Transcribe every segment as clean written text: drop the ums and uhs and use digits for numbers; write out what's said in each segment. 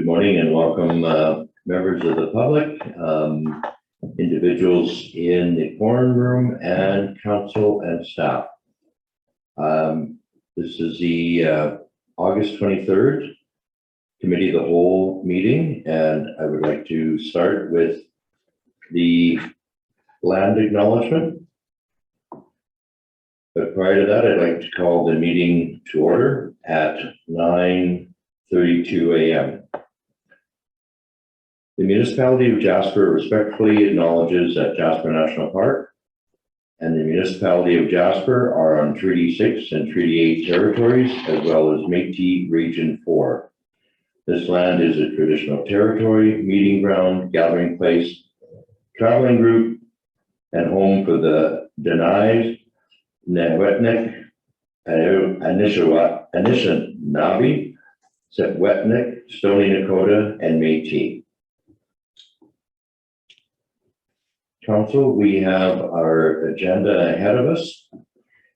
Good morning and welcome, members of the public, individuals in the forum room, and council and staff. This is the August 23rd Committee of the Whole meeting, and I would like to start with the land acknowledgement. But prior to that, I'd like to call the meeting to order at 9:32 a.m. The Municipality of Jasper respectfully acknowledges that Jasper National Park and the Municipality of Jasper are on Treaty 6 and Treaty 8 territories, as well as Métis Region 4. This land is a traditional territory, meeting ground, gathering place, traveling route, and home for the Dena'is, Newetnik, Anishinaabe, Secwepemc, Stoney Nakoda, and Métis. Council, we have our agenda ahead of us.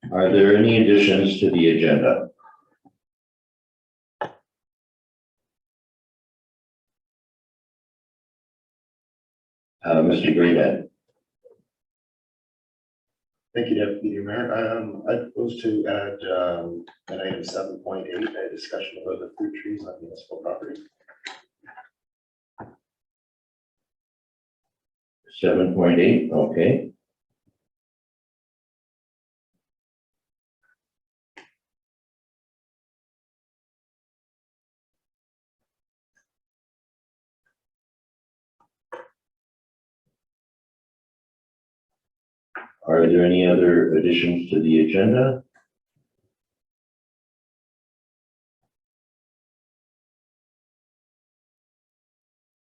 Are there any additions to the agenda? Mr. Greenhead. Thank you, Deputy Mayor. I propose to add an item 7.8, a discussion about the fruit trees on municipal property. 7.8, okay. Are there any other additions to the agenda?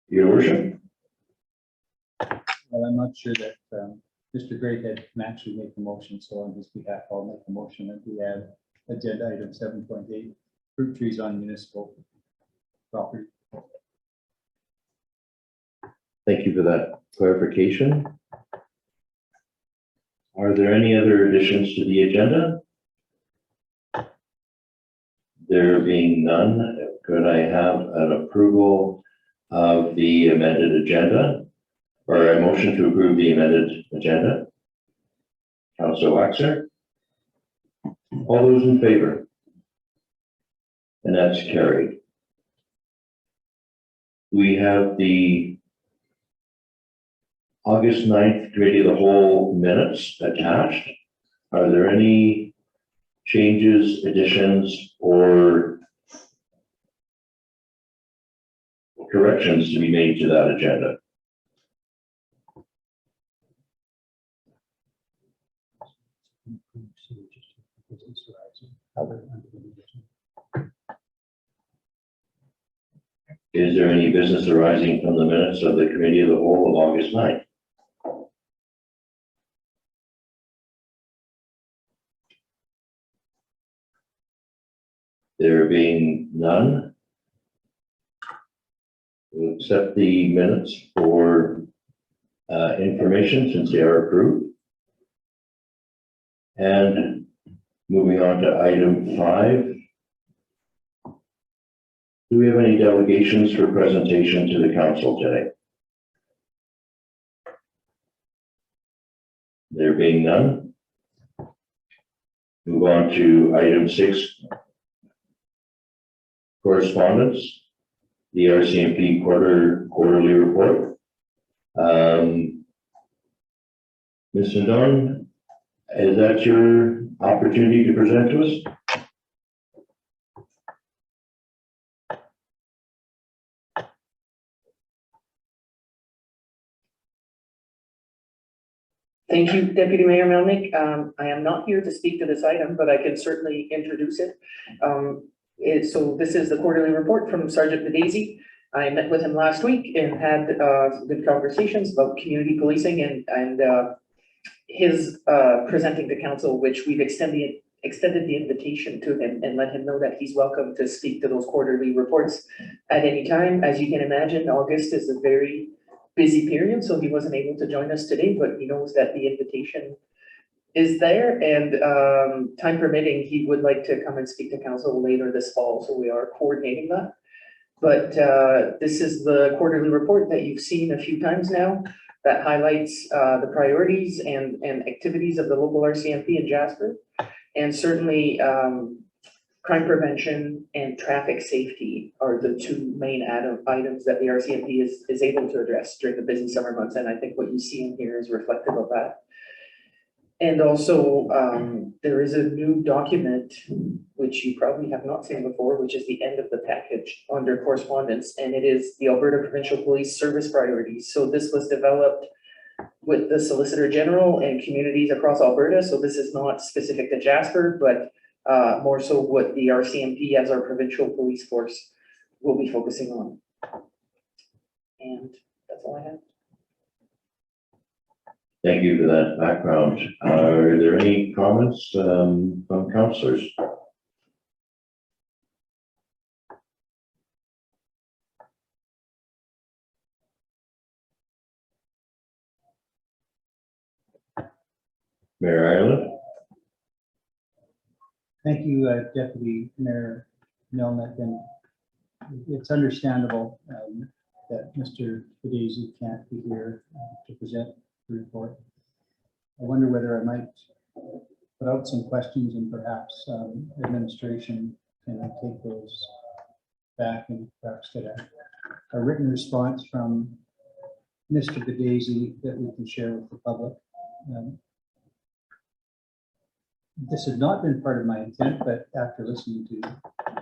Your Worship? Well, I'm not sure that Mr. Greathead can actually make the motion, so on his behalf, I'll make the motion that we add agenda item 7.8, fruit trees on municipal property. Thank you for that clarification. Are there any other additions to the agenda? There being none, could I have an approval of the amended agenda, or a motion to approve the amended agenda? Councillor Waxer? All those in favor? And that's carried. We have the August 9th Committee of the Whole minutes attached. Are there any changes, additions, or corrections to be made to that agenda? Is there any business arising from the minutes of the Committee of the Whole of August 9th? There being none, we'll accept the minutes for information since they are approved. And moving on to item 5. Do we have any delegations for presentation to the council today? There being none, move on to item 6. Correspondence, the RCMP quarterly report. Ms. Ndon, is that your opportunity to present to us? Thank you, Deputy Mayor Melnick. I am not here to speak to this item, but I can certainly introduce it. So this is the quarterly report from Sergeant Bedesi. I met with him last week and had good conversations about community policing and his presenting to council, which we've extended the invitation to him and let him know that he's welcome to speak to those quarterly reports at any time. As you can imagine, August is a very busy period, so he wasn't able to join us today, but he knows that the invitation is there, and time permitting, he would like to come and speak to council later this fall, so we are coordinating that. But this is the quarterly report that you've seen a few times now that highlights the priorities and activities of the local RCMP in Jasper. And certainly crime prevention and traffic safety are the two main items that the RCMP is able to address during the busy summer months. And I think what you see in here is reflective of that. And also, there is a new document, which you probably have not seen before, which is the end of the package under correspondence, and it is the Alberta Provincial Police Service Priorities. So this was developed with the Solicitor General and communities across Alberta. So this is not specific to Jasper, but more so what the RCMP as our provincial police force will be focusing on. And that's all I have. Thank you for that background. Are there any comments from councillors? Mayor Ireland? Thank you, Deputy Mayor Melnick, and it's understandable that Mr. Fidesi can't be here to present the report. I wonder whether I might put out some questions and perhaps administration can take those back and perhaps get a written response from Mr. Fidesi that we can share with the public. This had not been part of my intent, but after listening to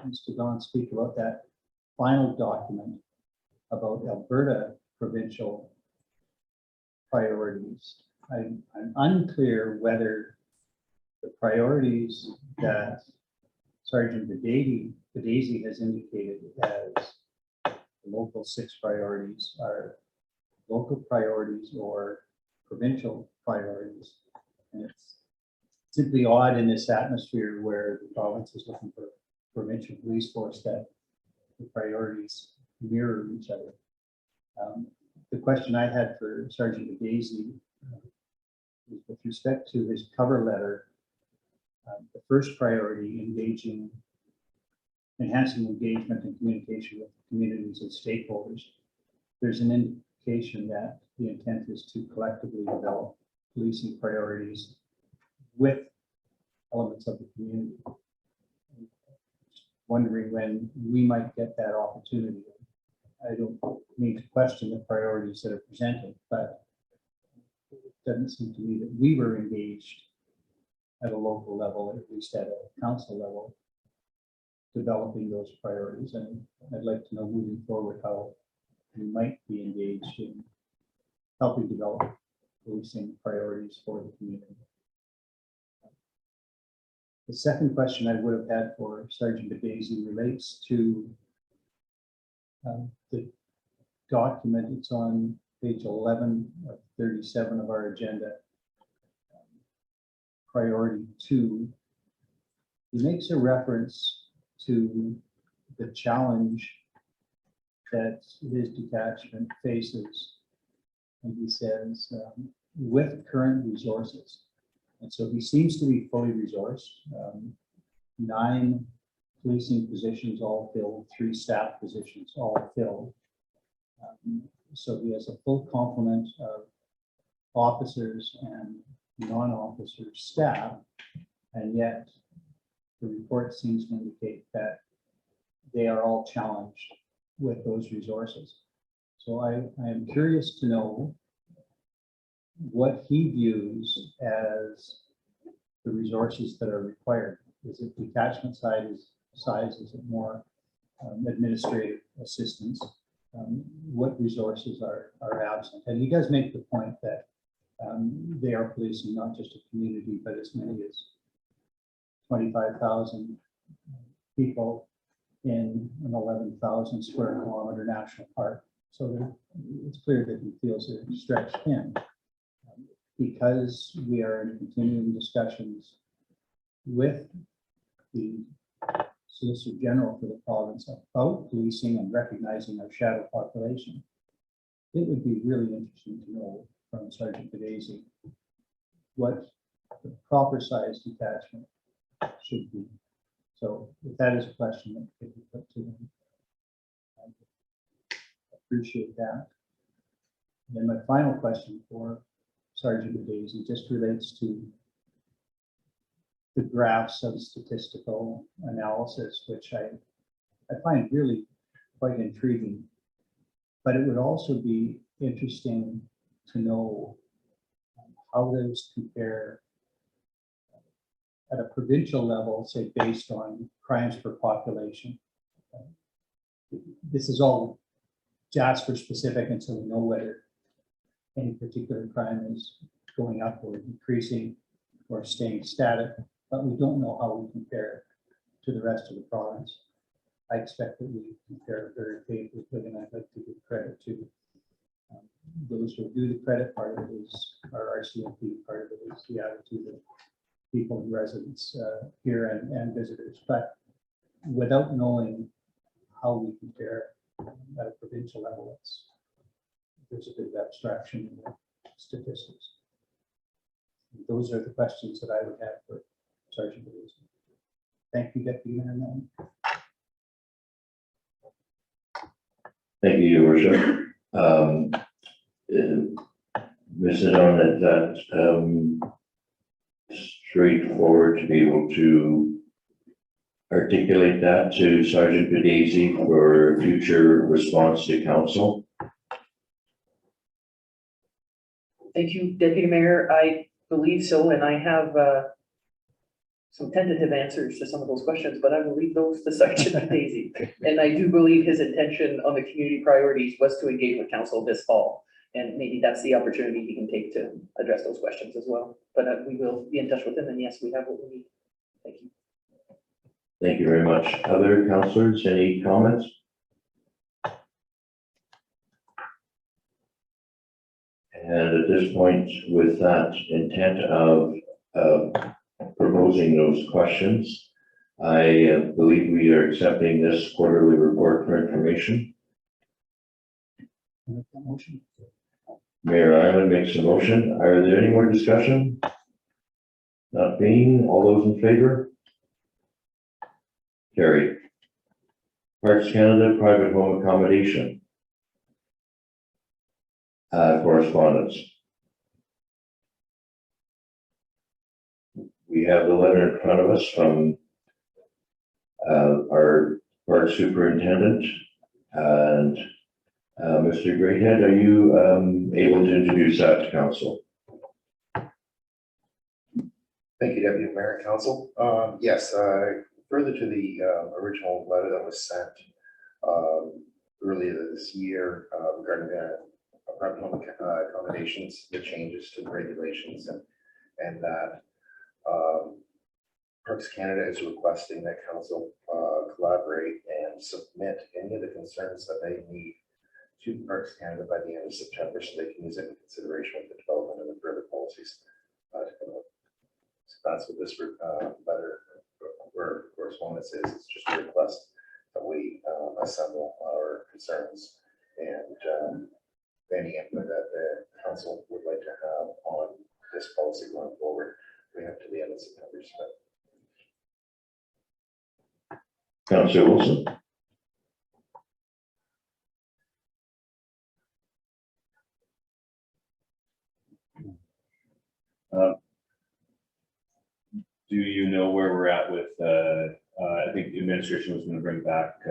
Mr. Don speak about that final document about Alberta provincial priorities, I'm unclear whether the priorities that Sergeant Fidesi has indicated as the local 6 priorities are local priorities or provincial priorities. And it's simply odd in this atmosphere where the province is looking for provincial police force that the priorities mirror each other. The question I had for Sergeant Fidesi is with respect to his cover letter, the first priority, enhancing engagement and communication with communities and stakeholders. There's an indication that the intent is to collectively develop policing priorities with elements of the community. Wondering when we might get that opportunity. I don't mean to question the priorities that are presented, but it doesn't seem to me that we were engaged at a local level, at least at a council level, developing those priorities. And I'd like to know moving forward how we might be engaged in helping develop policing priorities for the community. The second question I would have had for Sergeant Fidesi relates to the document. It's on page 11 of 37 of our agenda. Priority 2. He makes a reference to the challenge that his detachment faces, and he says, with current resources. And so he seems to be fully resourced. 9 policing positions all filled, 3 staff positions all filled. So he has a full complement of officers and non-officer staff, and yet the report seems to indicate that they are all challenged with those resources. So I am curious to know what he views as the resources that are required. Is it detachment size? Is it more administrative assistance? What resources are absent? And he does make the point that they are policing not just a community, but as many as 25,000 people in an 11,000 square kilometer national park. So it's clear that he feels they're stretched thin. Because we are in continuing discussions with the Solicitor General for the province about policing and recognizing our shadow population, it would be really interesting to know from Sergeant Fidesi what the proper size detachment should be. So if that is a question that could be put to him. appreciate that. And then my final question for Sergeant Daisy just relates to the graphs of statistical analysis, which I find really quite intriguing. But it would also be interesting to know how those compare at a provincial level, say based on crimes per population. This is all Jasper specific, and so we know whether any particular crime is going up or decreasing or staying static, but we don't know how we compare to the rest of the province. I expect that we compare very favorably, and I'd like to give credit to those who do the credit. Part of it is our RCMP, part of it is the attitude of people and residents here and visitors. But without knowing how we compare at a provincial level, there's a bit of abstraction in the statistics. Those are the questions that I would have for Sergeant Daisy. Thank you, Deputy Mayor Mellon. Thank you, Your Worship. Mrs. On that straightforward to be able to articulate that to Sergeant Daisy for future response to council. Thank you, Deputy Mayor. I believe so, and I have some tentative answers to some of those questions, but I will leave those to Sergeant Daisy. And I do believe his intention on the community priorities was to engage with council this fall. And maybe that's the opportunity he can take to address those questions as well. But we will be in touch with him, and yes, we have what we need. Thank you. Thank you very much. Other councillors, any comments? And at this point, with that intent of proposing those questions, I believe we are accepting this quarterly report for information. Make that motion. Mayor Island makes a motion. Are there any more discussion? Not being, all those in favor? Carried. Parks Canada private home accommodation. Correspondence. We have the letter in front of us from our park superintendent, and Mr. Greathead, are you able to introduce that to council? Thank you, Deputy Mayor and Council. Yes, further to the original letter that was sent earlier this year regarding the private home accommodations, the changes to the regulations, and that Parks Canada is requesting that council collaborate and submit any of the concerns that they need to Parks Canada by the end of September, so they can use it in consideration with the development of the further policies to come up. So that's what this letter or correspondence is. It's just a request that we assemble our concerns and any input that the council would like to have on this policy going forward. We have to the end of September. Councillor Wilson. Do you know where we're at with, I think the administration was going to bring back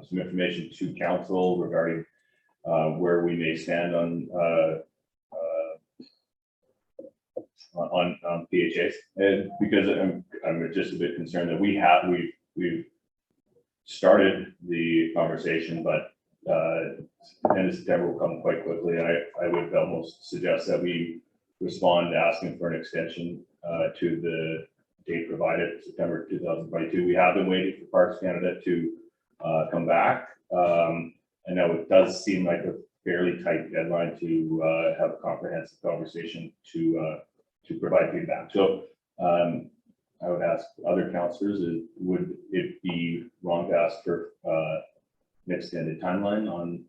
some information to council regarding where we may stand on PHAs, and because I'm just a bit concerned that we've started the conversation, but end of September will come quite quickly. I would almost suggest that we respond asking for an extension to the date provided, September 2022. We have been waiting for Parks Canada to come back. And now it does seem like a fairly tight deadline to have a comprehensive conversation to provide feedback. So I would ask other councillors, would it be wrong to ask for an extended timeline on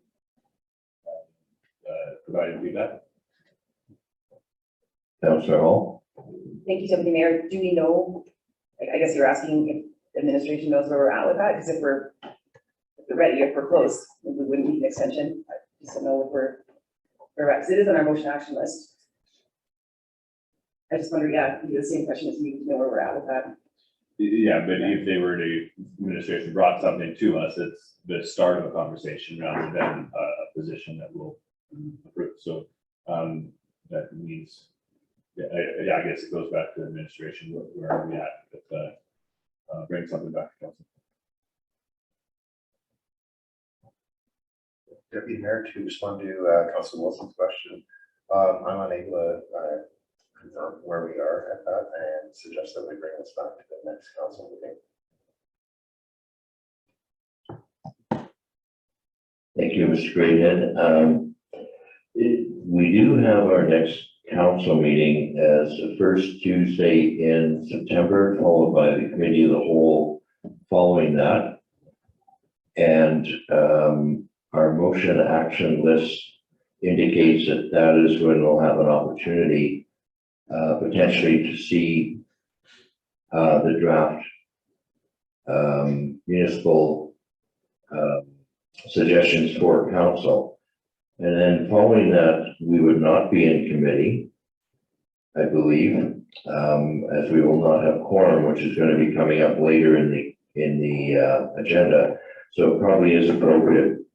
providing feedback? Councillor Hall. Thank you, Deputy Mayor. Do we know, I guess you're asking if the administration knows where we're at with that? Because if ready if we're close, we wouldn't need an extension. I just don't know if we're at, 'cause it is on our motion action list. I just wonder, yeah, the same question as me, to know where we're at with that. Yeah, but if they were to, administration brought something to us, it's the start of a conversation rather than a position that will approve. So, that means, I guess it goes back to administration, where are we at with, bring something back to council. Deputy Mayor, to respond to Councillor Wilson's question, I'm unable to confirm where we are at that and suggest that we bring this back to the next council meeting. Thank you, Mr. Greenhead. We do have our next council meeting as the first Tuesday in September, followed by the committee of the whole following that. And our motion action list indicates that that is when we'll have an opportunity potentially to see the draft municipal suggestions for council. And then following that, we would not be in committee, I believe, as we will not have quorum, which is going to be coming up later in the agenda. So it probably is appropriate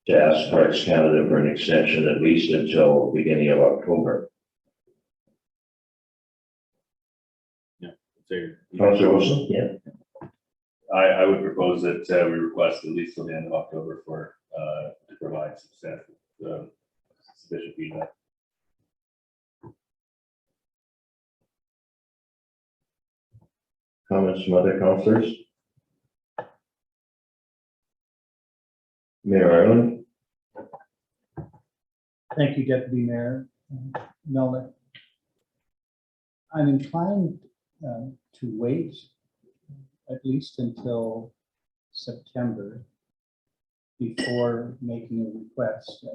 to ask Parks Canada for an extension at least until beginning of October. Councillor Wilson? Yeah. I would propose that we request at least till the end of October for to provide substantial sufficient feedback. Comments from other councillors? Mayor Ireland? Thank you, Deputy Mayor Melnick. I'm inclined to wait at least until September before making a request.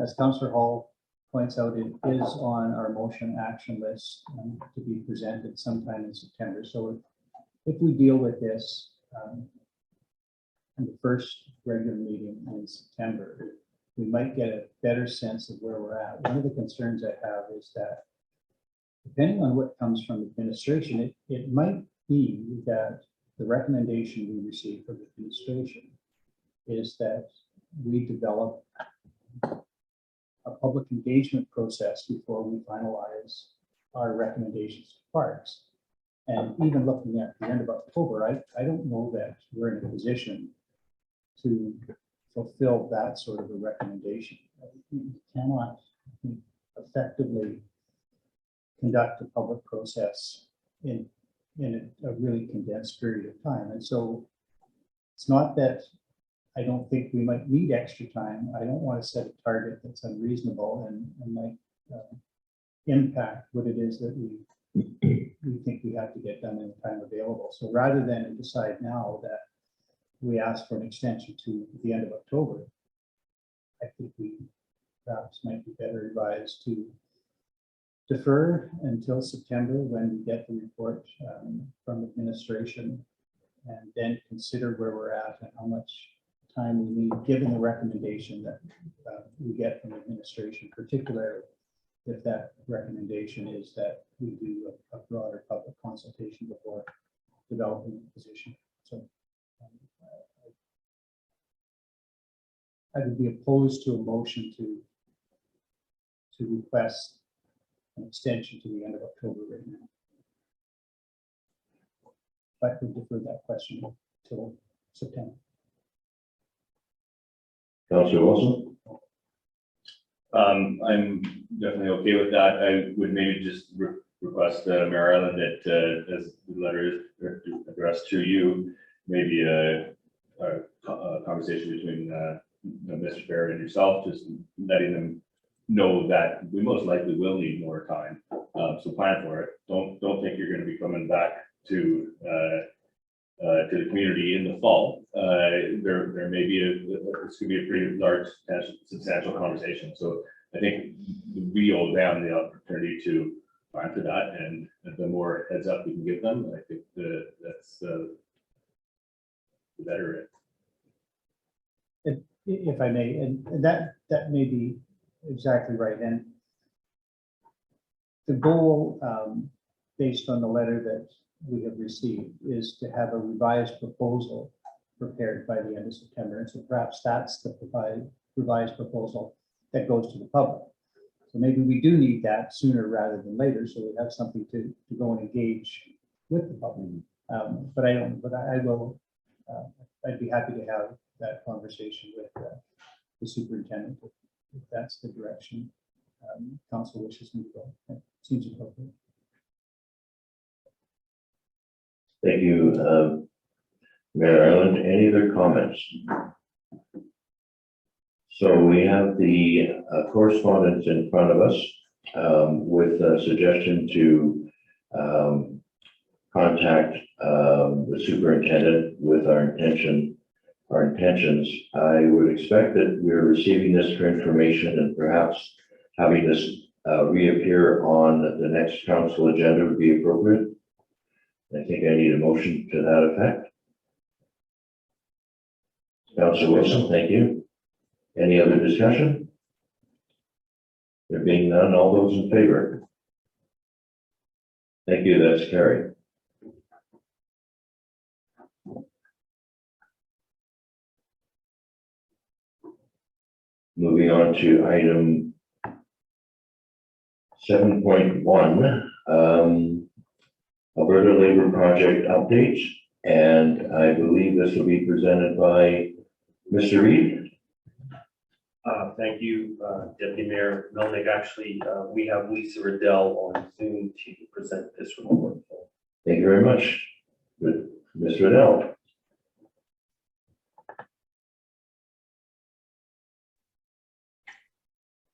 As Councillor Hall points out, it is on our motion action list to be presented sometime in September. So if we deal with this in the first regular meeting in September, we might get a better sense of where we're at. One of the concerns I have is that depending on what comes from administration, it might be that the recommendation we receive from administration is that we develop a public engagement process before we finalize our recommendations to parks. And even looking at the end of October, I don't know that we're in a position to fulfill that sort of a recommendation. You cannot effectively conduct a public process in a really condensed period of time. And so it's not that I don't think we might need extra time. I don't want to set a target that's unreasonable and might impact what it is that we think we have to get done in the time available. So rather than decide now that we ask for an extension to the end of October, I think we perhaps might be better advised to defer until September when we get the report from administration, and then consider where we're at and how much time we need, given the recommendation that we get from administration, particularly if that recommendation is that we do a broader public consultation before developing a position. So I would be opposed to a motion to request an extension to the end of October right now. If I could defer that question till September. Councillor Wilson? I'm definitely okay with that. I would maybe just request Mayor Island that as the letter is addressed to you, maybe a conversation between Mr. Barrett and yourself, just letting them know that we most likely will need more time. So plan for it. Don't think you're going to be coming back to the community in the fall. There may be this could be a pretty large, substantial conversation. So I think we owe them the opportunity to plan for that, and the more heads up we can give them, I think that's the better. if I may, and that may be exactly right. And the goal, based on the letter that we have received, is to have a revised proposal prepared by the end of September. And so perhaps that's the revised proposal that goes to the public. So maybe we do need that sooner rather than later, so we have something to go and engage with the public. But I will, I'd be happy to have that conversation with the superintendent if that's the direction council wishes me to go. That seems appropriate. Thank you, Mayor Ireland. Any other comments? So we have the correspondence in front of us with a suggestion to contact the superintendent with our intentions. I would expect that we're receiving this for information, and perhaps having this reappear on the next council agenda would be appropriate. I think I need a motion to that effect. Councillor Wilson, thank you. Any other discussion? There being none, all those in favor? Thank you, that's carried. Moving on to item 7.1, Alberta Labor Project updates, and I believe this will be presented by Mr. Reid. Thank you, Deputy Mayor Melnick. Actually, we have Lisa Riddell on Zoom to present this report. Thank you very much. Good. Ms. Riddell.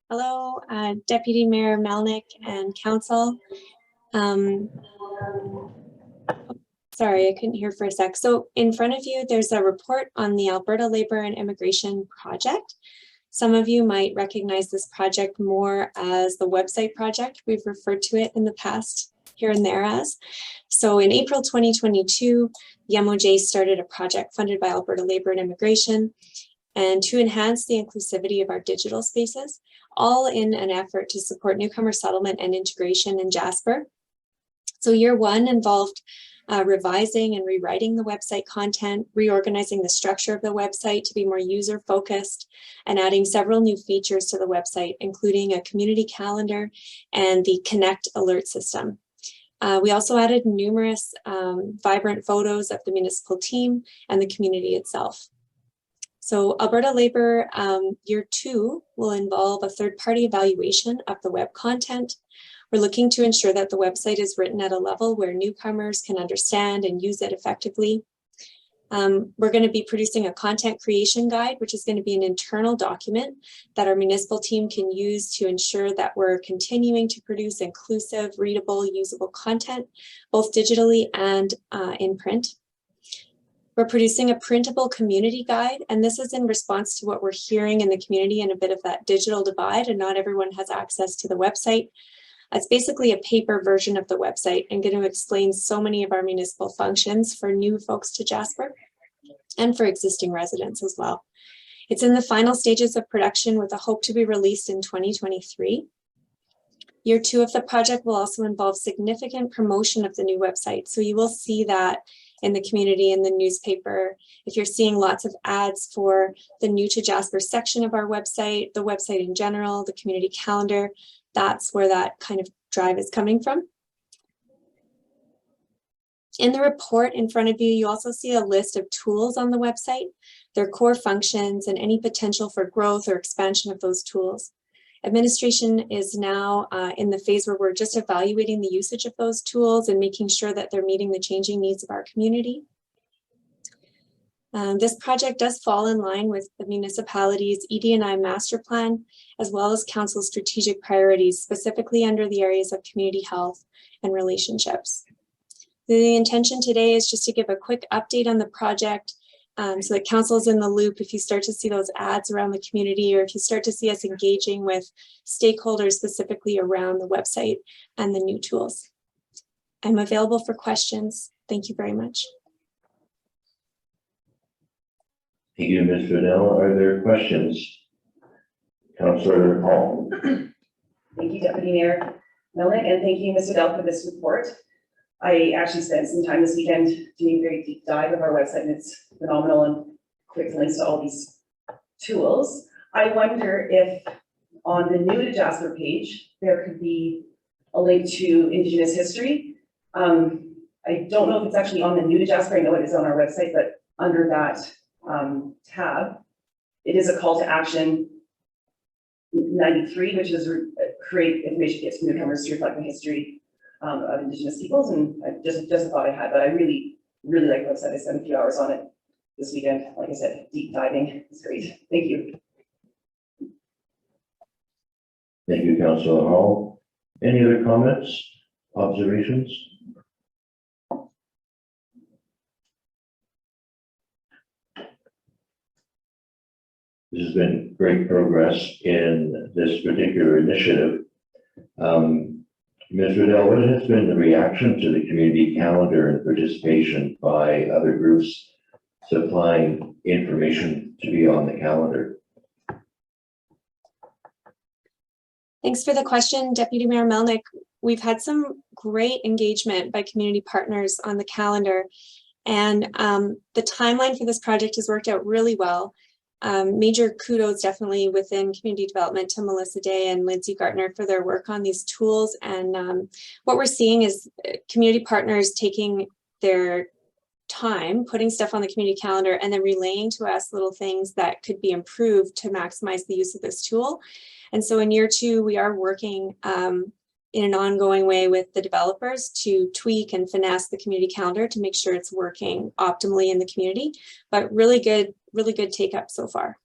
Hello, Deputy Mayor Melnick and Council. Sorry, I couldn't hear for a sec. So in front of you, there's a report on the Alberta Labor and Immigration Project. Some of you might recognize this project more as the website project. We've referred to it in the past here and there as. So in April 2022, the MOJ started a project funded by Alberta Labor and Immigration, and to enhance the inclusivity of our digital spaces, all in an effort to support newcomer settlement and integration in Jasper. So year one involved revising and rewriting the website content, reorganizing the structure of the website to be more user-focused, and adding several new features to the website, including a community calendar and the Connect alert system. We also added numerous vibrant photos of the municipal team and the community itself. So Alberta Labor year two will involve a third-party evaluation of the web content. We're looking to ensure that the website is written at a level where newcomers can understand and use it effectively. We're going to be producing a content creation guide, which is going to be an internal document that our municipal team can use to ensure that we're continuing to produce inclusive, readable, usable content, both digitally and in print. We're producing a printable community guide, and this is in response to what we're hearing in the community and a bit of that digital divide, and not everyone has access to the website. It's basically a paper version of the website and going to explain so many of our municipal functions for new folks to Jasper and for existing residents as well. It's in the final stages of production with a hope to be released in 2023. Year two of the project will also involve significant promotion of the new website. So you will see that in the community, in the newspaper. If you're seeing lots of ads for the new to Jasper section of our website, the website in general, the community calendar, that's where that kind of drive is coming from. In the report in front of you, you also see a list of tools on the website, their core functions, and any potential for growth or expansion of those tools. Administration is now in the phase where we're just evaluating the usage of those tools and making sure that they're meeting the changing needs of our community. This project does fall in line with the municipality's ED&I master plan, as well as council's strategic priorities, specifically under the areas of community health and relationships. The intention today is just to give a quick update on the project so that council is in the loop if you start to see those ads around the community, or if you start to see us engaging with stakeholders specifically around the website and the new tools. I'm available for questions. Thank you very much. Thank you, Ms. Fidel. Are there questions? Councillor Hall. Thank you, Deputy Mayor Melnick, and thank you, Mr. Dell, for this report. I actually spent some time this weekend doing a very deep dive of our website, and it's phenomenal and quick links to all these tools. I wonder if on the New to Jasper page, there could be a link to Indigenous history. I don't know if it's actually on the New to Jasper. I know it is on our website, but under that tab, it is a call to action 93, which is create information kits for newcomers to reflect the history of Indigenous peoples. And I just a thought I had, but I really like the website. I spent a few hours on it this weekend. Like I said, deep diving. It's great. Thank you. Thank you, Councillor Hall. Any other comments, observations? This has been great progress in this particular initiative. Ms. Riddell, what has been the reaction to the community calendar and participation by other groups supplying information to be on the calendar? Thanks for the question, Deputy Mayor Melnick. We've had some great engagement by community partners on the calendar, and the timeline for this project has worked out really well. Major kudos definitely within community development to Melissa Day and Lindsay Gartner for their work on these tools. And what we're seeing is community partners taking their time, putting stuff on the community calendar, and then relaying to us little things that could be improved to maximize the use of this tool. And so in year 2, we are working in an ongoing way with the developers to tweak and finesse the community calendar to make sure it's working optimally in the community, but really good take up so far.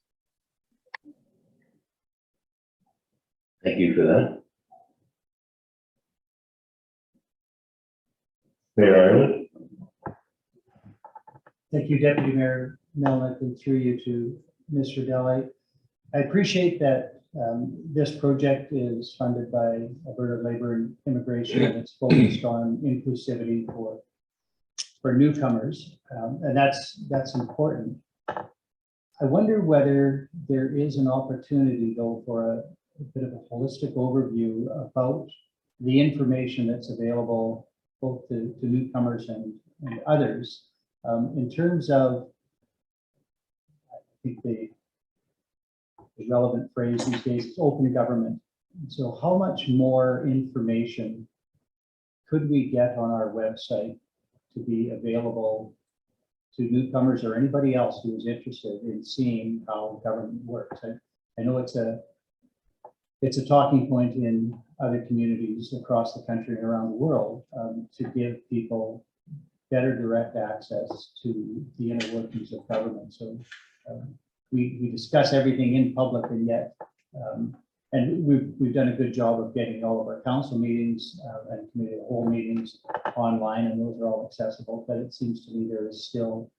Thank you for that. Mayor Ireland. Thank you, Deputy Mayor Melnick, and through you to Ms. Riddell. I appreciate that this project is funded by Alberta Labour and Immigration, and it's focused on inclusivity for newcomers, and that's important. I wonder whether there is an opportunity, though, for a bit of a holistic overview about the information that's available both to newcomers and others, in terms of, I think the relevant phrase these days is open government. And so how much more information could we get on our website to be available to newcomers or anybody else who is interested in seeing how government works? I know it's a talking point in other communities across the country and around the world, to give people better direct access to the inner workings of government. So we discuss everything in public, and yet, and we've done a good job of getting all of our council meetings and committee of the whole meetings online, and those are all accessible. But it seems to me there is still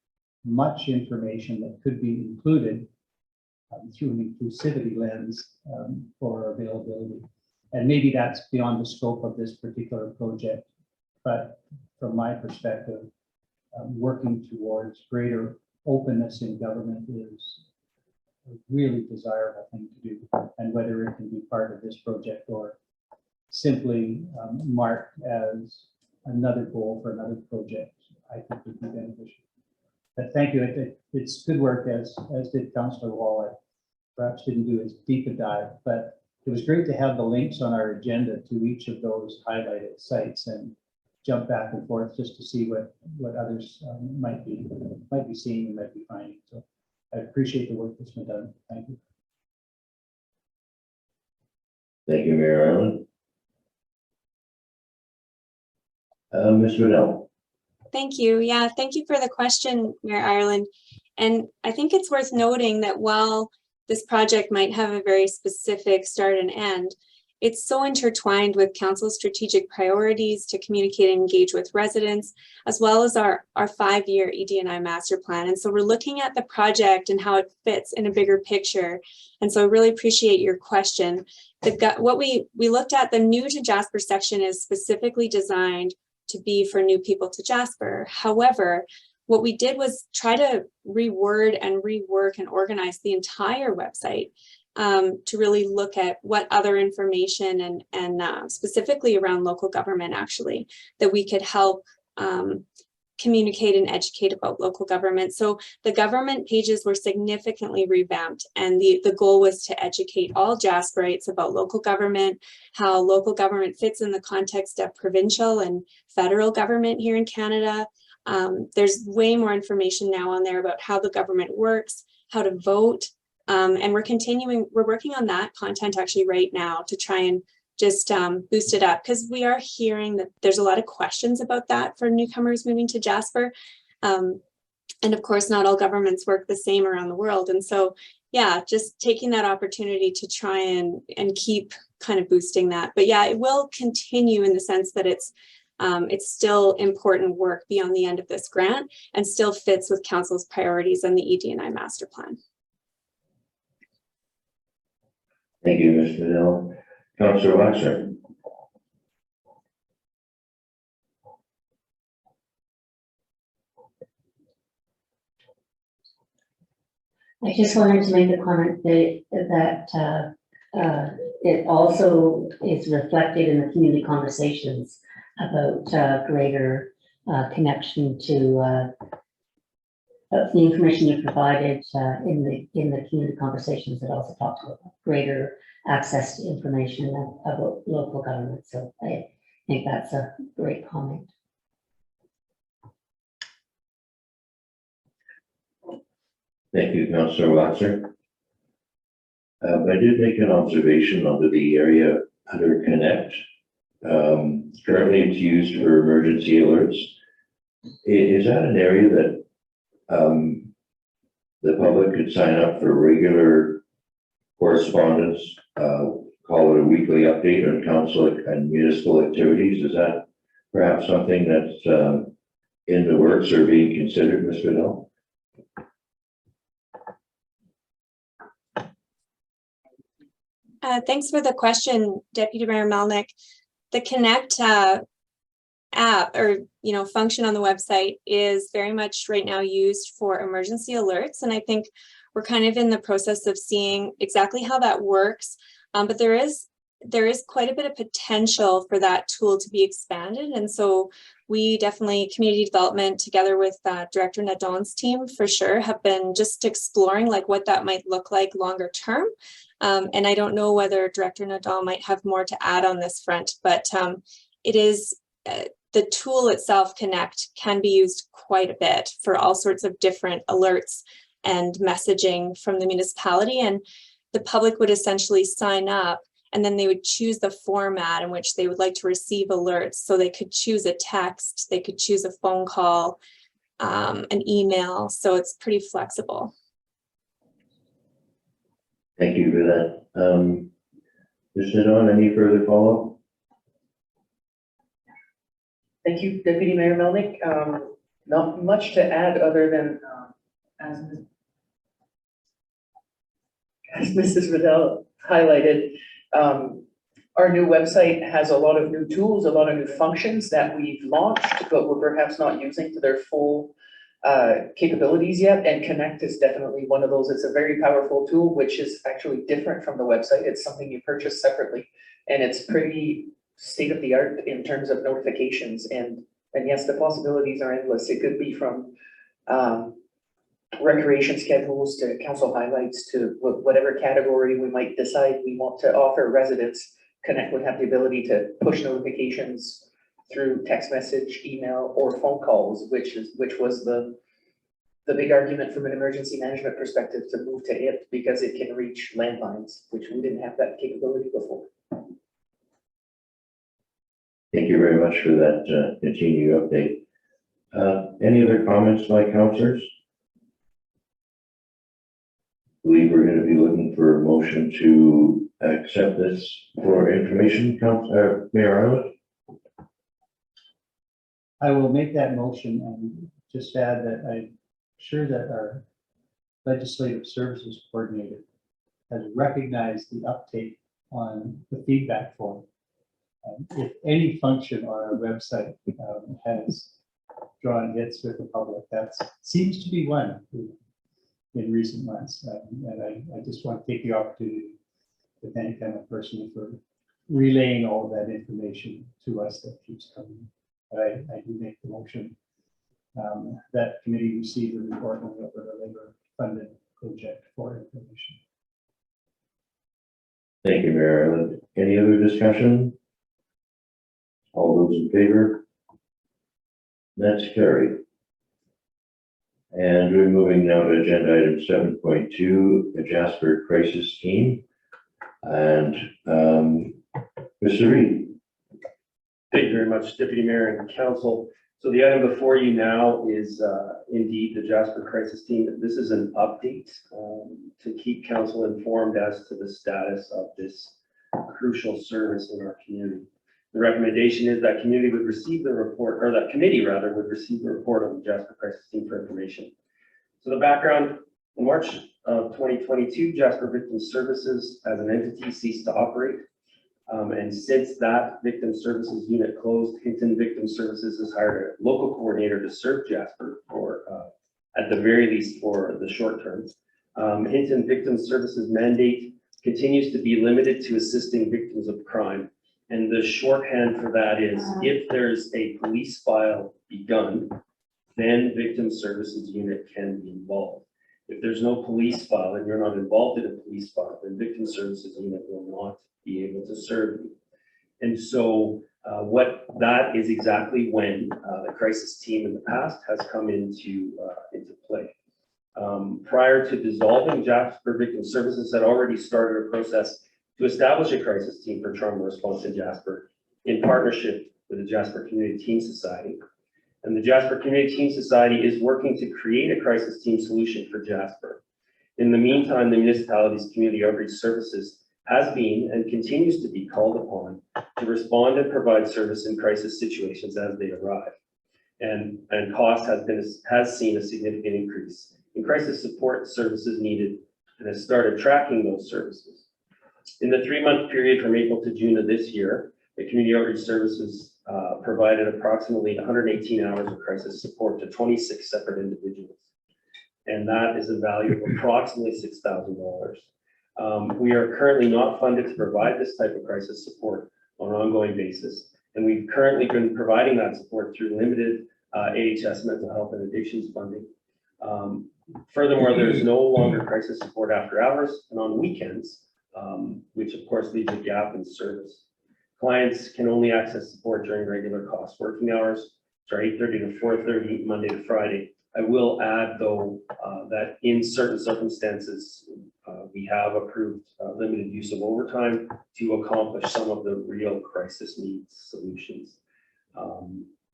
much information that could be included through an inclusivity lens for availability. And maybe that's beyond the scope of this particular project, but from my perspective, working towards greater openness in government is a really desirable thing to do, and whether it can be part of this project or simply marked as another goal for another project, I think would be beneficial. But thank you. It's good work, as did Councillor Wall. I perhaps didn't do as deep a dive, but it was great to have the links on our agenda to each of those highlighted sites and jump back and forth just to see what others might be seeing and might be finding. So I appreciate the work that's been done. Thank you. Thank you, Mayor Ireland. Ms. Riddell. Thank you. Yeah, thank you for the question, Mayor Ireland. And I think it's worth noting that while this project might have a very specific start and end, it's so intertwined with Council's strategic priorities to communicate and engage with residents, as well as our 5-year ED&I master plan. And so we're looking at the project and how it fits in a bigger picture. And so I really appreciate your question. What we looked at, the new to Jasper section is specifically designed to be for new people to Jasper. However, what we did was try to reword and rework and organize the entire website to really look at what other information and specifically around local government actually, that we could help communicate and educate about local government. So the government pages were significantly revamped, and the goal was to educate all Jasperites about local government, how local government fits in the context of provincial and federal government here in Canada. There's way more information now on there about how the government works, how to vote, and we're working on that content actually right now to try and just boost it up, because we are hearing that there's a lot of questions about that for newcomers moving to Jasper. And of course, not all governments work the same around the world. And so, yeah, just taking that opportunity to try and keep kind of boosting that. But yeah, it will continue in the sense that it's still important work beyond the end of this grant and still fits with Council's priorities and the ED&I master plan. Thank you, Ms. Fidel. Councillor Wexler. I just wanted to make a comment that it also is reflected in the community conversations about greater connection to the information you provided in the community conversations. That also talks about greater access to information about local government. So I think that's a great comment. Thank you, Councillor Wexler. I did make an observation under the area under Connect. Currently it's used for emergency alerts. Is that an area that the public could sign up for regular correspondence, call it a weekly update on council and municipal activities? Is that perhaps something that's in the works or being considered, Ms. Fidel? Thanks for the question, Deputy Mayor Melnick. The Connect app or function on the website is very much right now used for emergency alerts, and I think we're kind of in the process of seeing exactly how that works. But there is quite a bit of potential for that tool to be expanded, and so we definitely, community development together with Director Nadon's team for sure, have been just exploring like what that might look like longer term. And I don't know whether Director Nadon might have more to add on this front, but it is the tool itself, Connect, can be used quite a bit for all sorts of different alerts and messaging from the municipality, and the public would essentially sign up and then they would choose the format in which they would like to receive alerts. So they could choose a text, they could choose a phone call, an email. So it's pretty flexible. Thank you for that. Ms. Nadon, any further follow-up? Thank you, Deputy Mayor Melnick. Not much to add other than as Mrs. Riddell highlighted, our new website has a lot of new tools, a lot of new functions that we've launched, but we're perhaps not using to their full capabilities yet. And Connect is definitely one of those. It's a very powerful tool, which is actually different from the website. It's something you purchase separately, and it's pretty state of the art in terms of notifications. And yes, the possibilities are endless. It could be from recreation schedules to council highlights to whatever category we might decide we want to offer residents. Connect would have the ability to push notifications through text message, email, or phone calls, which was the big argument from an emergency management perspective to move to it, because it can reach landlines, which we didn't have that capability before. Thank you very much for that continued update. Any other comments by councillors? I believe we're going to be looking for a motion to accept this for information, Mayor Arnold. I will make that motion and just add that I'm sure that our legislative services coordinator has recognized the uptake on the feedback form. If any function on our website has drawn hits with the public. That seems to be one in recent months. And I just want to take the opportunity to thank them personally for relaying all of that information to us that keeps coming. But I do make the motion that committee receive the report on the Alberta Labor Funded Project for information. Thank you, Mayor. Any other discussion? All those in favor? That's carried. And we're moving now to agenda item 7.2, the Jasper Crisis Team. And Mr. Reid. Thank you very much, Deputy Mayor and Council. So the item before you now is indeed the Jasper Crisis Team. This is an update to keep Council informed as to the status of this crucial service in our community. The recommendation is that community would receive the report, or that committee rather, would receive the report on the Jasper Crisis Team for information. So the background: in March of 2022, Jasper Victim Services as an entity ceased to operate. And since that victim services unit closed, Hinton Victim Services has hired a local coordinator to serve Jasper for, at the very least, for the short term. Hinton Victim Services mandate continues to be limited to assisting victims of crime. And the shorthand for that is, if there's a police file begun, then victim services unit can be involved. If there's no police file and you're not involved in a police file, then victim services unit will not be able to serve you. And so what that is exactly when the crisis team in the past has come into play. Prior to dissolving, Jasper Victim Services had already started a process to establish a crisis team for trauma response in Jasper in partnership with the Jasper Community Teen Society. And the Jasper Community Teen Society is working to create a crisis team solution for Jasper. In the meantime, the municipality's community outreach services has been and continues to be called upon to respond and provide service in crisis situations as they arrive. And cost has seen a significant increase in crisis support services needed and has started tracking those services. In the 3-month period from April to June of this year, the community outreach services provided approximately 118 hours of crisis support to 26 separate individuals. And that is a value of approximately $6,000. We are currently not funded to provide this type of crisis support on an ongoing basis. And we've currently been providing that support through limited AHS mental health and addictions funding. Furthermore, there is no longer crisis support after hours and on weekends, which of course leaves a gap in service. Clients can only access support during regular cost working hours, so 8:30 to 4:30, Monday to Friday. I will add, though, that in certain circumstances, we have approved limited use of overtime to accomplish some of the real crisis needs solutions.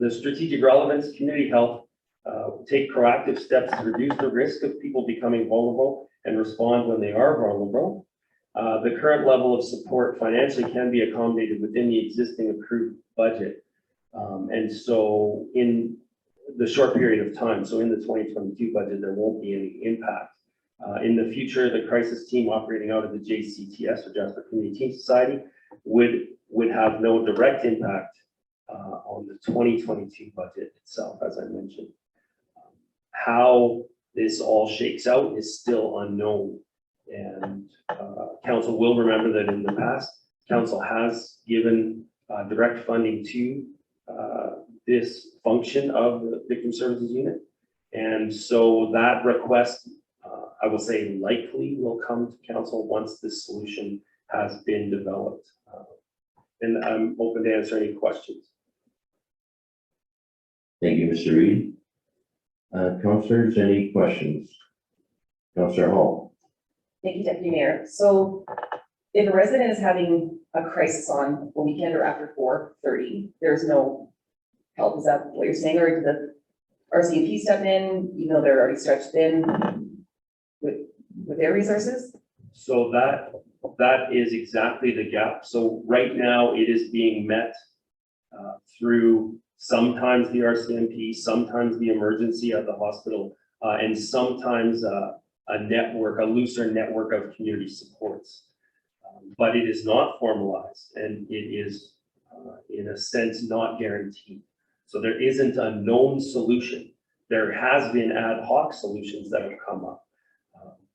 The strategic relevance, community health, take proactive steps to reduce the risk of people becoming vulnerable and respond when they are vulnerable. The current level of support financially can be accommodated within the existing approved budget. And so in the short period of time, so in the 2022 budget, there won't be any impact. In the future, the crisis team operating out of the JCTS, or Jasper Community Teen Society, would have no direct impact on the 2022 budget itself, as I mentioned. How this all shakes out is still unknown. And council will remember that in the past, council has given direct funding to this function of the Victim Services Unit. And so that request, I will say, likely will come to council once this solution has been developed. And I'm open to answer any questions. Thank you, Mr. Reid. Councillors, any questions? Councillor Hall. Thank you, Deputy Mayor. So if a resident is having a crisis on a weekend or after 4:30, there's no help, is that what you're saying? Or did the RCMP step in, even though they're already stretched thin with their resources? So that is exactly the gap. So right now it is being met through sometimes the RCMP, sometimes the emergency at the hospital, and sometimes a looser network of community supports. But it is not formalized, and it is, in a sense, not guaranteed. So there isn't a known solution. There has been ad hoc solutions that have come up,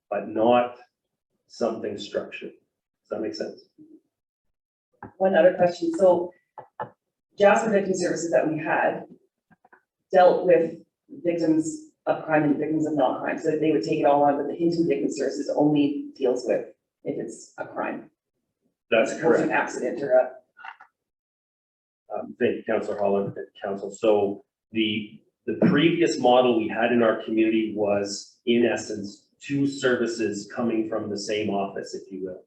but not something structured. Does that make sense? One other question. So Jasper Victim Services that we had dealt with victims of crime and victims of not crime. So they would take it all on, but the Hinton Victim Services only deals with if it's a crime. That's Or correct. an accident or a, Thank you, Councillor Holland and Council. So the previous model we had in our community was, in essence, two services coming from the same office, if you will.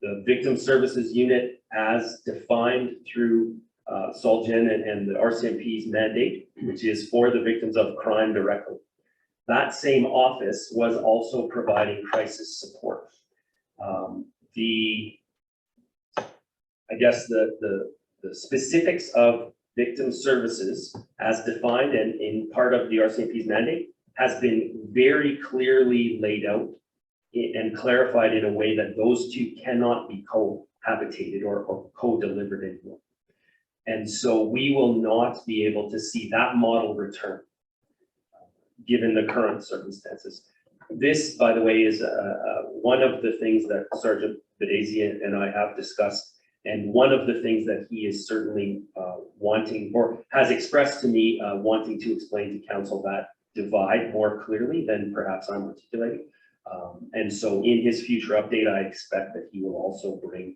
The Victim Services Unit, as defined through Solgen and the RCMP's mandate, which is for the victims of crime directly. That same office was also providing crisis support. I guess the specifics of victim services as defined and in part of the RCMP's mandate has been very clearly laid out and clarified in a way that those two cannot be cohabitated or co-delivered anymore. And so we will not be able to see that model return, given the current circumstances. This, by the way, is one of the things that Sergeant Bedesi and I have discussed, and one of the things that he is certainly wanting, or has expressed to me, wanting to explain to council that divide more clearly than perhaps I'm articulating. And so in his future update, I expect that he will also bring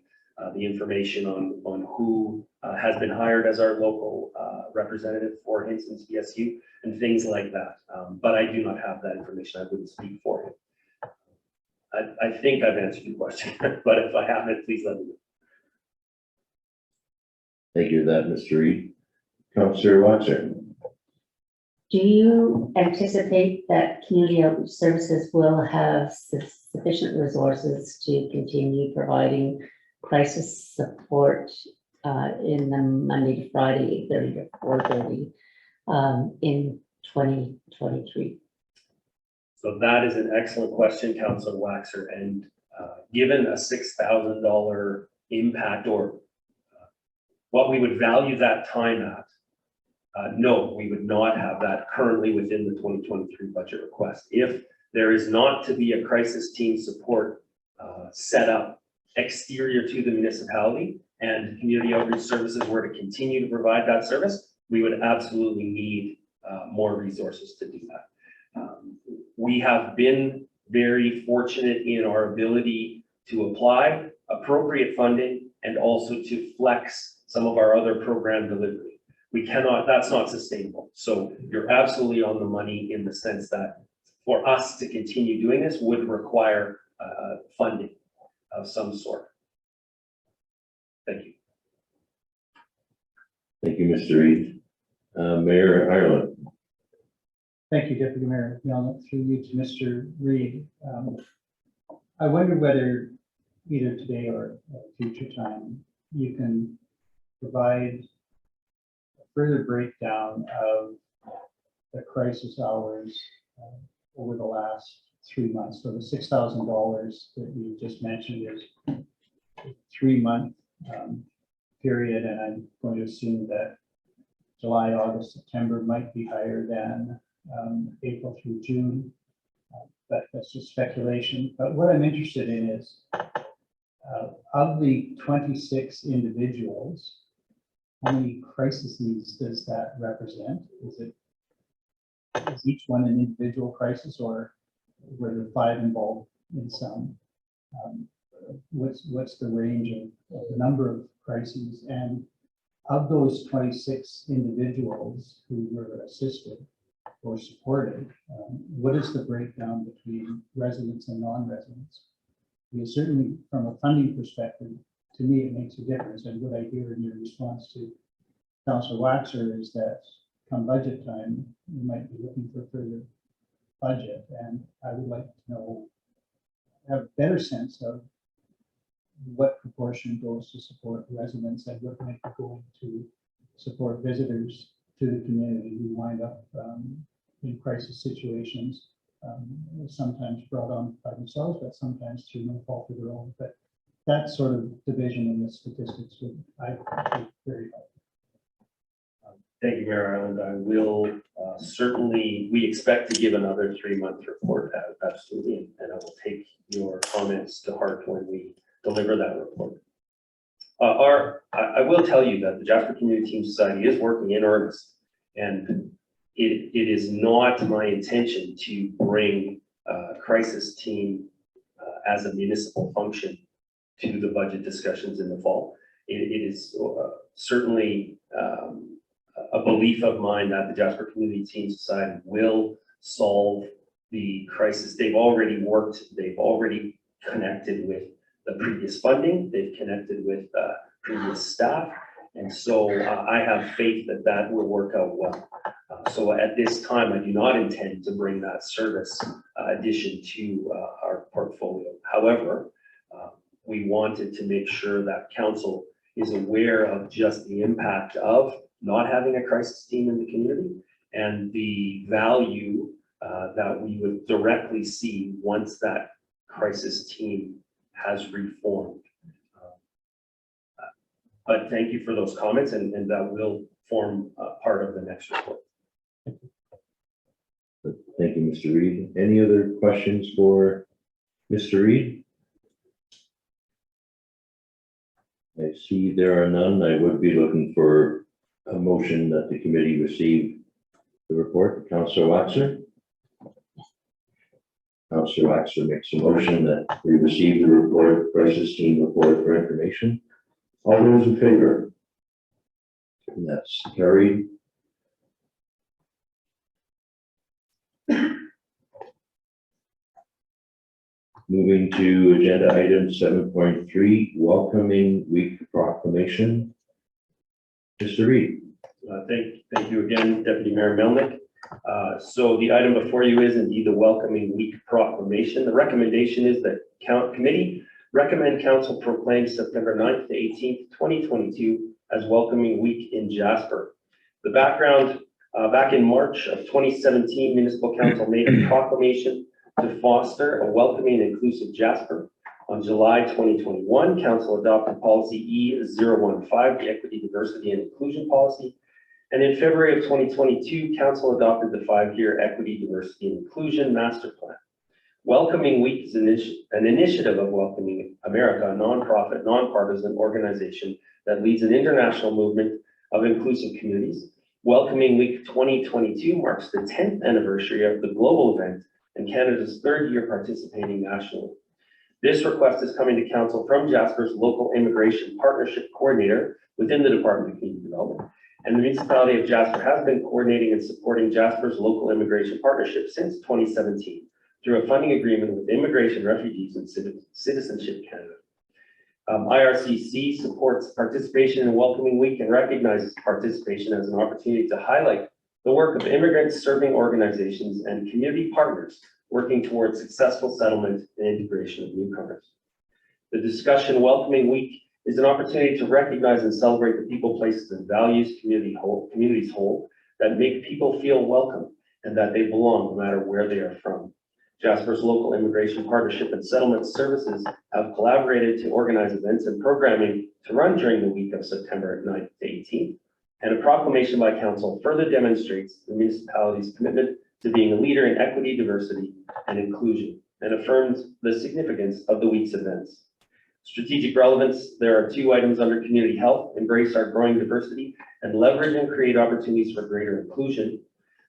the information on who has been hired as our local representative for Hinton's BSU and things like that. But I do not have that information. I wouldn't speak for him. I think I've answered your question, but if I haven't, please let me know. Thank you for that, Mr. Reed. Councillor Watson. Do you anticipate that community outreach services will have sufficient resources to continue providing crisis support in the Monday to Friday, 8:30 to 4:30 in 2023? So that is an excellent question, Councillor Waxer, and given a $6,000 impact or what we would value that time at, no, we would not have that currently within the 2023 budget request. If there is not to be a crisis team support set up exterior to the municipality and community outreach services were to continue to provide that service, we would absolutely need more resources to do that. We have been very fortunate in our ability to apply appropriate funding and also to flex some of our other program delivery. We cannot, that's not sustainable. So you're absolutely on the money in the sense that for us to continue doing this would require funding of some sort. Thank you. Thank you, Mr. Reed. Mayor Ireland. Thank you, Deputy Mayor Melnick. Through you to Mr. Reed. I wonder whether either today or at a future time, you can provide a further breakdown of the crisis hours over the last 3 months. So the $6,000 that you just mentioned is a 3-month period, and I'm going to assume that July, August, September might be higher than April through June. But that's just speculation. But what I'm interested in is of the 26 individuals, how many crises does that represent? Is each one an individual crisis, or were there 5 involved in some? What's the range of the number of crises? And of those 26 individuals who were assisted or supported, what is the breakdown between residents and non-residents? Because certainly from a funding perspective, to me, it makes a difference. And what I hear in your response to Councillor Waxer is that come budget time, we might be looking for further budget. And I would like to know, have a better sense of what proportion goes to support residents and what might be going to support visitors to the community who wind up in crisis situations, sometimes brought on by themselves, but sometimes through no fault of their own. But that sort of division in the statistics would, I think, very helpful. Thank you, Mayor Ireland. I will certainly, we expect to give another 3-month report, absolutely, and I will take your comments to heart when we deliver that report. I will tell you that the Jasper Community Team Society is working in earnest, and it is not my intention to bring crisis team as a municipal function to the budget discussions in the fall. It is certainly a belief of mine that the Jasper Community Team Society will solve the crisis. They've already worked, they've already connected with the previous funding, they've connected with previous staff, and so I have faith that that will work out well. So at this time, I do not intend to bring that service addition to our portfolio. However, we wanted to make sure that council is aware of just the impact of not having a crisis team in the community and the value that we would directly see once that crisis team has reformed. But thank you for those comments, and that will form part of the next report. Thank you, Mr. Reid. Any other questions for Mr. Reid? I see there are none. I would be looking for a motion that the committee receive the report. Councillor Waxer. Councillor Waxer makes a motion that we receive the report, crisis team report for information. All those in favor? And that's carried. Moving to agenda item 7.3, welcoming week proclamation. Mr. Reid. Thank you again, Deputy Mayor Melnick. So the item before you is indeed the welcoming week proclamation. The recommendation is that committee recommend council proclaim September 9th to 18th, 2022 as welcoming week in Jasper. The background, back in March of 2017, Municipal Council made a proclamation to foster a welcoming and inclusive Jasper. On July 2021, Council adopted policy E015, the Equity, Diversity, and Inclusion Policy. And in February of 2022, Council adopted the 5-year Equity, Diversity, and Inclusion Master Plan. Welcoming Week is an initiative of Welcoming America, a nonprofit, nonpartisan organization that leads an international movement of inclusive communities. Welcoming Week 2022 marks the 10th anniversary of the global event and Canada's 3rd year participating nationally. This request is coming to council from Jasper's local immigration partnership coordinator within the Department of Community Development. And the municipality of Jasper has been coordinating and supporting Jasper's local immigration partnership since 2017 through a funding agreement with Immigration, Refugees, and Citizenship Canada. IRCC supports participation in Welcoming Week and recognizes participation as an opportunity to highlight the work of immigrants, serving organizations, and community partners working towards successful settlement and integration of newcomers. The discussion Welcoming Week is an opportunity to recognize and celebrate the people, places, and values communities hold that make people feel welcome and that they belong no matter where they are from. Jasper's local immigration partnership and settlement services have collaborated to organize events and programming to run during the week of September 9th to 18th. And a proclamation by council further demonstrates the municipality's commitment to being a leader in equity, diversity, and inclusion, and affirms the significance of the week's events. Strategic relevance, there are 2 items under community health: embrace our growing diversity and leverage and create opportunities for greater inclusion.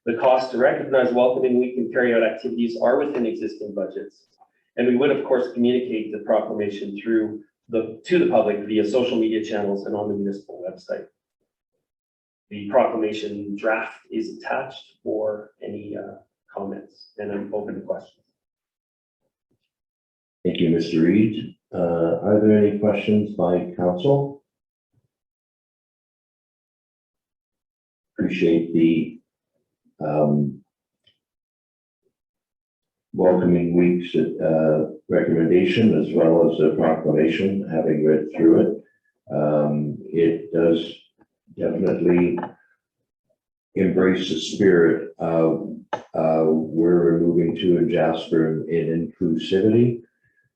The cost to recognize Welcoming Week and carry out activities are within existing budgets. And we would, of course, communicate the proclamation to the public via social media channels and on the municipal website. The proclamation draft is attached for any comments, and I'm open to questions. Thank you, Mr. Reid. Are there any questions by council? Appreciate the Welcoming Week's recommendation as well as the proclamation, having read through it. It does definitely embrace the spirit of we're moving to in Jasper in inclusivity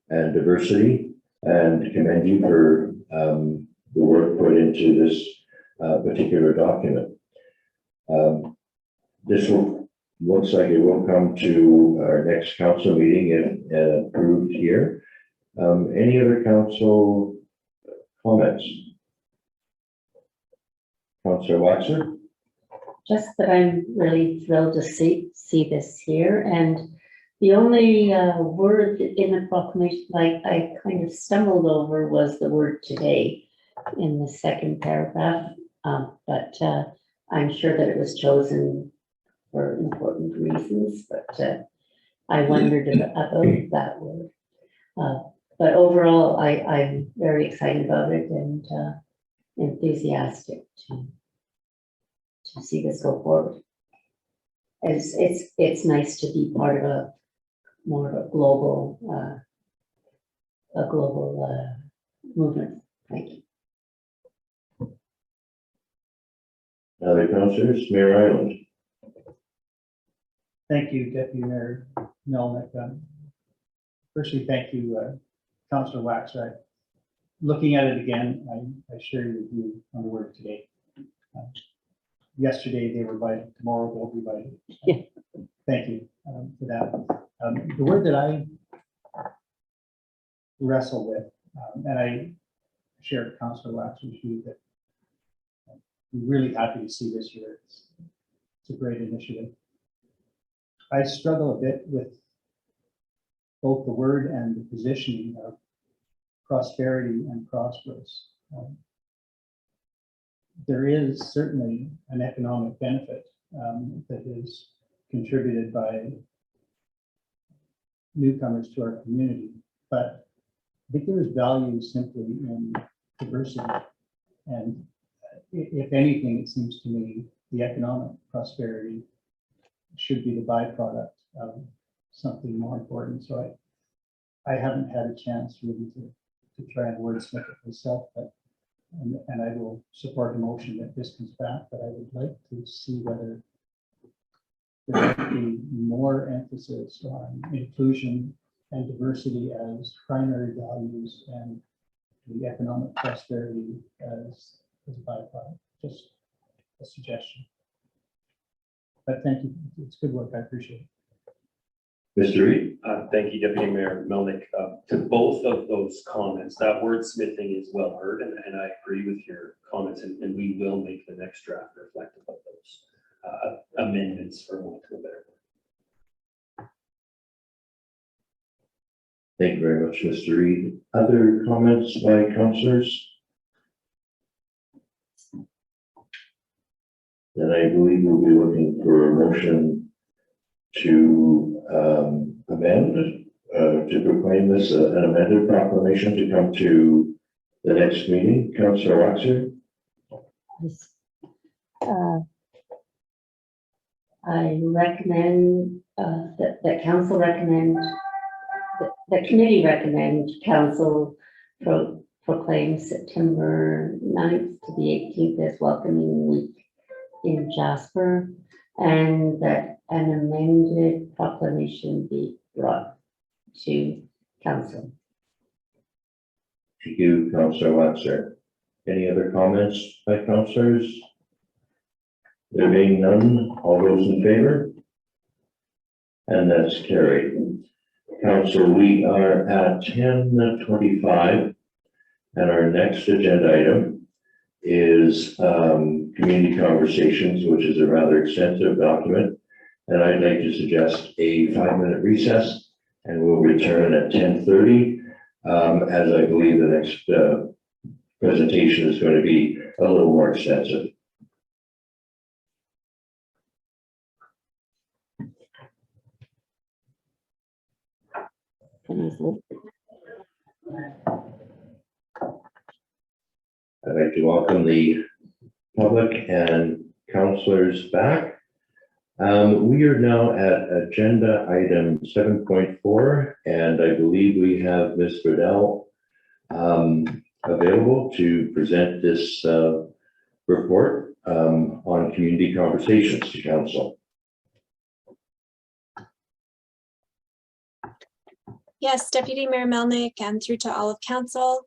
and diversity, and commend you for the work put into this particular document. This looks like it will come to our next council meeting if approved here. Any other council comments? Councillor Watson? Just that I'm really thrilled to see this here, and the only word in the proclamation, like I kind of stumbled over, was the word today in the second paragraph, but I'm sure that it was chosen for important reasons, but I wondered about that word. But overall, I'm very excited about it and enthusiastic to see this go forward. It's nice to be part of a more of a global movement. Thank you. Other councillors, Mayor Island? Thank you, Deputy Mayor Melnick. Firstly, thank you, Councillor Waxer. Looking at it again, I share your view on the word today. Yesterday they were vital, tomorrow they'll be vital. Yeah. Thank you for that. The word that I wrestle with, and I share Councillor Waxer's view that I'm really happy to see this year. It's a great initiative. I struggle a bit with both the word and the positioning of prosperity and prosperous. There is certainly an economic benefit that is contributed by newcomers to our community, but I think there is value simply in diversity. And if anything, it seems to me the economic prosperity should be the byproduct of something more important. So I haven't had a chance really to try and wordsmith it myself, but and I will support the motion that this comes back, but I would like to see whether there might be more emphasis on inclusion and diversity as primary values and the economic prosperity as a byproduct. Just a suggestion. But thank you. It's good work. I appreciate it. Mr. Reid? Thank you, Deputy Mayor Melnick. To both of those comments, that wordsmithing is well heard, and I agree with your comments, and we will make the next draft reflective of those amendments, for want of a better word. Thank you very much, Mr. Reid. Other comments by councillors? Then I believe we'll be looking for a motion to amend, to proclaim this an amended proclamation to come to the next meeting. Councillor Waxer? I recommend that council recommend, the committee recommend council proclaim September 9th to the 18th as welcoming week in Jasper, and that an amended proclamation be brought to council. Thank you, Councillor Waxer. Any other comments by councillors? There being none, all those in favor? And that's carried. Council, we are at 10:25, and our next agenda item is community conversations, which is a rather extensive document. And I'd like to suggest a 5-minute recess, and we'll return at 10:30, as I believe the next presentation is going to be a little more extensive. I'd like to welcome the public and councillors back. We are now at agenda item 7.4, and I believe we have Ms. Riddell available to present this report on community conversations to council. Yes, Deputy Mayor Melnick, and through to all of council.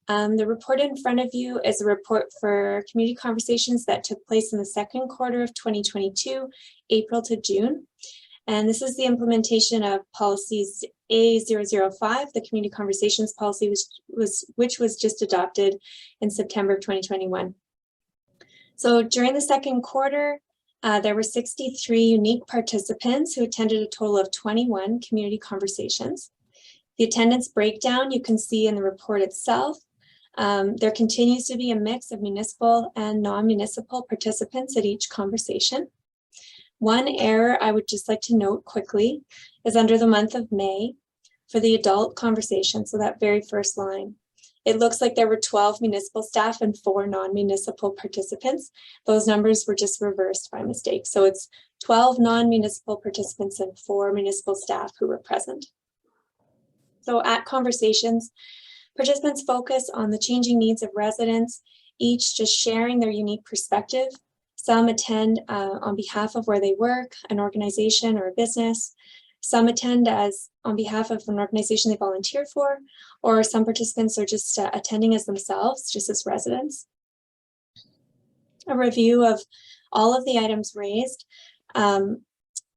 The report in front of you is a report for community conversations that took place in the second quarter of 2022, April to June. And this is the implementation of policies A005, the community conversations policy, which was just adopted in September of 2021. So during the second quarter, there were 63 unique participants who attended a total of 21 community conversations. The attendance breakdown you can see in the report itself. There continues to be a mix of municipal and non-municipal participants at each conversation. One error I would just like to note quickly is under the month of May for the adult conversation, so that very first line. It looks like there were 12 municipal staff and 4 non-municipal participants. Those numbers were just reversed by mistake. So it's 12 non-municipal participants and 4 municipal staff who were present. So at conversations, participants focus on the changing needs of residents, each just sharing their unique perspective. Some attend on behalf of where they work, an organization or a business. Some attend as on behalf of an organization they volunteer for, or some participants are just attending as themselves, just as residents. A review of all of the items raised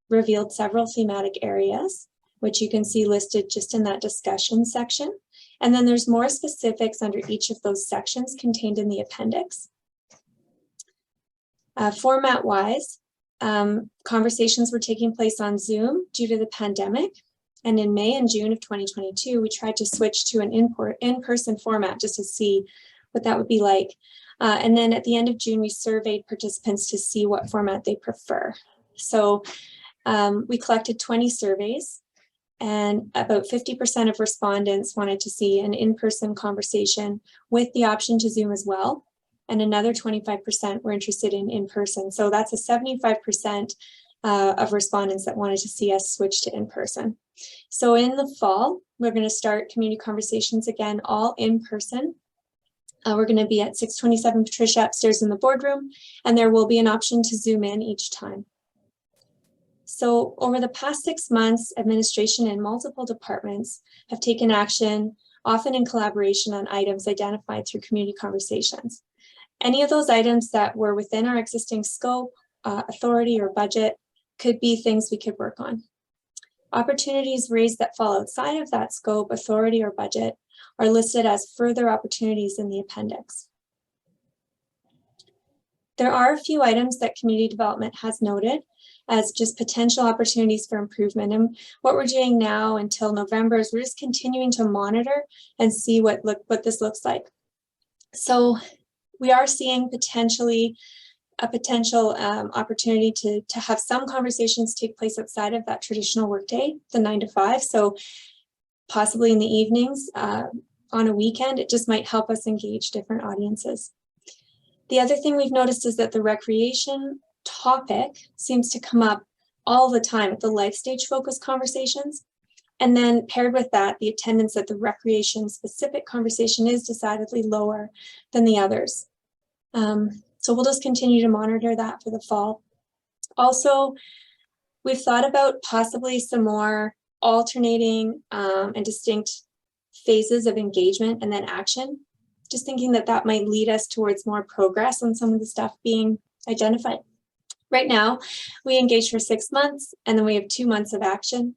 revealed several thematic areas, which you can see listed just in that discussion section. And then there's more specifics under each of those sections contained in the appendix. Format-wise, conversations were taking place on Zoom due to the pandemic. And in May and June of 2022, we tried to switch to an in-person format just to see what that would be like. And then at the end of June, we surveyed participants to see what format they prefer. So we collected 20 surveys, and about 50% of respondents wanted to see an in-person conversation with the option to Zoom as well. And another 25% were interested in person. So that's a 75% of respondents that wanted to see us switch to in-person. So in the fall, we're going to start community conversations again, all in person. We're going to be at 627 Patricia upstairs in the boardroom, and there will be an option to Zoom in each time. So over the past 6 months, administration in multiple departments have taken action, often in collaboration on items identified through community conversations. Any of those items that were within our existing scope, authority, or budget could be things we could work on. Opportunities raised that fall outside of that scope, authority, or budget are listed as further opportunities in the appendix. There are a few items that community development has noted as just potential opportunities for improvement. And what we're doing now until November is we're just continuing to monitor and see what this looks like. So we are seeing a potential opportunity to have some conversations take place outside of that traditional workday, the 9 to 5. So possibly in the evenings, on a weekend, it just might help us engage different audiences. The other thing we've noticed is that the recreation topic seems to come up all the time at the life stage focused conversations. And then paired with that, the attendance at the recreation specific conversation is decidedly lower than the others. So we'll just continue to monitor that for the fall. Also, we've thought about possibly some more alternating and distinct phases of engagement and then action. Just thinking that that might lead us towards more progress on some of the stuff being identified. Right now, we engage for 6 months, and then we have 2 months of action.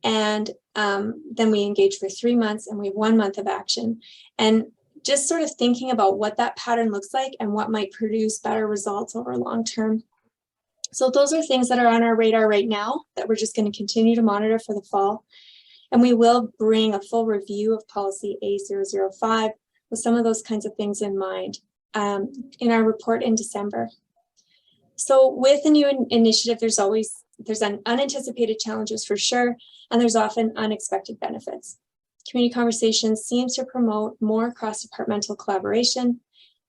And then we engage for 3 months, and we have 1 month of action. And just sort of thinking about what that pattern looks like and what might produce better results over long term. So those are things that are on our radar right now that we're just going to continue to monitor for the fall. And we will bring a full review of policy A005 with some of those kinds of things in mind in our report in December. So with a new initiative, there's unanticipated challenges for sure, and there's often unexpected benefits. Community Conversations seems to promote more cross-departmental collaboration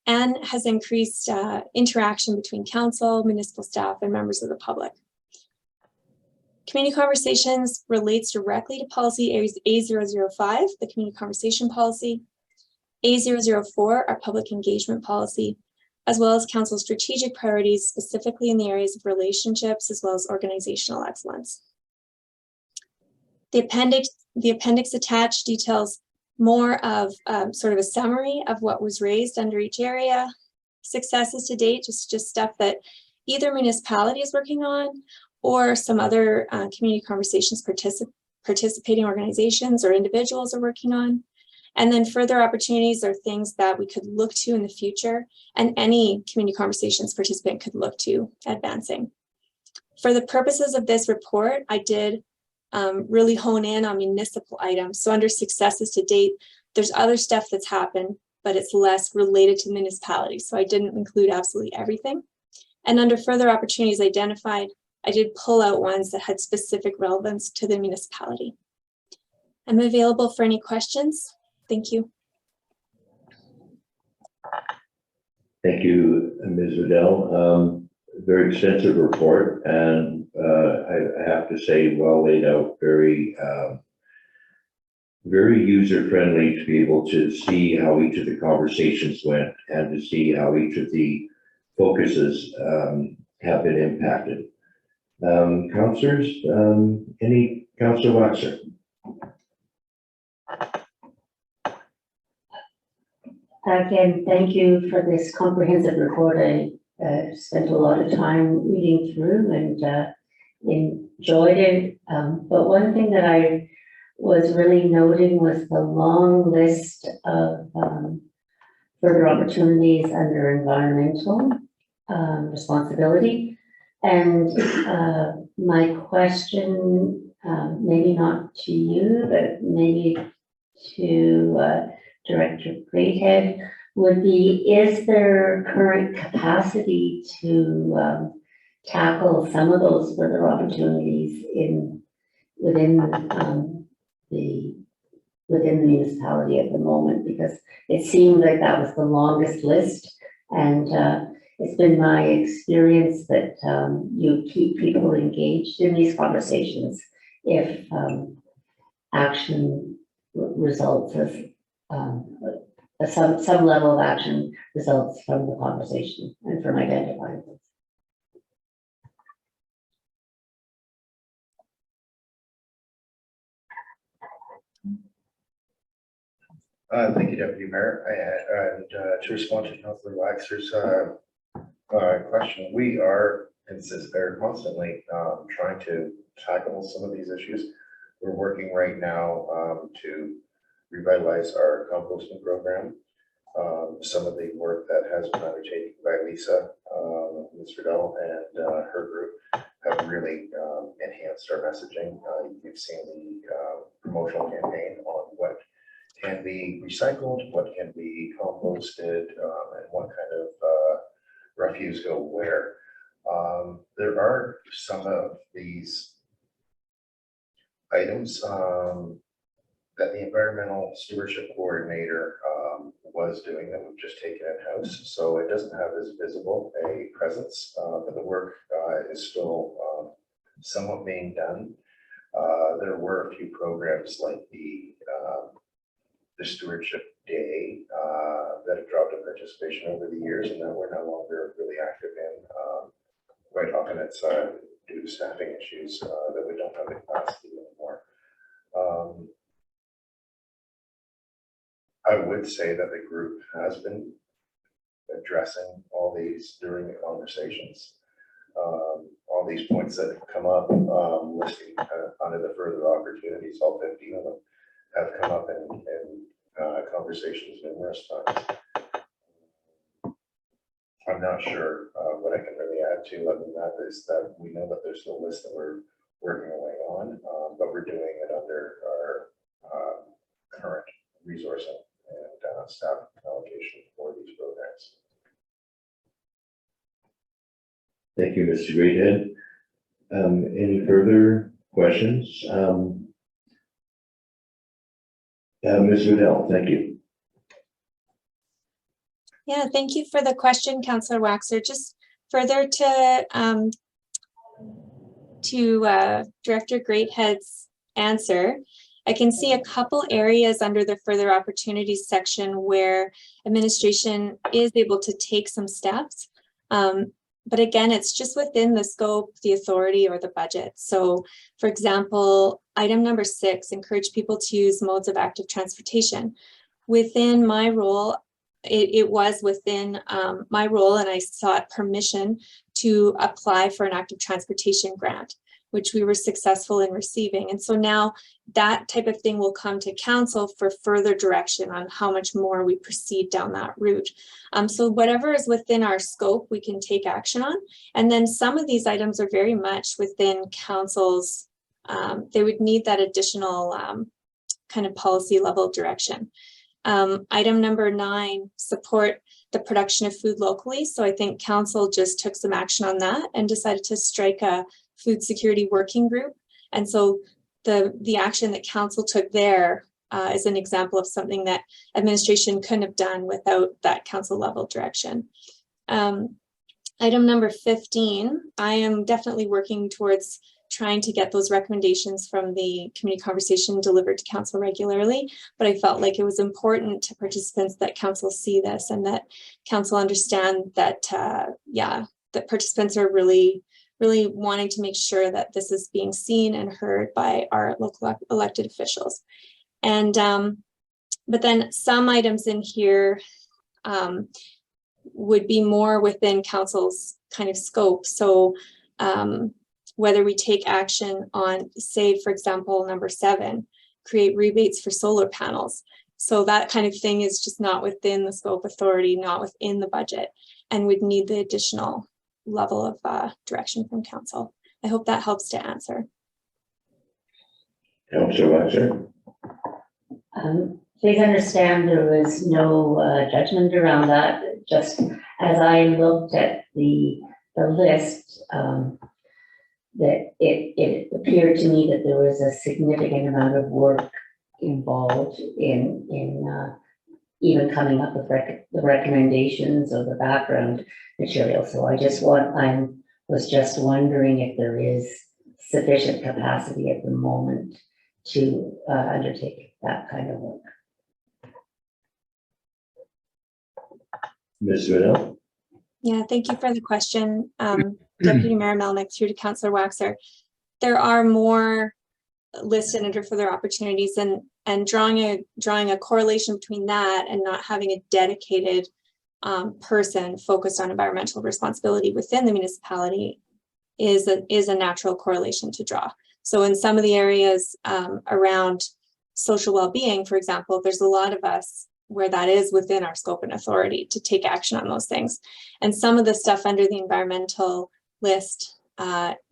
and has increased interaction between council, municipal staff, and members of the public. Community Conversations relates directly to policy A005, the Community Conversation Policy, A004, our Public Engagement Policy, as well as Council's strategic priorities, specifically in the areas of relationships, as well as organizational excellence. The appendix attached details more of sort of a summary of what was raised under each area, successes to date, just stuff that either municipality is working on or some other community conversations participating organizations or individuals are working on. And then further opportunities are things that we could look to in the future and any community conversations participant could look to advancing. For the purposes of this report, I did really hone in on municipal items. So under successes to date, there's other stuff that's happened, but it's less related to municipalities. So I didn't include absolutely everything. And under further opportunities identified, I did pull out ones that had specific relevance to the municipality. I'm available for any questions. Thank you. Thank you, Ms. Waddell. Very extensive report, and I have to say, well laid out, very user-friendly to be able to see how each of the conversations went and to see how each of the focuses have been impacted. Councillors, any Councillor Waxer? Again, thank you for this comprehensive report. I spent a lot of time reading through and enjoyed it. But one thing that I was really noting was the long list of further opportunities under environmental responsibility. And my question, maybe not to you, but maybe to Director Greathead, would be, is there current capacity to tackle some of those further opportunities within the municipality at the moment? Because it seemed like that was the longest list, and it's been my experience that you keep people engaged in these conversations if action results as some level of action results from the conversation and from identifying this. Thank you, Deputy Mayor. And to respond to Councillor Waxer's question, we are constantly trying to tackle some of these issues. We're working right now to revitalize our composting program. Some of the work that has been undertaken by Lisa, Ms. Riddell, and her group have really enhanced our messaging. You've seen the promotional campaign on what can be recycled, what can be composted, and what kind of refuse go where. There are some of these items that the environmental stewardship coordinator was doing that we've just taken in-house. So it doesn't have as visible a presence, but the work is still somewhat being done. There were a few programs like the Stewardship Day that have dropped in participation over the years, and that we're no longer really active in. Quite often it's due to staffing issues that we don't have the capacity anymore. I would say that the group has been addressing all these during the conversations. All these points that have come up, listing under the further opportunities, all 15 of them have come up in conversations numerous times. I'm not sure what I can really add to other than that is that we know that there's a list that we're working away on, but we're doing it under our current resourcing and staff allocation for these programs. Thank you, Mr. Greathead. Any further questions? Ms. Waddell, thank you. Yeah, thank you for the question, Councillor Waxer. Just further to Director Greathead's answer, I can see a couple areas under the further opportunities section where administration is able to take some steps. But again, it's just within the scope, the authority, or the budget. So for example, item number 6, encourage people to use modes of active transportation. Within my role, it was within my role, and I sought permission to apply for an active transportation grant, which we were successful in receiving. And so now that type of thing will come to council for further direction on how much more we proceed down that route. So whatever is within our scope, we can take action on. And then some of these items are very much within council's, they would need that additional kind of policy level direction. Item number 9, support the production of food locally. So I think council just took some action on that and decided to strike a food security working group. And so the action that council took there is an example of something that administration couldn't have done without that council level direction. Item number 15, I am definitely working towards trying to get those recommendations from the community conversation delivered to council regularly, but I felt like it was important to participants that council see this and that council understand that, that participants are really wanting to make sure that this is being seen and heard by our local elected officials. And, but then some items in here would be more within council's kind of scope. So whether we take action on, say, for example, number 7, create rebates for solar panels. So that kind of thing is just not within the scope authority, not within the budget, and would need the additional level of direction from council. I hope that helps to answer. Councillor Wexler. Please understand there was no judgment around that. Just as I looked at the list, that it appeared to me that there was a significant amount of work involved in even coming up with the recommendations or the background material. So I was just wondering if there is sufficient capacity at the moment to undertake that kind of work. Ms. Riddell. Yeah, thank you for the question, Deputy Mayor Melnick, through to Councillor Waxer. There are more listed under further opportunities, and drawing a correlation between that and not having a dedicated person focused on environmental responsibility within the municipality is a natural correlation to draw. So in some of the areas around social well-being, for example, there's a lot of us where that is within our scope and authority to take action on those things. And some of the stuff under the environmental list,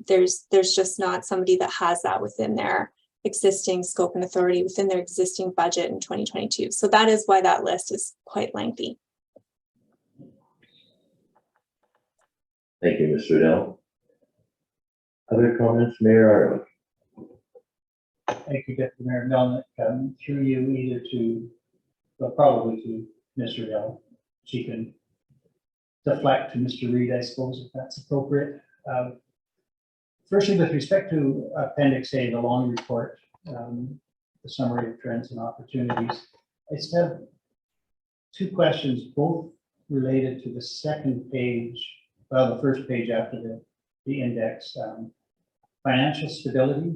there's just not somebody that has that within their existing scope and authority, within their existing budget in 2022. So that is why that list is quite lengthy. Thank you, Ms. Riddell. Other comments, Mayor Arlen? Thank you, Deputy Mayor Melnick. Through you either to, well, probably to Mr. Dell. She can deflect to Mr. Reid, I suppose, if that's appropriate. Firstly, with respect to Appendix A, the long report, the summary of trends and opportunities, I just have 2 questions, both related to the second page, well, the first page after the index, financial stability,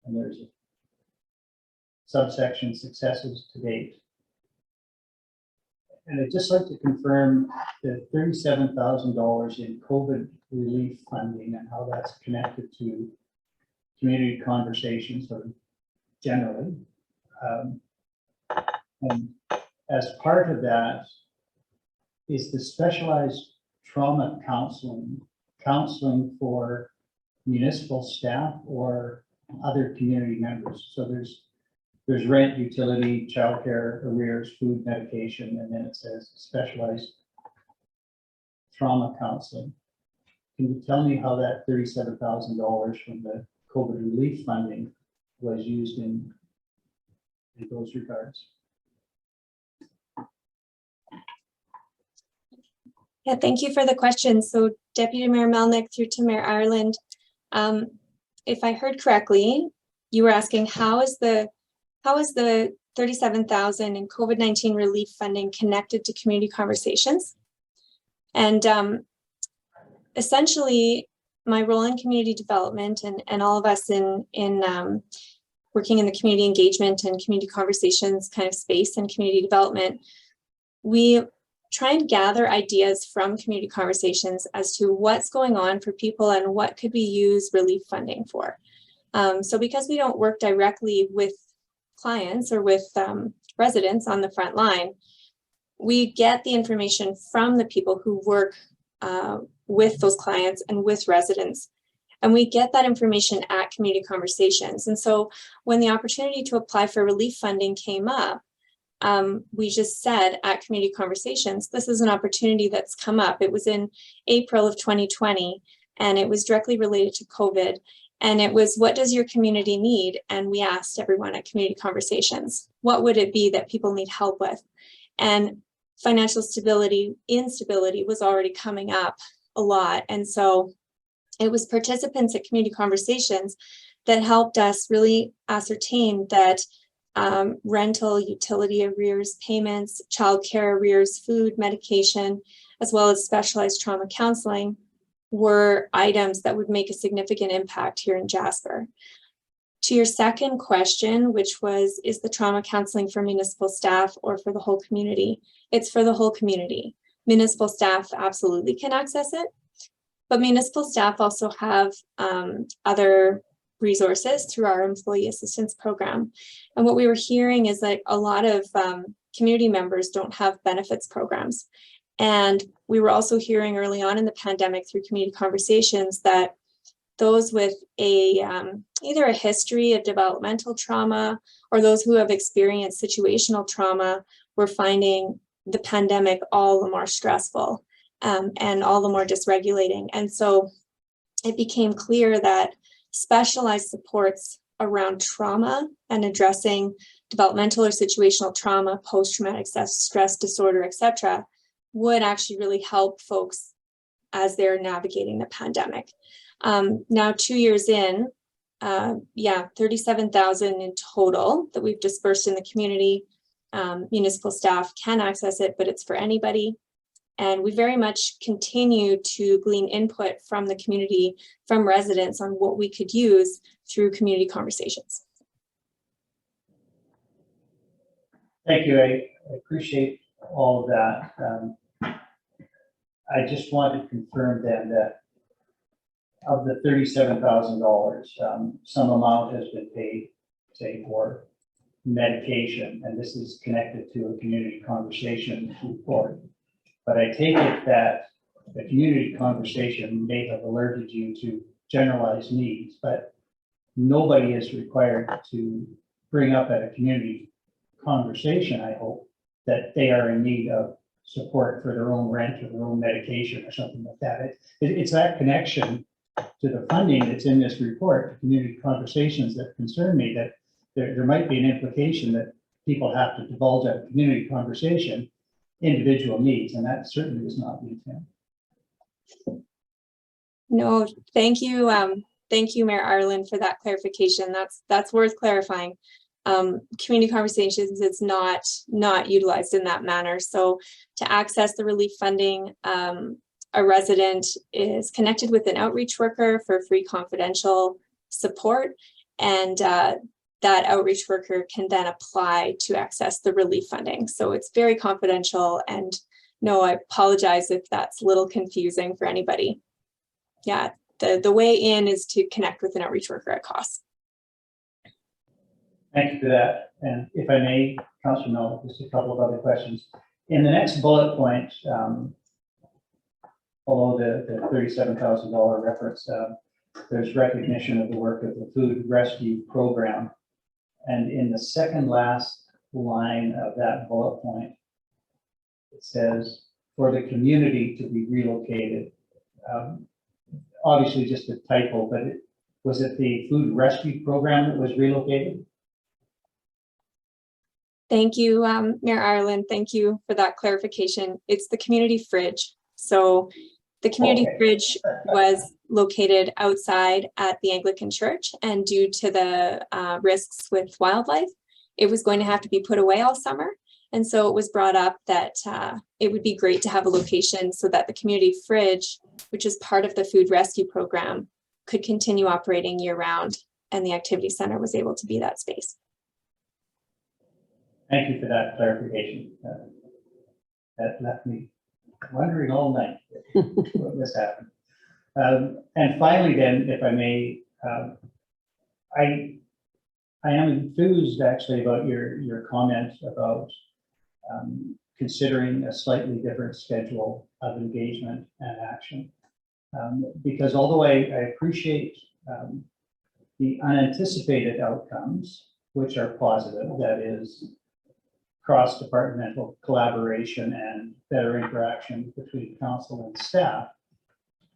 and there's a subsection successes to date. And I'd just like to confirm the $37,000 in COVID relief funding and how that's connected to community conversations or generally. And as part of that is the specialized trauma counseling for municipal staff or other community members. So there's rent, utility, childcare, arrears, food, medication, and then it says specialized trauma counseling. Can you tell me how that $37,000 from the COVID relief funding was used in those regards? Yeah, thank you for the question. So Deputy Mayor Melnick through to Mayor Ireland. If I heard correctly, you were asking how is the $37,000 in COVID-19 relief funding connected to community conversations? And essentially, my role in community development and all of us in working in the community engagement and community conversations kind of space and community development, we try and gather ideas from community conversations as to what's going on for people and what could we use relief funding for. So because we don't work directly with clients or with residents on the front line, we get the information from the people who work with those clients and with residents. And we get that information at community conversations. And so when the opportunity to apply for relief funding came up, we just said at community conversations, this is an opportunity that's come up. It was in April of 2020, and it was directly related to COVID. And it was, what does your community need? And we asked everyone at community conversations, what would it be that people need help with? And financial instability was already coming up a lot. And so it was participants at community conversations that helped us really ascertain that rental, utility arrears, payments, childcare arrears, food, medication, as well as specialized trauma counseling were items that would make a significant impact here in Jasper. To your second question, which was, is the trauma counseling for municipal staff or for the whole community? It's for the whole community. Municipal staff absolutely can access it, but municipal staff also have other resources through our employee assistance program. And what we were hearing is that a lot of community members don't have benefits programs. And we were also hearing early on in the pandemic through community conversations that those with either a history of developmental trauma or those who have experienced situational trauma were finding the pandemic all the more stressful and all the more dysregulating. And so it became clear that specialized supports around trauma and addressing developmental or situational trauma, post-traumatic stress disorder, etc., would actually really help folks as they're navigating the pandemic. Now, 2 years in, 37,000 in total that we've dispersed in the community. Municipal staff can access it, but it's for anybody. And we very much continue to glean input from the community, from residents on what we could use through community conversations. Thank you. I appreciate all of that. I just want to confirm then that of the $37,000, some amount has been paid, say, for medication, and this is connected to a community conversation report. But I take it that the community conversation may have alerted you to generalized needs, but nobody is required to bring up at a community conversation, I hope, that they are in need of support for their own rent or their own medication or something like that. It's that connection to the funding that's in this report, community conversations, that concern me, that there might be an implication that people have to divulge at a community conversation individual needs, and that certainly is not the intent. No, thank you. Thank you, Mayor Ireland, for that clarification. That's worth clarifying. Community conversations is not utilized in that manner. So to access the relief funding, a resident is connected with an outreach worker for free confidential support, and that outreach worker can then apply to access the relief funding. So it's very confidential, and no, I apologize if that's a little confusing for anybody. Yeah, the way in is to connect with an outreach worker at cost. Thank you for that. And if I may, Councillor Mel, just a couple of other questions. In the next bullet point, below the $37,000 reference, there's recognition of the work of the food rescue program. And in the second last line of that bullet point, it says, for the community to be relocated. Obviously just a typo, but was it the food rescue program that was relocated? Thank you, Mayor Ireland. Thank you for that clarification. It's the community fridge. So the community fridge was located outside at the Anglican Church, and due to the risks with wildlife, it was going to have to be put away all summer. And so it was brought up that it would be great to have a location so that the community fridge, which is part of the food rescue program, could continue operating year round, and the activity center was able to be that space. Thank you for that clarification. That left me wondering all night what was happening. And finally then, if I may, I am enthused actually about your comment about considering a slightly different schedule of engagement and action. Because although I appreciate the unanticipated outcomes, which are positive, that is cross-departmental collaboration and better interaction between council and staff,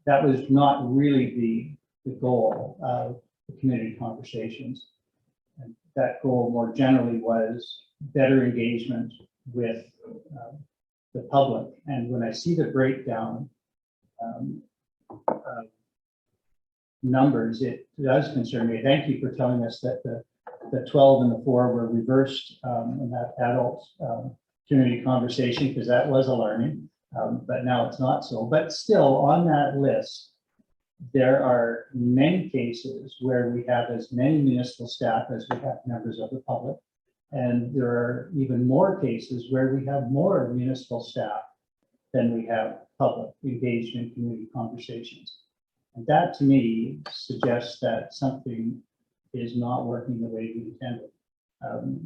that was not really the goal of the community conversations. And that goal more generally was better engagement with the public. And when I see the breakdown of numbers, it does concern me. Thank you for telling us that the 12 and the 4 were reversed in that adult community conversation, because that was alarming, but now it's not so. But still, on that list, there are many cases where we have as many municipal staff as we have members of the public. And there are even more cases where we have more municipal staff than we have public engaged in community conversations. And that to me suggests that something is not working the way we intended.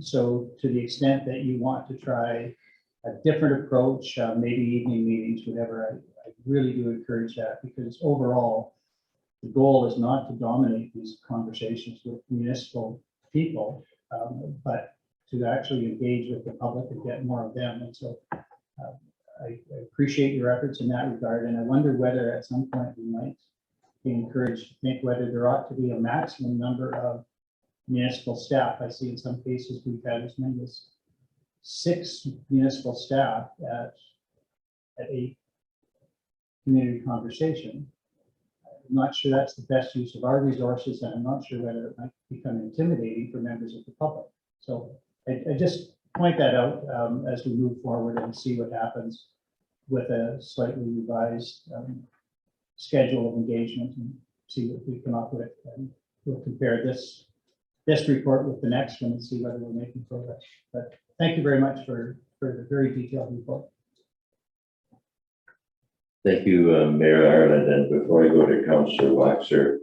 So to the extent that you want to try a different approach, maybe evening meetings, whatever, I really do encourage that, because overall, the goal is not to dominate these conversations with municipal people, but to actually engage with the public and get more of them. And so I appreciate your efforts in that regard. And I wonder whether at some point we might be encouraged to think whether there ought to be a maximum number of municipal staff. I see in some cases we've had as many as 6 municipal staff at a community conversation. I'm not sure that's the best use of our resources, and I'm not sure whether it might become intimidating for members of the public. So I just point that out as we move forward and see what happens with a slightly revised schedule of engagement, and see what we come up with. And we'll compare this report with the next one and see whether we're making progress. But thank you very much for the very detailed report. Thank you, Mayor Ireland. And before I go to Councillor Waxer,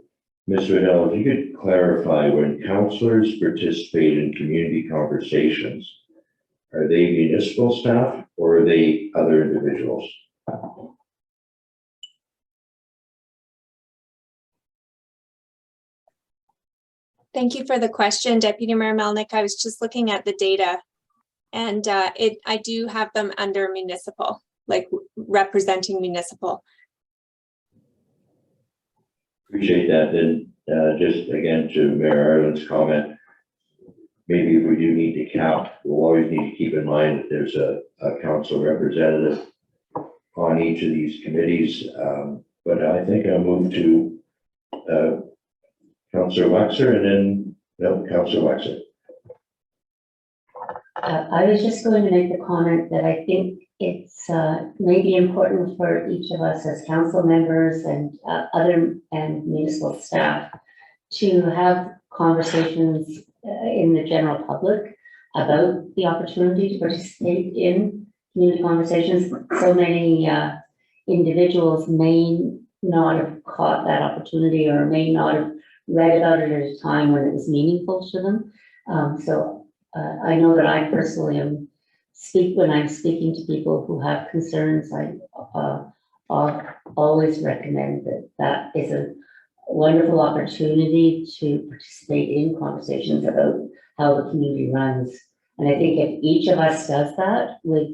Ms. Riddell, if you could clarify, when councillors participate in community conversations, are they municipal staff or are they other individuals? Thank you for the question, Deputy Mayor Melnick. I was just looking at the data, and I do have them under municipal, like representing municipal. Appreciate that. Then just again to Mayor Ireland's comment, maybe if we do need to count, we'll always need to keep in mind that there's a council representative on each of these committees. But I think I'll move to Councillor Waxer, and then Councillor Waxer. I was just going to make the comment that I think it's maybe important for each of us as council members and and municipal staff to have conversations in the general public about the opportunity to participate in community conversations. So many individuals may not have caught that opportunity, or may not have read about it at a time when it was meaningful to them. So I know that I personally when I'm speaking to people who have concerns, I always recommend that is a wonderful opportunity to participate in conversations about how the community runs. And I think if each of us does that with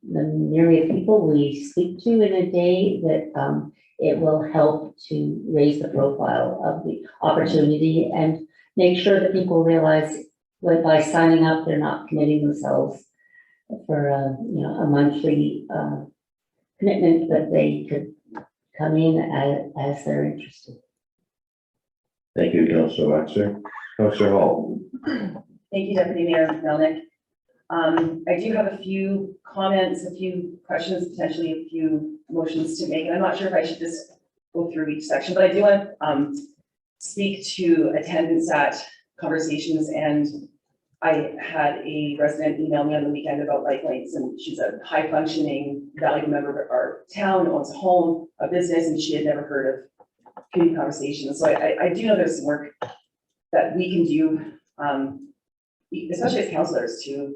the myriad of people we speak to in a day, that it will help to raise the profile of the opportunity and make sure that people realize that by signing up, they're not committing themselves for a monthly commitment, that they could come in as they're interested. Thank you, Councillor Waxer. Councillor Hall. Thank you, Deputy Mayor Melnick. I do have a few comments, a few questions, potentially a few motions to make, and I'm not sure if I should just go through each section, but I do want to speak to attendance at conversations, and I had a resident email me on the weekend about bike lanes, and she's a high functioning, valuable member of our town, owns a home, a business, and she had never heard of community conversations. So I do know there's some work that we can do, especially as counselors, to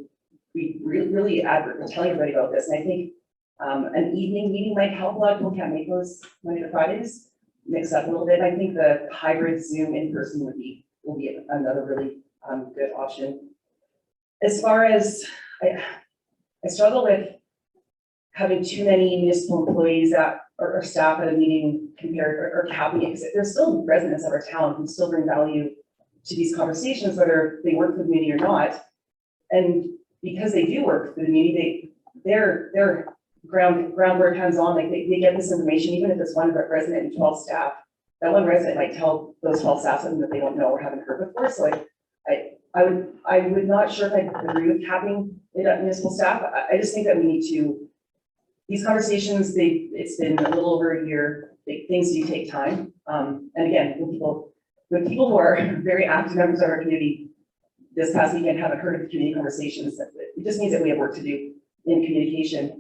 be really advert, telling everybody about this. And I think an evening meeting might help. A lot of people can't make those Monday to Fridays, mix up a little bit. I think the hybrid Zoom in person will be another really good option. As far as I struggle with having too many municipal employees or staff at a meeting compared or capping it, because there's still residents of our town who still bring value to these conversations, whether they work for the community or not. And because they do work for the community, they're groundwork hands-on, like they get this information, even if it's one resident and 12 staff, that one resident might tell those 12 staff something that they don't know or haven't heard before. So I would not sure if I agree with capping it at municipal staff. I just think that we need to, these conversations, it's been a little over a year, things do take time. And again, when people who are very active members of our community this past weekend haven't heard of the community conversations, it just means that we have work to do in communication.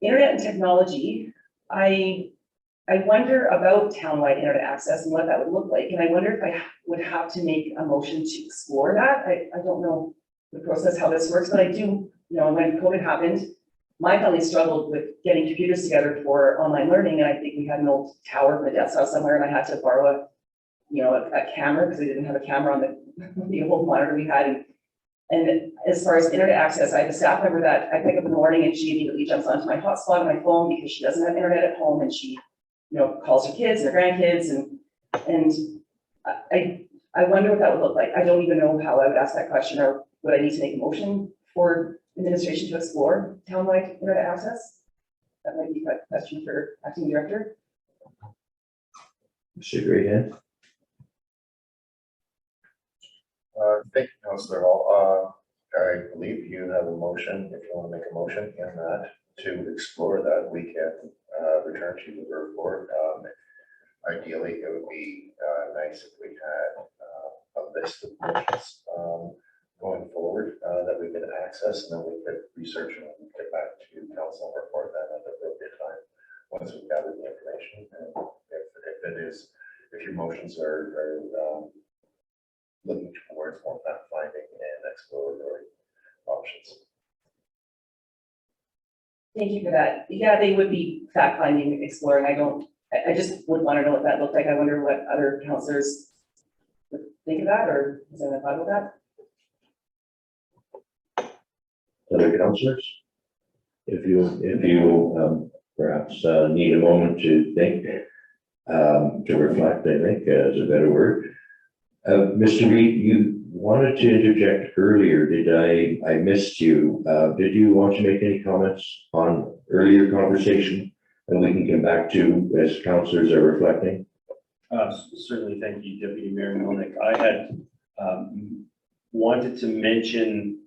Internet and technology, I wonder about townwide internet access and what that would look like. And I wonder if I would have to make a motion to explore that. I don't know the process, how this works, but I do, when COVID happened, my family struggled with getting computers together for online learning. And I think we had an old tower in the desktop somewhere, and I had to borrow a camera because I didn't have a camera on the old monitor we had. And as far as internet access, I have a staff member that I pick up in the morning and she immediately jumps onto my hotspot on my phone because she doesn't have internet at home, and she, calls her kids and her grandkids, and I wonder what that would look like. I don't even know how I would ask that question, or would I need to make a motion for administration to explore townwide internet access? That might be a question for acting director. Mr. Grayhead? Thank you, Councillor Hall. I believe you have a motion. If you want to make a motion in that to explore that, we can return to the report. Ideally, it would be nice if we had a list of motions going forward that we could access, and then we could research and get back to council and report that at the appropriate time once we've gathered the information. And if your motions are looking towards more fact finding and exploratory options. Thank you for that. Yeah, they would be fact finding, exploring. I just would want to know what that looked like. I wonder what other councillors would think of that, or is anyone thought about that? Other councillors? If you perhaps need a moment to think, to reflect, I think is a better word. Mr. Reed, you wanted to interject earlier. I missed you. Did you want to make any comments on earlier conversation that we can come back to as councillors are reflecting? Certainly, thank you, Deputy Mayor Melnick. I had wanted to mention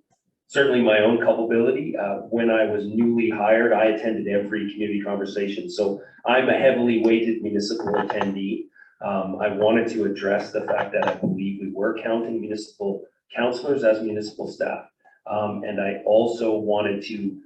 certainly my own culpability. When I was newly hired, I attended every community conversation. So I'm a heavily weighted municipal attendee. I wanted to address the fact that I believe we were counting municipal councillors as municipal staff. And I also wanted to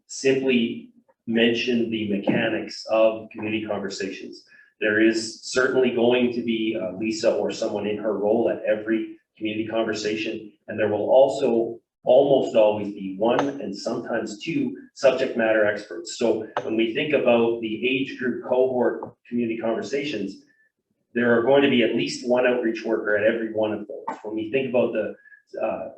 simply mention the mechanics of community conversations. There is certainly going to be Lisa or someone in her role at every community conversation. And there will also almost always be one and sometimes two subject matter experts. So when we think about the age group cohort community conversations, there are going to be at least one outreach worker at every one of those. When we think about the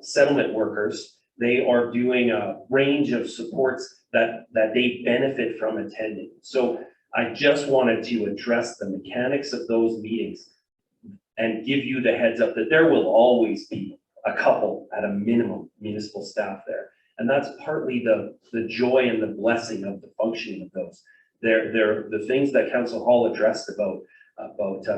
settlement workers, they are doing a range of supports that they benefit from attending. So I just wanted to address the mechanics of those meetings and give you the heads up that there will always be a couple at a minimum municipal staff there. And that's partly the joy and the blessing of the functioning of those. They're the things that Councillor Hall addressed about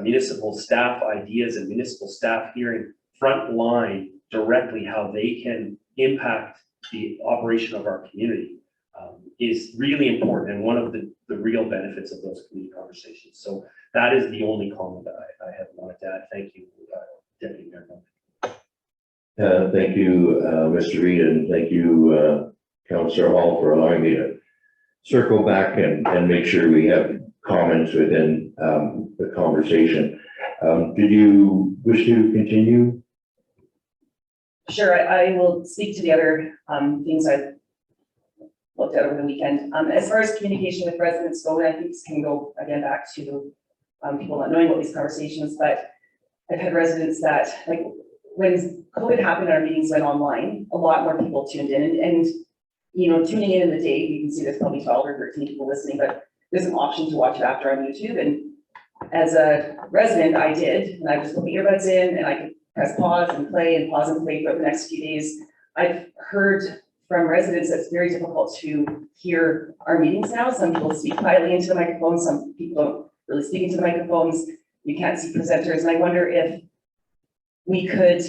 municipal staff ideas and municipal staff hearing front line directly how they can impact the operation of our community is really important and one of the real benefits of those community conversations. So that is the only comment that I have wanted to add. Thank you, Deputy Mayor. Thank you, Mr. Reid, and thank you, Councillor Hall, for allowing me to circle back and make sure we have comments within the conversation. Did you wish to continue? Sure, I will speak to the other things I've looked at over the weekend. As far as communication with residents go, and I think this can go again back to people not knowing about these conversations, but I've had residents that, like, when COVID happened, our meetings went online, a lot more people tuned in, and you know, tuning in the day, you can see there's probably 12 or 13 people listening, but there's an option to watch it after on YouTube. And as a resident, I did, and I just put my earbuds in and I could press pause and play for the next few days. I've heard from residents that it's very difficult to hear our meetings now. Some people speak quietly into the microphone, some people don't really speak into the microphones. You can't see presenters, and I wonder if we could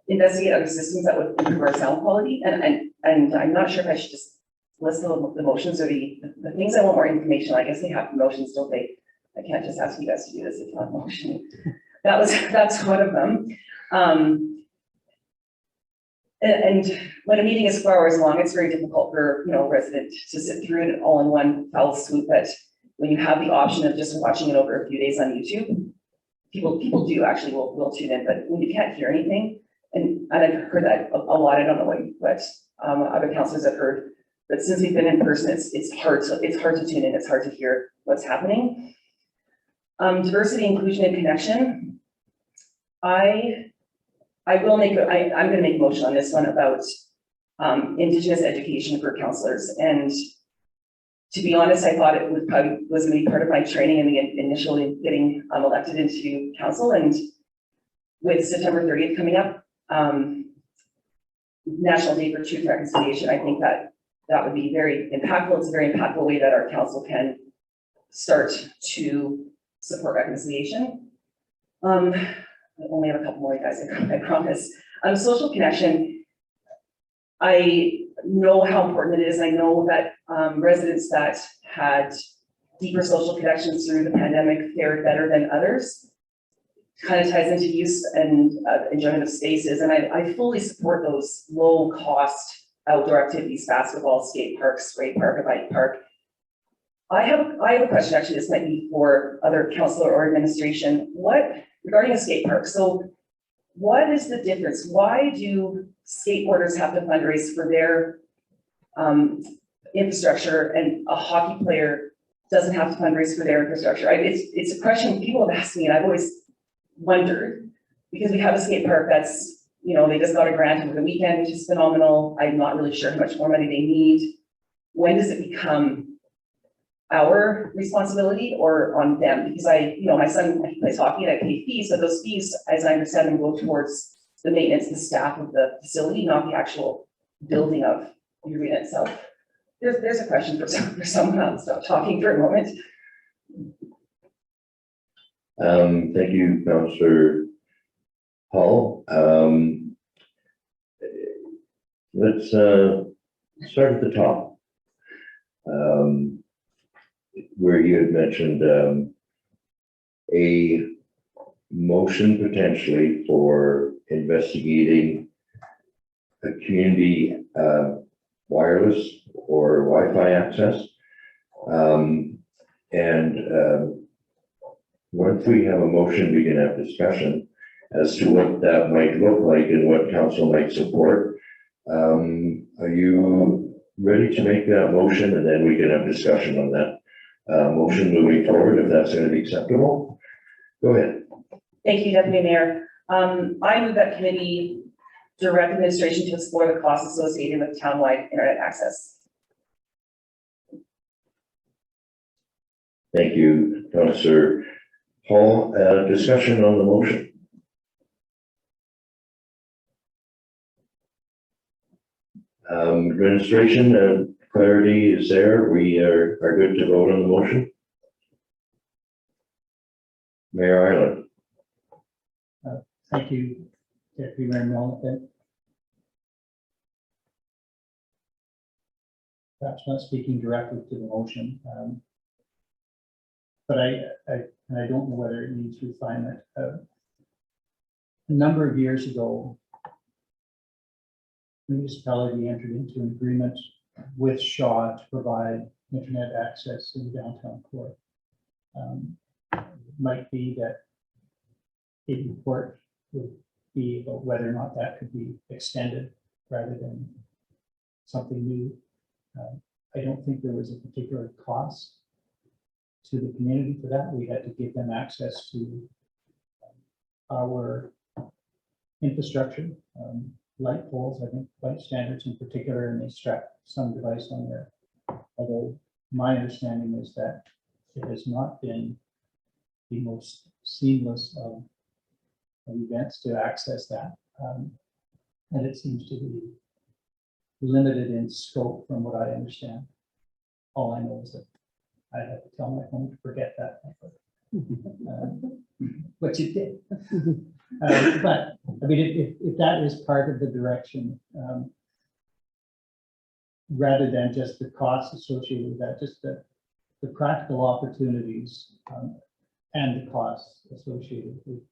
investigate other systems that would improve our sound quality. And I'm not sure if I should just list the motions or the things I want more information. I guess they have motions, don't they? I can't just ask you guys to do this. It's not a motion. That's one of them. And when a meeting is 4 hours long, it's very difficult for, you know, a resident to sit through it all in one foul swoop. But when you have the option of just watching it over a few days on YouTube, people do actually will tune in. But when you can't hear anything, and I've heard that a lot. I don't know what other councillors have heard, but since we've been in person, it's hard to tune in. It's hard to hear what's happening. Diversity, inclusion, and connection. I'm going to make a motion on this one about Indigenous education for councillors. And to be honest, I thought it was going to be part of my training in the initially getting elected into council. And with September 30th coming up, National Day for Truth and Reconciliation, I think that would be very impactful. It's a very impactful way that our council can start to support reconciliation. I only have a couple more, guys, I promise. Social connection, I know how important it is. I know that residents that had deeper social connections through the pandemic fared better than others. Kind of ties into use and enjoyment of spaces. And I fully support those low cost outdoor activities, basketball, skate parks, skate park, a bike park. I have a question, actually. This might be for other councillor or administration. Regarding a skate park, so what is the difference? Why do skateboarders have to fundraise for their infrastructure and a hockey player doesn't have to fundraise for their infrastructure? It's a question people have asked me, and I've always wondered, because we have a skate park that's, you know, they just got a grant over the weekend, which is phenomenal. I'm not really sure how much more money they need. When does it become our responsibility or on them? Because my son, he plays hockey and I pay fees, so those fees, as I understand them, go towards the maintenance, the staff of the facility, not the actual building of the arena itself. There's a question for someone else. Stop talking for a moment. Thank you, Councillor Hall. Let's start at the top. Where you had mentioned a motion potentially for investigating a community wireless or Wi-Fi access. Once we have a motion, we can have discussion as to what that might look like and what council might support. Are you ready to make that motion? And then we can have discussion on that motion moving forward, if that's going to be acceptable. Go ahead. Thank you, Deputy Mayor. I move that committee direct administration to explore the costs associated with townwide internet access. Thank you, Councillor Hall. Discussion on the motion. Administration, clarity is there. We are good to vote on the motion. Mayor Island. Thank you, Deputy Mayor Melnick. perhaps not speaking directly to the motion. But and I don't know whether it needs refinement. A number of years ago, the municipality entered into an agreement with Shaw to provide internet access in the downtown core. It might be that a report would be about whether or not that could be extended rather than something new. I don't think there was a particular cost to the community for that. We had to give them access to our infrastructure, light poles, I think light standards in particular, and they strap some device on there. Although my understanding is that it has not been the most seamless of events to access that. And it seems to be limited in scope from what I understand. All I know is that I had to tell my phone to forget that. But you did. But I mean, if that is part of the direction, rather than just the costs associated with that, just the practical opportunities and the costs associated with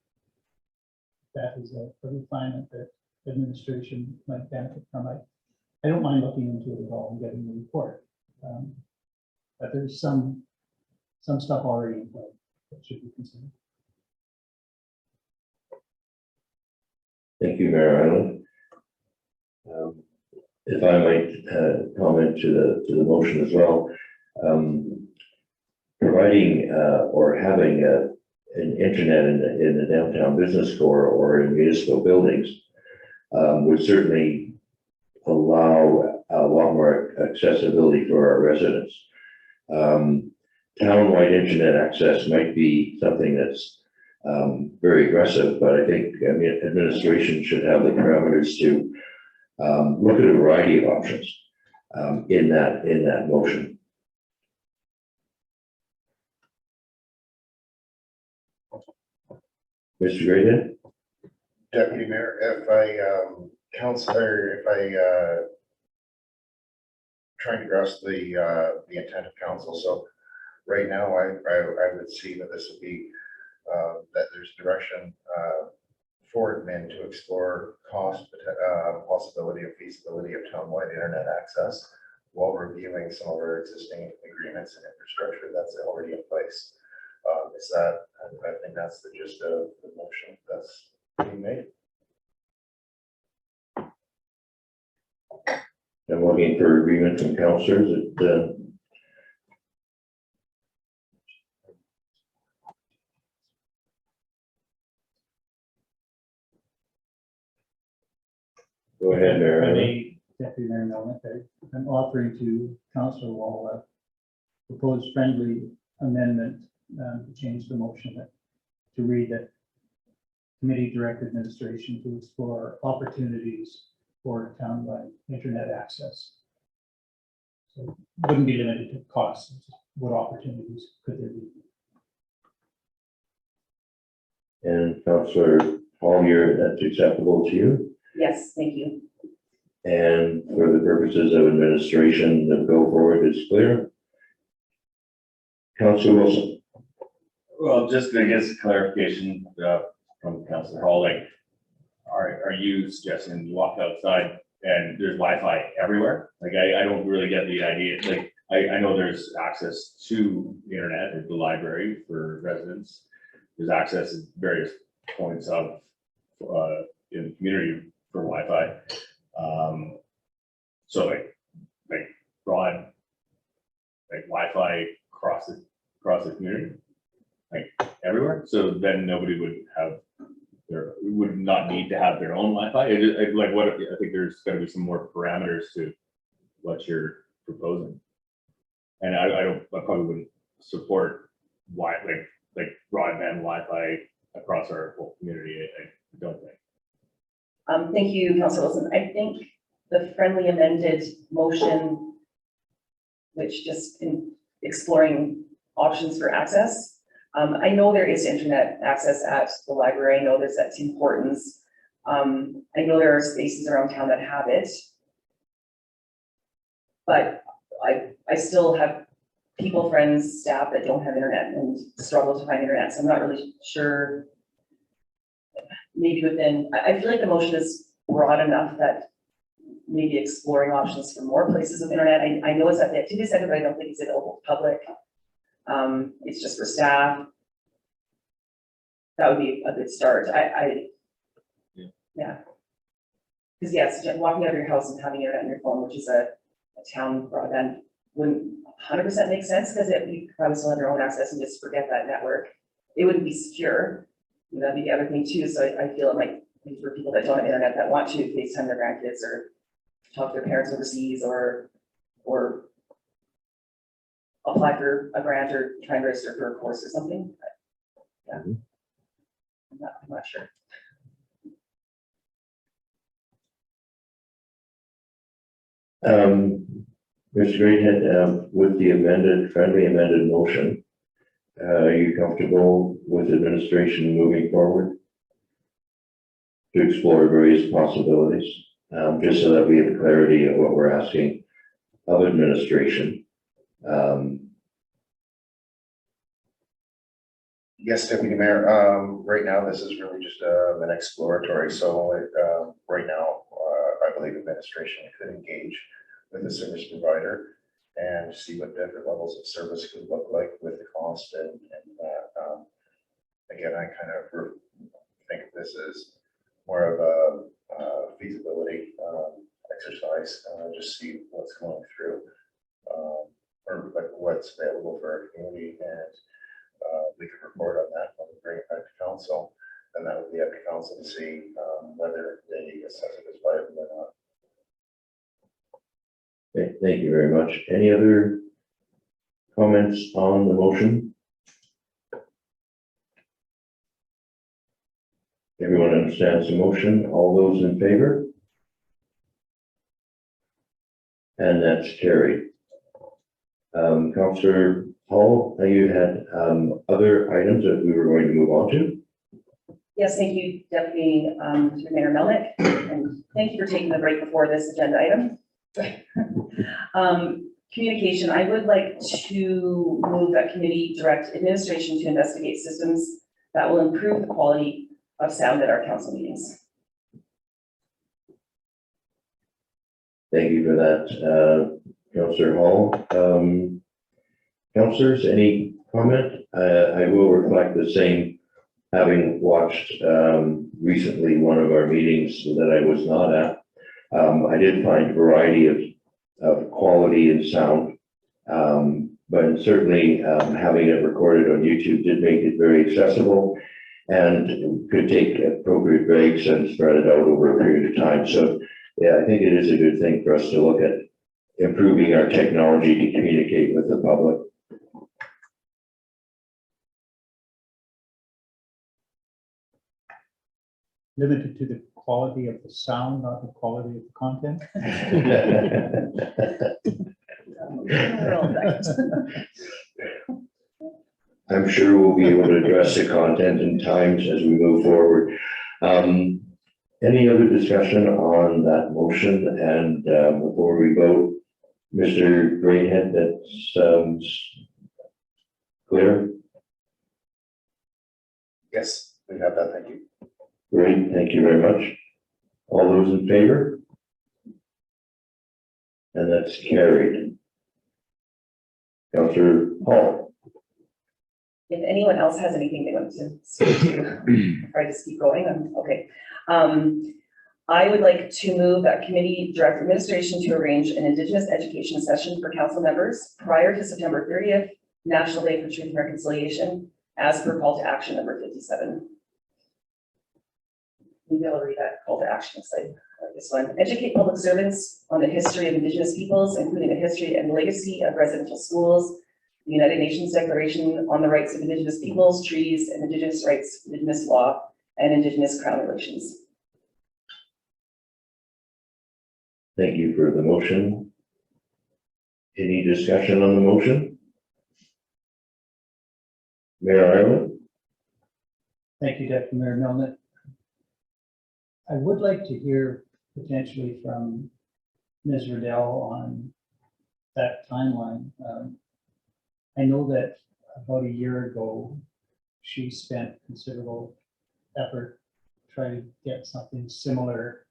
that is a refinement that administration might benefit from. I don't mind looking into it at all and getting the report. But there's some stuff already in play that should be considered. Thank you, Mayor Island. If I might comment to the motion as well, providing or having an internet in the downtown business core or in municipal buildings would certainly allow a lot more accessibility for our residents. Town-wide internet access might be something that's very aggressive, but I think administration should have the parameters to look at a variety of options in that motion. Mr. Grayden? Deputy Mayor, if I, Councillor, if I trying to grasp the intent of council, so right now I would see that this would be that there's direction for admin to explore cost, possibility of feasibility of townwide internet access while reviewing some of our existing agreements and infrastructure that's already in place. Is that, I think that's the gist of the motion that's being made. I'm looking for agreement from councillors that go ahead, Mayor. Deputy Mayor Melnick, I'm offering to Councillor Wall a proposed friendly amendment to change the motion to read that committee direct administration to explore opportunities for townwide internet access. So it wouldn't be limited to costs. What opportunities could there be? And Councillor Collier, that's acceptable to you? Yes, thank you. And for the purposes of administration, the go forward is clear. Councillor Wilson? Well, just I guess clarification from Councillor Hall, like, are you suggesting you walk outside and there's Wi-Fi everywhere? Like, I don't really get the idea. Like, I know there's access to the internet at the library for residents. There's access at various points of in the community for Wi-Fi. So like broad, like Wi-Fi across the community, like everywhere. So then nobody would have would not need to have their own Wi-Fi. Like what if, I think there's got to be some more parameters to what you're proposing. And I probably wouldn't support like broadband Wi-Fi across our whole community. I don't think. Thank you, Councillor Wilson. I think the friendly amended motion, which just in exploring options for access. I know there is internet access at the library. I know that's importance. I know there are spaces around town that have it. But I still have people, friends, staff that don't have internet and struggle to find internet, so I'm not really sure. Maybe within, I feel like the motion is broad enough that maybe exploring options for more places of internet. I know it's at the activity center, but I don't think it's available to public. It's just for staff. That would be a good start. Yeah. Because yes, walking out of your house and having internet on your phone, which is a town broadband, wouldn't 100% make sense, because you could probably still have your own access and just forget that network. It wouldn't be secure. That'd be the other thing too. So I feel it might be for people that don't have internet that want to FaceTime their grandkids or talk to their parents overseas or apply for a grant or try and register for a course or something. Yeah. I'm not sure. Mr. Greathead, with the friendly amended motion, are you comfortable with administration moving forward to explore various possibilities, just so that we have clarity of what we're asking of administration? Yes, Deputy Mayor, right now, this is really just an exploratory, so right now, I believe administration could engage with the service provider and see what different levels of service could look like with the cost and that. Again, I kind of think this is more of a feasibility exercise, just see what's going through or like what's available for our community, and we could report on that when we bring it back to council, and that would be up to council to see whether they assess it as viable or not. Okay, thank you very much. Any other comments on the motion? Everyone understands the motion. All those in favor? And that's carried. Councillor Hall, you had other items that we were going to move on to. Yes, thank you, Deputy Mayor Melnick, and thank you for taking the break before this agenda item. Communication, I would like to move that committee direct administration to investigate systems that will improve the quality of sound at our council meetings. Thank you for that, Councillor Hall. Councillors, any comment? I will reflect the same, having watched recently one of our meetings that I was not at. I did find a variety of quality and sound, but certainly having it recorded on YouTube did make it very accessible and could take appropriate breaks and spread it out over a period of time. So yeah, I think it is a good thing for us to look at improving our technology to communicate with the public. Limited to the quality of the sound, not the quality of the content. I'm sure we'll be able to address the content in times as we move forward. Any other discussion on that motion? And before we vote, Mr. Greathead, that sounds clear? Yes, we have that, thank you. Great, thank you very much. All those in favor? And that's carried. Councillor Hall. If anyone else has anything they want to speak to, if I just keep going, okay. I would like to move that committee direct administration to arrange an Indigenous education session for council members prior to September 30th, National Day for Truth and Reconciliation, as per call to action number 57. Maybe I'll read that call to action. So I like this one. Educate public servants on the history of Indigenous peoples, including the history and legacy of residential schools, the United Nations Declaration on the Rights of Indigenous Peoples, Trees, and Indigenous Rights, Indigenous Law, and Indigenous Crown Relations. Thank you for the motion. Any discussion on the motion? Mayor Ireland? Thank you, Deputy Mayor Melnick. I would like to hear potentially from Ms. Riddell on that timeline. I know that about a year ago, she spent considerable effort trying to get something similar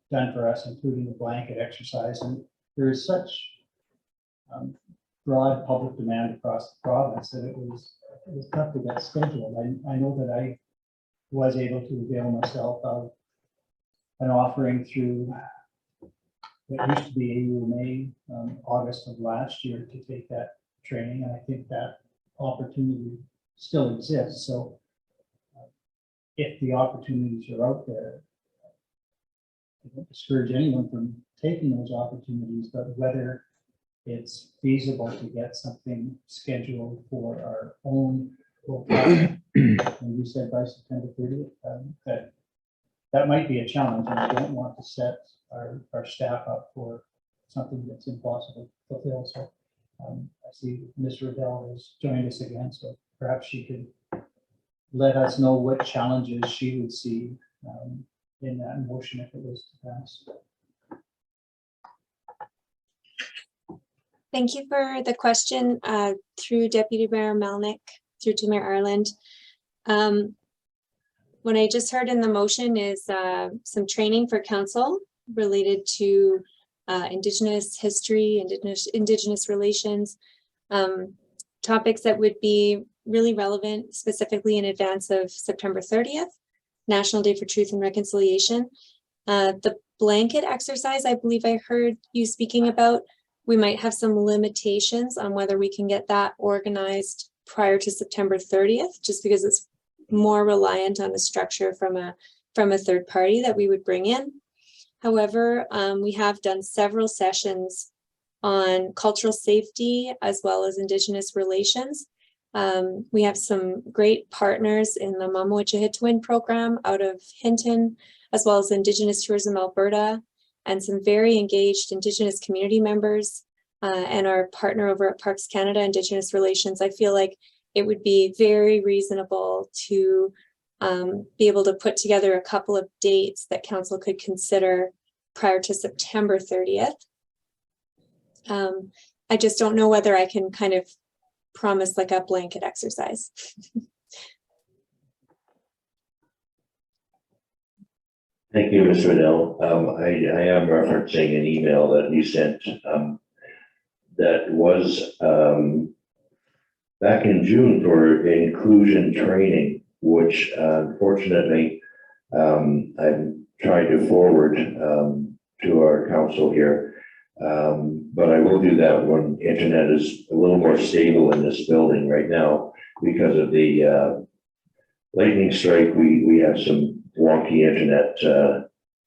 done for us, including the blanket exercise. And there is such broad public demand across the province that it was tough to get scheduled. I know that I was able to avail myself of an offering through what used to be AUMA, August of last year, to take that training, and I think that opportunity still exists. So if the opportunities are out there, I don't discourage anyone from taking those opportunities, but whether it's feasible to get something scheduled for our own local, and you said by September 30th, that might be a challenge, and I don't want to set our staff up for something that's impossible to fulfill. So I see Ms. Riddell has joined us again, so perhaps she could let us know what challenges she would see in that motion if it was to pass. Thank you for the question through Deputy Mayor Melnick, through to Mayor Ireland. What I just heard in the motion is some training for council related to Indigenous history, Indigenous relations, topics that would be really relevant specifically in advance of September 30th, National Day for Truth and Reconciliation. The blanket exercise, I believe I heard you speaking about, we might have some limitations on whether we can get that organized prior to September 30th, just because it's more reliant on the structure from a third party that we would bring in. However, we have done several sessions on cultural safety as well as Indigenous relations. We have some great partners in the Mamawitchahitwin program out of Hinton, as well as Indigenous Tourism Alberta, and some very engaged Indigenous community members and our partner over at Parks Canada, Indigenous Relations. I feel like it would be very reasonable to be able to put together a couple of dates that council could consider prior to September 30th. I just don't know whether I can kind of promise like a blanket exercise. Thank you, Ms. Riddell. I am referencing an email that you sent that was back in June for inclusion training, which unfortunately I've tried to forward to our council here. But I will do that when internet is a little more stable in this building. Right now, because of the lightning strike, we have some wonky internet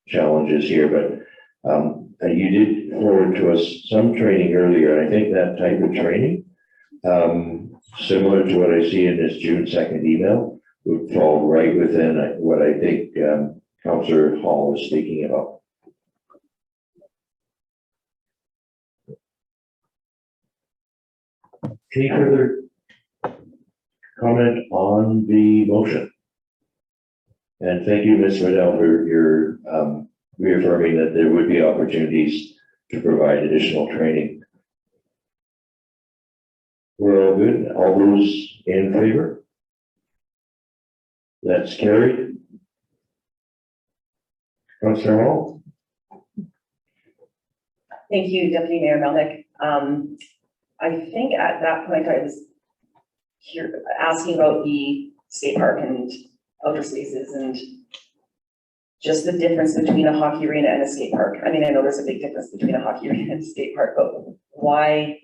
challenges here, but you did forward to us some training earlier. I think that type of training, similar to what I see in this June 2nd email, would fall right within what I think Councillor Hall was speaking about. Any further comment on the motion? And thank you, Ms. Riddell, for your reaffirming that there would be opportunities to provide additional training. We're all good. All those in favor? That's carried. Councillor Hall? Thank you, Deputy Mayor Melnick. I think at that point I was here asking about the skate park and outdoor spaces and just the difference between a hockey arena and a skate park. I mean, I know there's a big difference between a hockey arena and a skate park, but why?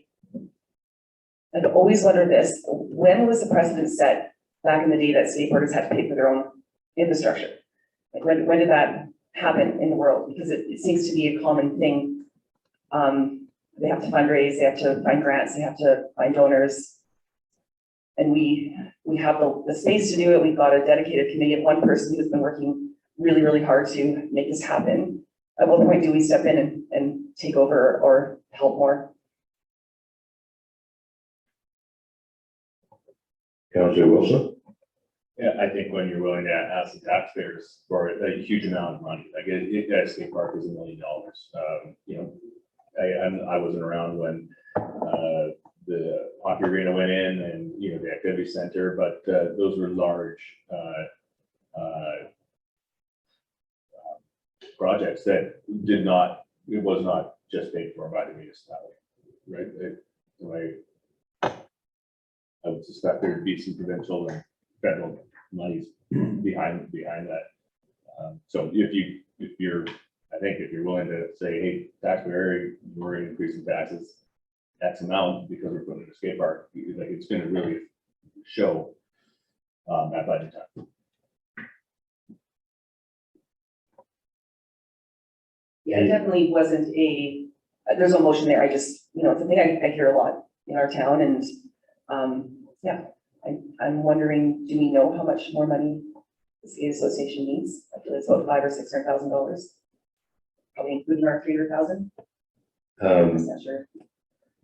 I've always wondered this: when was the precedent set back in the day that skateboarders had to pay for their own infrastructure? Like when did that happen in the world? Because it seems to be a common thing. They have to fundraise, they have to find grants, they have to find donors. And we have the space to do it. We've got a dedicated committee of one person who's been working really, really hard to make this happen. At what point do we step in and take over or help more? Councillor Wilson? Yeah, I think when you're willing to ask the taxpayers for a huge amount of money, like a skate park is $1 million. You know, I wasn't around when the hockey arena went in and, you know, the activity center, but those were large projects that it was not just paid for by the municipality, right? I would suspect there'd be some provincial and federal monies behind that. So if you're willing to say, hey, taxpayer, we're increasing taxes X amount because we're putting in a skate park, like it's going to really show at budget time. Yeah, it definitely wasn't there's no motion there. I just, it's something I hear a lot in our town and, yeah, I'm wondering, do we know how much more money the skate association needs? I feel it's about $500,000 or $600,000, probably including our $300,000. I'm not sure.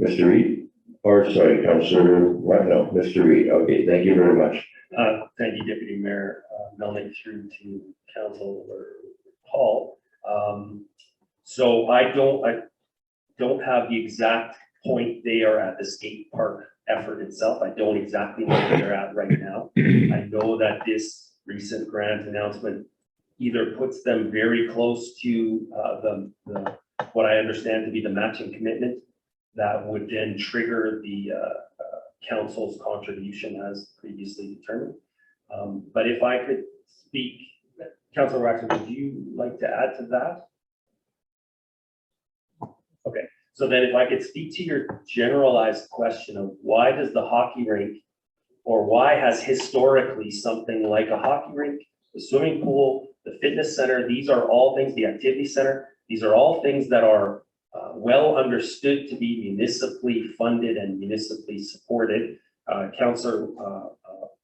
Mr. Reed, or sorry, Councillor, what, no, Mr. Reed, okay, thank you very much. Thank you, Deputy Mayor Melnick, through to Councillor Hall. So I don't have the exact point they are at the skate park effort itself. I don't exactly know where they're at right now. I know that this recent grant announcement either puts them very close to the what I understand to be the matching commitment that would then trigger the council's contribution as previously determined. But if I could speak, Councillor Waxman, would you like to add to that? Okay, so then if I could speak to your generalized question of why does the hockey rink, or why has historically something like a hockey rink, the swimming pool, the fitness center, these are all things, the activity center, these are all things that are well understood to be municipally funded and municipally supported. Councillor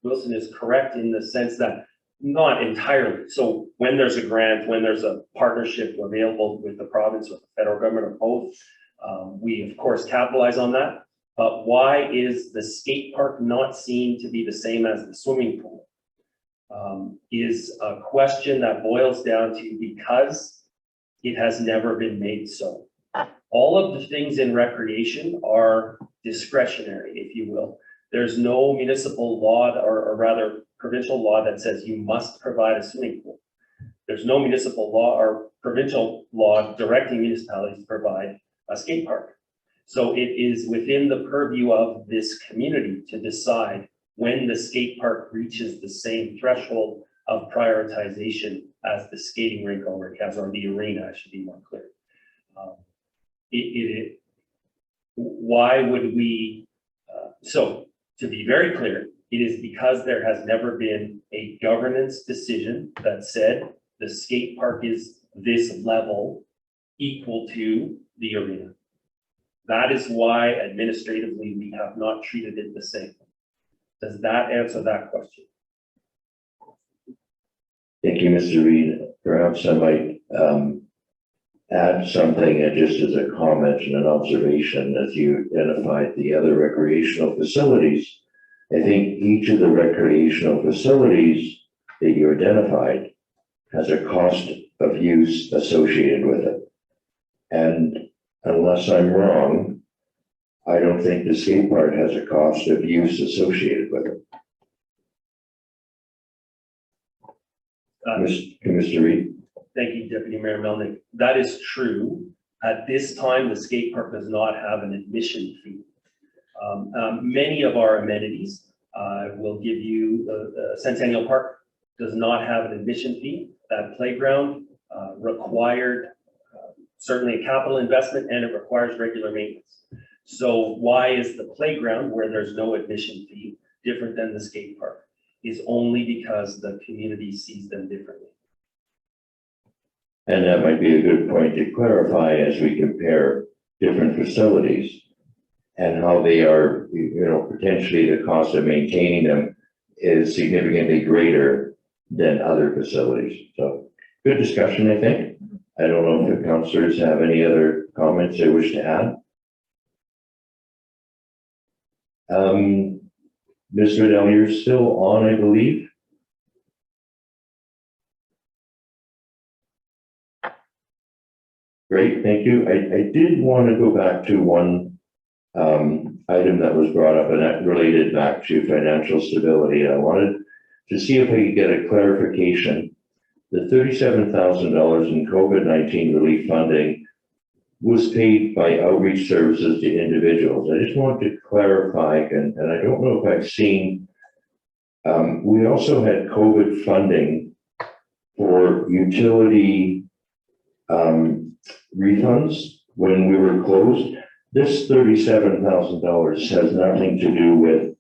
Wilson is correct in the sense that not entirely. So when there's a grant, when there's a partnership available with the province or the federal government or both, we of course capitalize on that. But why is the skate park not seen to be the same as the swimming pool? Is a question that boils down to because it has never been made so. All of the things in recreation are discretionary, if you will. There's no municipal law or rather provincial law that says you must provide a swimming pool. There's no municipal law or provincial law directing municipalities to provide a skate park. So it is within the purview of this community to decide when the skate park reaches the same threshold of prioritization as the skating rink already has, or the arena, I should be more clear. Why would we, so to be very clear, it is because there has never been a governance decision that said the skate park is this level equal to the arena. That is why administratively we have not treated it the same. Does that answer that question? Thank you, Mr. Reed. Perhaps I might add something just as a comment and an observation as you identified the other recreational facilities. I think each of the recreational facilities that you identified has a cost of use associated with it. And unless I'm wrong, I don't think the skate park has a cost of use associated with it. Mr. Reed. Thank you, Deputy Mayor Melnick. That is true. At this time, the skate park does not have an admission fee. Many of our amenities will give you, the Centennial Park does not have an admission fee. That playground required certainly a capital investment, and it requires regular maintenance. So why is the playground, where there's no admission fee, different than the skate park? Is only because the community sees them differently. And that might be a good point to clarify as we compare different facilities and how they are, potentially the cost of maintaining them is significantly greater than other facilities. So good discussion, I think. I don't know if the councillors have any other comments they wish to add. Ms. Riddell, you're still on, I believe. Great, thank you. I did want to go back to one item that was brought up and that related back to financial stability. I wanted to see if I could get a clarification. The $37,000 in COVID-19 relief funding was paid by outreach services to individuals. I just want to clarify, and I don't know if I've seen, we also had COVID funding for utility refunds when we were closed. This $37,000 has nothing to do with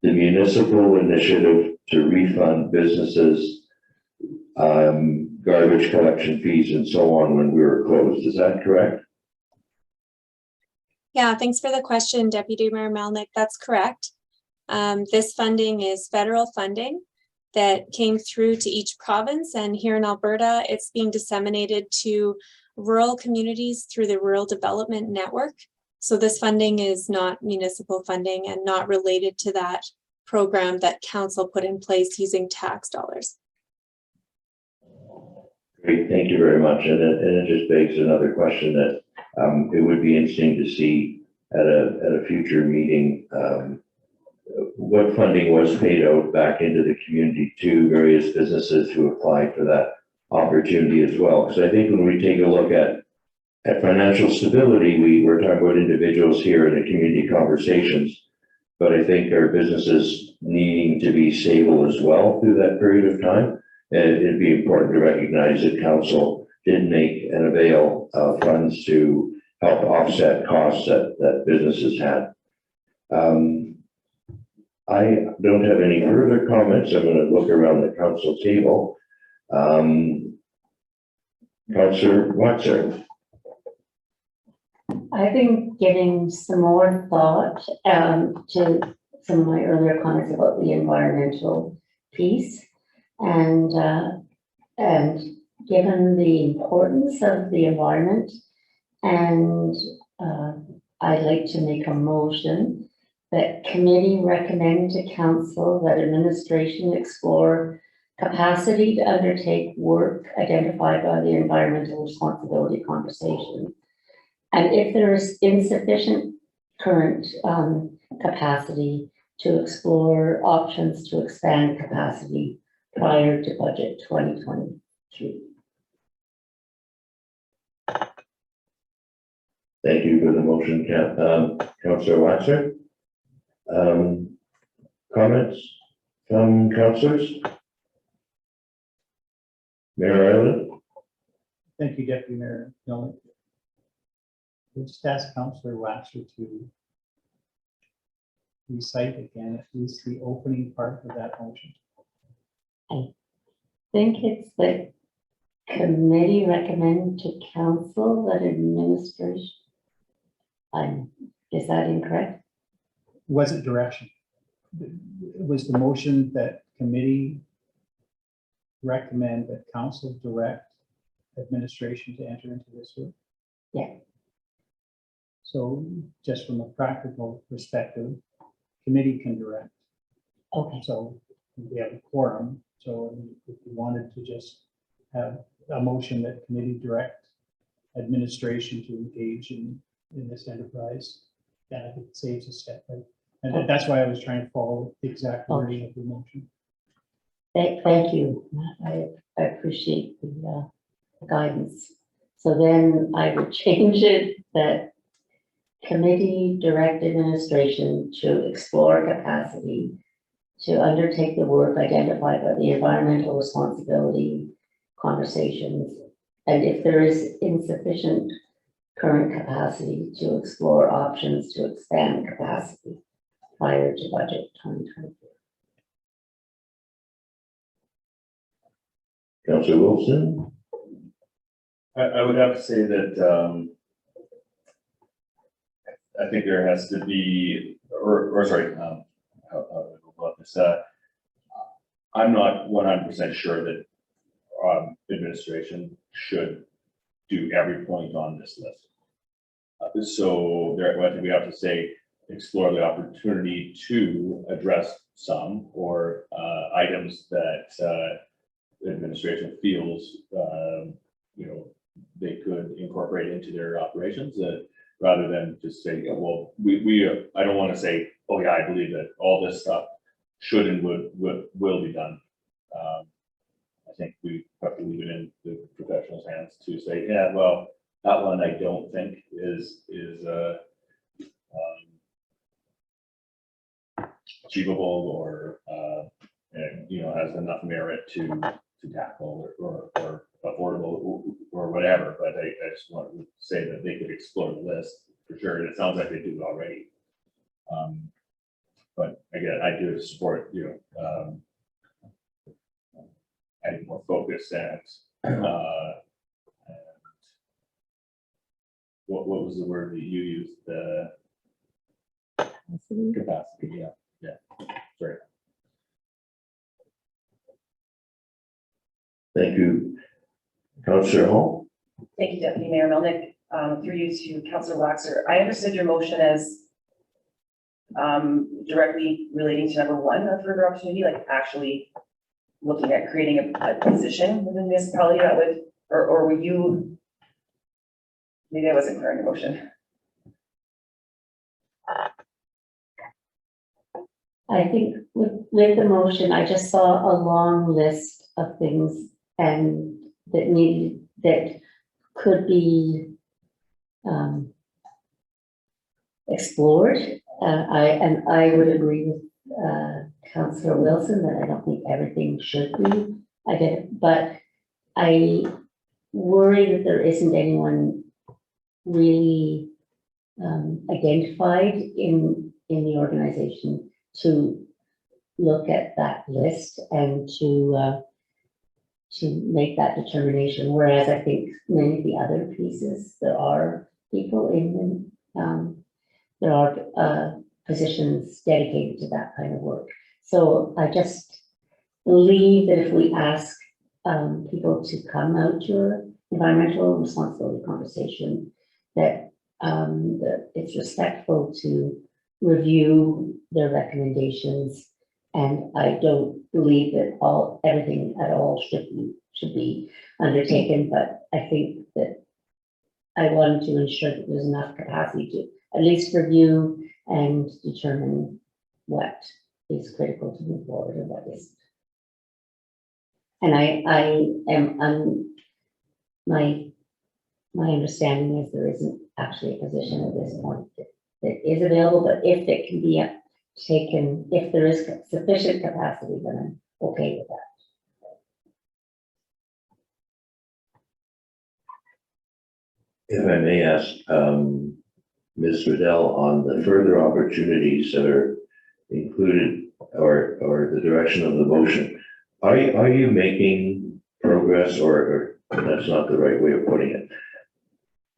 the municipal initiative to refund businesses garbage collection fees and so on when we were closed. Is that correct? Yeah, thanks for the question, Deputy Mayor Melnick. That's correct. This funding is federal funding that came through to each province, and here in Alberta, it's being disseminated to rural communities through the Rural Development Network. So this funding is not municipal funding and not related to that program that council put in place using tax dollars. Great, thank you very much. And it just begs another question that it would be interesting to see at a future meeting what funding was paid out back into the community to various businesses who applied for that opportunity as well. Because I think when we take a look at financial stability, we're talking about individuals here in the community conversations, but I think our businesses needing to be stable as well through that period of time. And it'd be important to recognize that council did make and avail of funds to help offset costs that businesses had. I don't have any further comments. I'm going to look around the council table. Councillor Watson. I've been giving some more thought to some of my earlier comments about the environmental piece, and given the importance of the environment, and I'd like to make a motion that committee recommend to council that administration explore capacity to undertake work identified by the environmental responsibility conversation. And if there is insufficient current capacity, to explore options to expand capacity prior to budget 2023. Thank you for the motion, Councillor Waxer. Comments from councillors? Mayor Island? Thank you, Deputy Mayor Melnick. We'll just ask Councillor Waxer to recite again at least the opening part of that motion. I think it's the committee recommend to council that administration. Is that incorrect? Was it direction? Was the motion that committee recommend that council direct administration to enter into this work? Yeah. So just from a practical perspective, committee can direct. Okay. So we have a quorum. So if you wanted to just have a motion that committee direct administration to engage in this enterprise, then I think it saves a step, right? And that's why I was trying to follow the exact wording of the motion. Thank you. I appreciate the guidance. So then I would change it that committee direct administration to explore capacity to undertake the work identified by the environmental responsibility conversations. And if there is insufficient current capacity, to explore options to expand capacity prior to budget 2023. Councillor Wilson? I would have to say that I think there has to be, or sorry, how do I go about this? I'm not 100% sure that administration should do every point on this list. So there, I think we have to say, explore the opportunity to address some or items that the administration feels, they could incorporate into their operations, rather than just say, yeah, well, I don't want to say, oh yeah, I believe that all this stuff should and will be done. I think we have to leave it in the professionals' hands to say, yeah, well, that one I don't think is achievable or and, you know, has enough merit to tackle or affordable or whatever. But I just want to say that they could explore the list for sure, and it sounds like they do already. But again, I do support, you know, adding more focus and what was the word that you used? The capacity. Yeah. Sorry. Thank you. Councillor Hall? Thank you, Deputy Mayor Melnick. Through you to Councillor Waxer. I understood your motion as directly relating to number one, a further opportunity, like actually looking at creating a position within the municipality that would, or were you, maybe I wasn't clear on your motion. I think with the motion, I just saw a long list of things and that could be explored. I would agree with Councillor Wilson that I don't think everything should be. I get it, but I worry that there isn't anyone really identified in the organization to look at that list and to make that determination. Whereas I think many of the other pieces, there are people in them, there are positions dedicated to that kind of work. So I just believe that if we ask people to come out to an environmental responsibility conversation, that it's respectful to review their recommendations. And I don't believe that everything at all should be undertaken, but I think that I wanted to ensure that there's enough capacity to at least review and determine what is critical to move forward and what isn't. And my understanding is there isn't actually a position at this point that is available, but if it can be taken, if there is sufficient capacity, then I'm okay with that. If I may ask, Ms. Riddell, on the further opportunities that are included or the direction of the motion, are you making progress, or that's not the right way of putting it?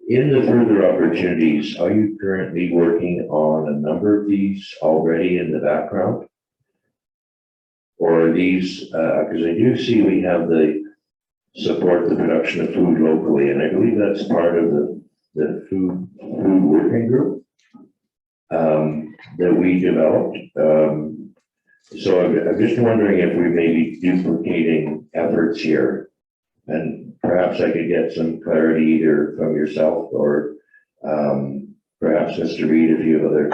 In the further opportunities, are you currently working on a number of these already in the background? Or are these, because I do see we have the support the production of food locally, and I believe that's part of the food working group that we developed. So I'm just wondering if we may be duplicating efforts here, and perhaps I could get some clarity either from yourself or perhaps Mr. Reed if you have other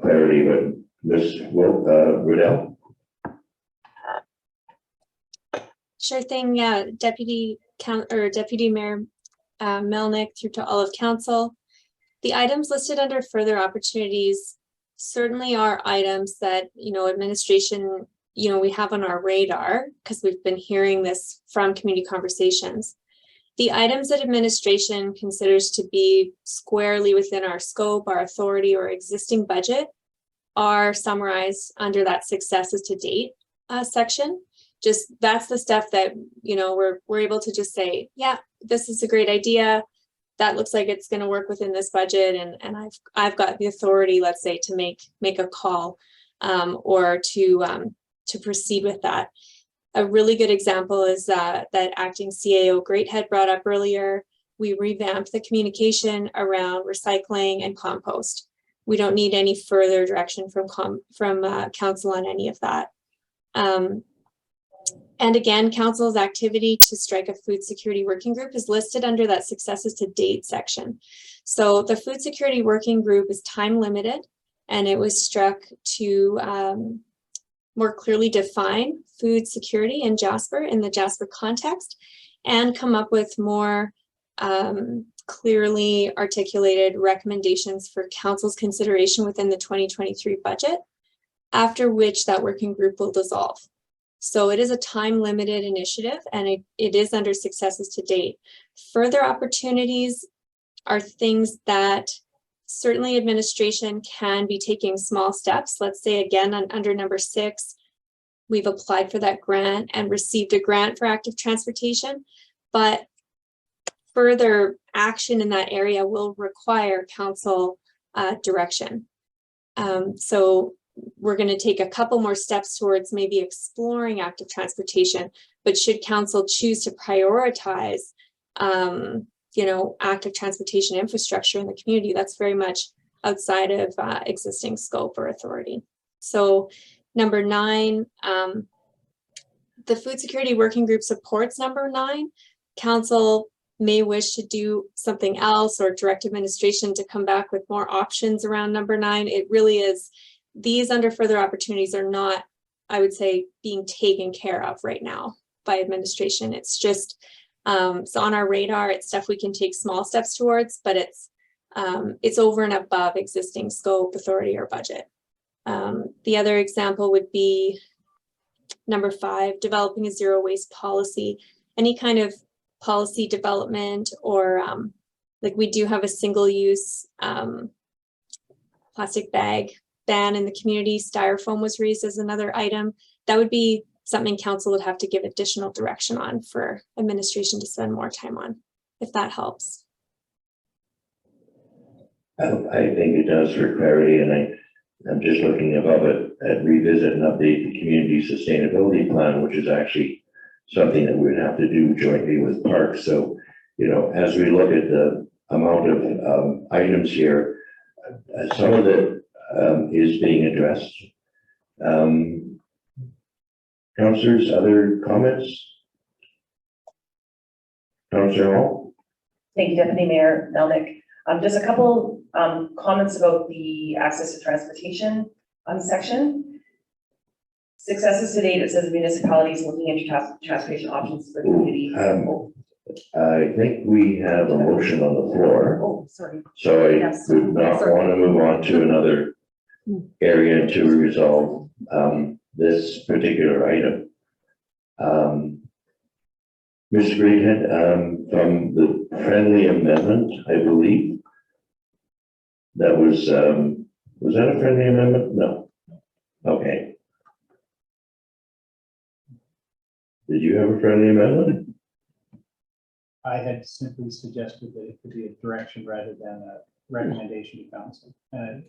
clarity. But Ms. Riddell? Sure thing. Yeah, Deputy Mayor Melnick, through to all of council. The items listed under further opportunities certainly are items that, you know, administration, you know, we have on our radar because we've been hearing this from community conversations. The items that administration considers to be squarely within our scope, our authority, or existing budget are summarized under that successes to date section. Just that's the stuff that, you know, we're able to just say, yeah, this is a great idea. That looks like it's going to work within this budget, and I've got the authority, let's say, to make a call or to proceed with that. A really good example is that acting CAO Greathead brought up earlier. We revamped the communication around recycling and compost. We don't need any further direction from council on any of that. And again, council's activity to strike a food security working group is listed under that successes to date section. So the food security working group is time limited, and it was struck to more clearly define food security in Jasper, in the Jasper context, and come up with more clearly articulated recommendations for council's consideration within the 2023 budget, after which that working group will dissolve. So it is a time-limited initiative, and it is under successes to date. Further opportunities are things that certainly administration can be taking small steps. Let's say again, under number 6, we've applied for that grant and received a grant for active transportation, but further action in that area will require council direction. So we're going to take a couple more steps towards maybe exploring active transportation, but should council choose to prioritize, active transportation infrastructure in the community, that's very much outside of existing scope or authority. So number 9, the food security working group supports number 9. Council may wish to do something else or direct administration to come back with more options around number 9. It really is, these under further opportunities are not, I would say, being taken care of right now by administration. It's just, it's on our radar. It's stuff we can take small steps towards, but it's over and above existing scope, authority, or budget. The other example would be number 5, developing a zero waste policy. Any kind of policy development, or like we do have a single-use plastic bag ban in the community. Styrofoam was raised as another item. That would be something council would have to give additional direction on for administration to spend more time on, if that helps. I think it does for clarity, and I'm just looking above it at revisit and update the community sustainability plan, which is actually something that we would have to do jointly with parks. So, as we look at the amount of items here, some of it is being addressed. Councillors, other comments? Councillor Hall? Thank you, Deputy Mayor Melnick. Just a couple comments about the access to transportation section. Successes to date, it says municipalities looking into transportation options for the community. I think we have a motion on the floor. Oh, sorry. So I Yes. would not Sorry. want to move on to another area until we resolve this particular item. Mr. Greathead, from the friendly amendment, I believe, that was that a friendly amendment? No. Okay. Did you have a friendly amendment? I had simply suggested that it could be a direction rather than a recommendation to council. And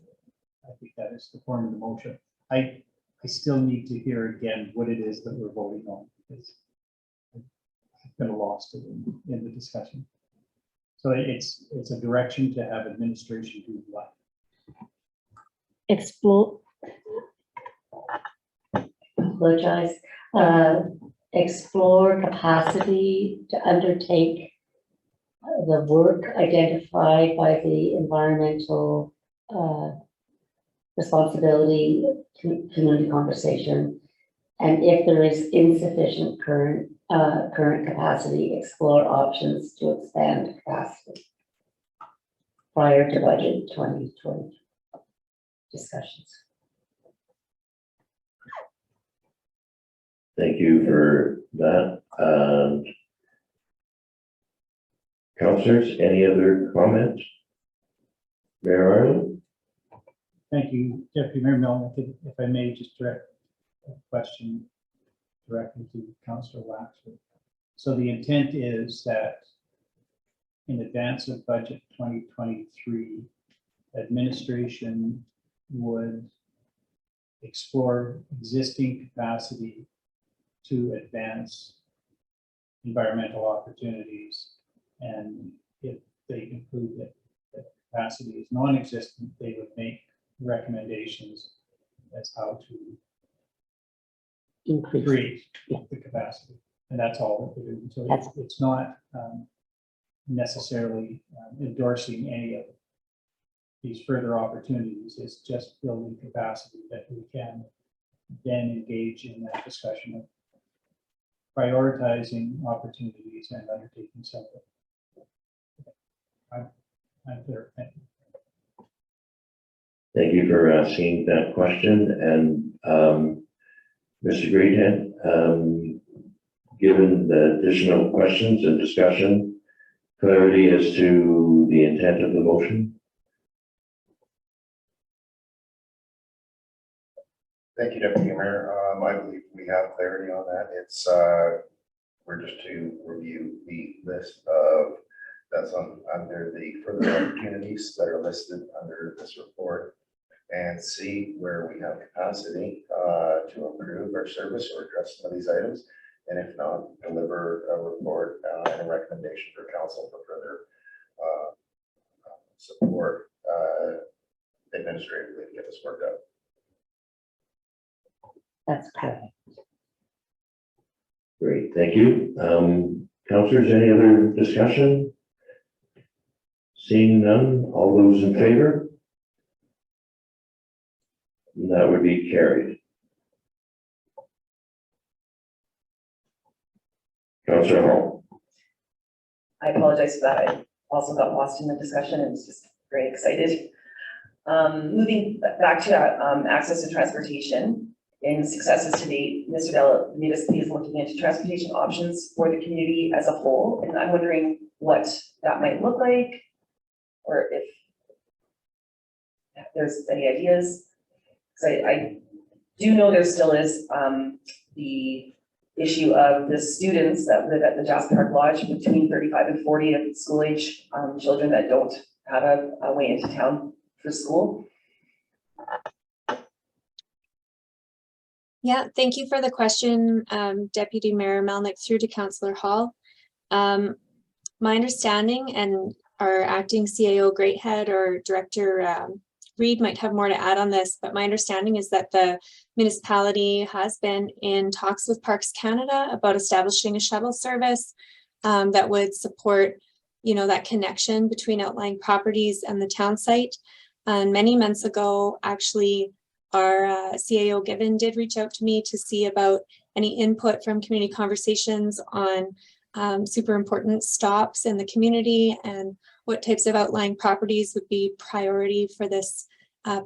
I think that is the form of the motion. I still need to hear again what it is that we're voting on, because I've been lost in the discussion. So it's a direction to have administration do what? Explore. Apologize. Explore capacity to undertake the work identified by the environmental responsibility community conversation, and if there is insufficient current capacity, explore options to expand capacity prior to budget 2020 discussions. Thank you for that. Councillors, any other comments? Mayor Arlen? Thank you, Deputy Mayor Milne. If I may just direct a question directly to Councillor Waxford. So the intent is that in advance of budget 2023, administration would explore existing capacity to advance environmental opportunities, and if they conclude that the capacity is non-existent, they would make recommendations as how to increase. create Yeah. the capacity, and that's all that we're doing. So That's- it's not necessarily endorsing any of these further opportunities. It's just building capacity that we can then engage in that discussion of prioritizing opportunities and undertaking something. I'm clear. Thank you. Thank you for asking that question. And Mr. Greathead, given the additional questions and discussion, clarity as to the intent of the motion? Thank you, Deputy Mayor. I believe we have clarity on that. It's, we're just to review the list of, that's under the further opportunities that are listed under this report and see where we have capacity to improve our service or address some of these items. And if not, deliver a report and a recommendation for council for further support administratively to get this worked out. That's correct. Great, thank you. Councillors, any other discussion? Seeing none, all those in favor? That would be carried. Councillor Hall. I apologize for that. I also got lost in the discussion and was just very excited. Moving back to access to transportation. In successes to date, Mr. Della, the municipality is looking into transportation options for the community as a whole, and I'm wondering what that might look like, or if there's any ideas. Because I do know there still is the issue of the students that live at the Jasper Park Lodge between 35 and 40 of school age children that don't have a way into town for school. Yeah, thank you for the question, Deputy Mayor Melnick through to Councillor Hall. My understanding, and our acting CAO Greathead or Director Reed might have more to add on this, but my understanding is that the municipality has been in talks with Parks Canada about establishing a shuttle service that would support, you know, that connection between outlying properties and the town site. And many months ago, actually, our CAO Given did reach out to me to see about any input from community conversations on super important stops in the community and what types of outlying properties would be priority for this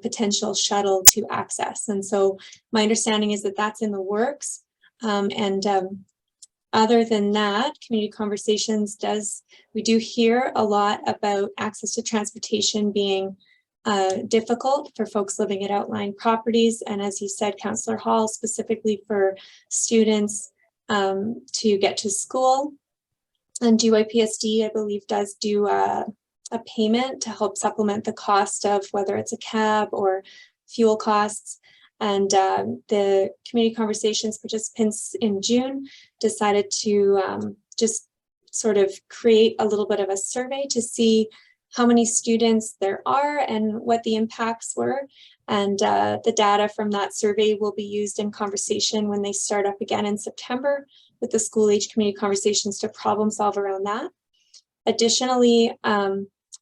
potential shuttle to access. And so my understanding is that that's in the works. Other than that, community conversations we do hear a lot about access to transportation being difficult for folks living at outlying properties. And as you said, Councillor Hall, specifically for students to get to school. And DYPSD, I believe, does do a payment to help supplement the cost of whether it's a cab or fuel costs. And the community conversations participants in June decided to just sort of create a little bit of a survey to see how many students there are and what the impacts were. And the data from that survey will be used in conversation when they start up again in September with the school age community conversations to problem solve around that. Additionally,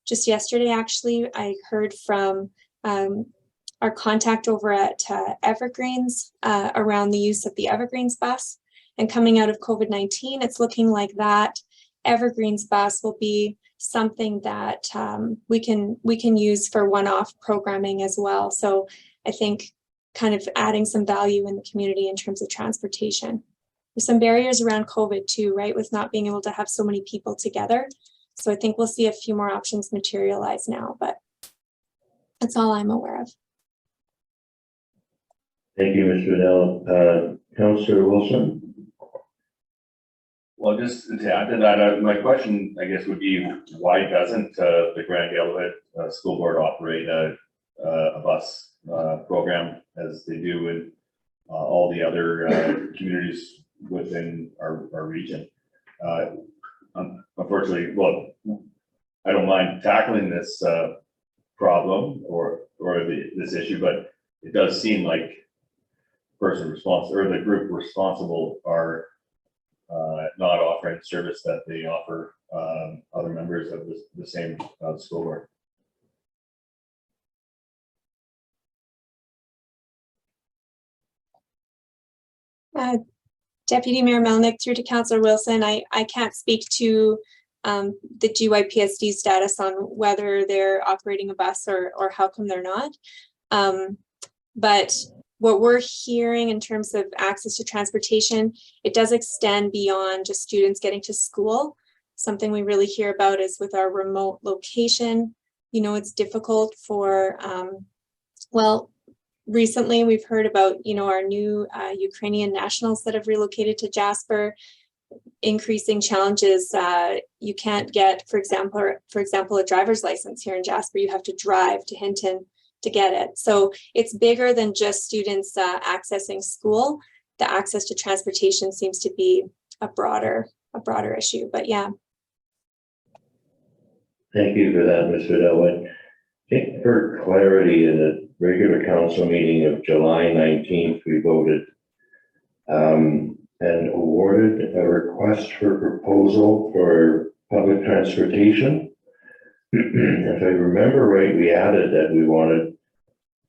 just yesterday, actually, I heard from our contact over at Evergreens around the use of the Evergreens bus. And coming out of COVID-19, it's looking like that Evergreens bus will be something that we can use for one-off programming as well. So I think kind of adding some value in the community in terms of transportation. There's some barriers around COVID too, right? With not being able to have so many people together. So I think we'll see a few more options materialize now, but that's all I'm aware of. Thank you, Mr. Adele. Councillor Wilson? Well, just to add to that, my question, I guess, would be why doesn't the Grand Galavat School Board operate a bus program as they do in all the other communities within our region? Unfortunately, well, I don't mind tackling this problem or this issue, but it does seem like person responsible, or the group responsible are not offering the service that they offer other members of the same school board. Deputy Mayor Melnick, through to Councillor Wilson, I can't speak to the GYPSD status on whether they're operating a bus or how come they're not. But what we're hearing in terms of access to transportation, it does extend beyond just students getting to school. Something we really hear about is with our remote location, you know, it's difficult for, well, recently we've heard about, you know, our new Ukrainian nationals that have relocated to Jasper, increasing challenges. You can't get, for example, a driver's license here in Jasper. You have to drive to Hinton to get it. So it's bigger than just students accessing school. The access to transportation seems to be a broader issue, but yeah. Thank you for that, Mr. Elwood. I think for clarity, in the regular council meeting of July 19th, we voted and awarded a request for proposal for public transportation. If I remember right, we added that we wanted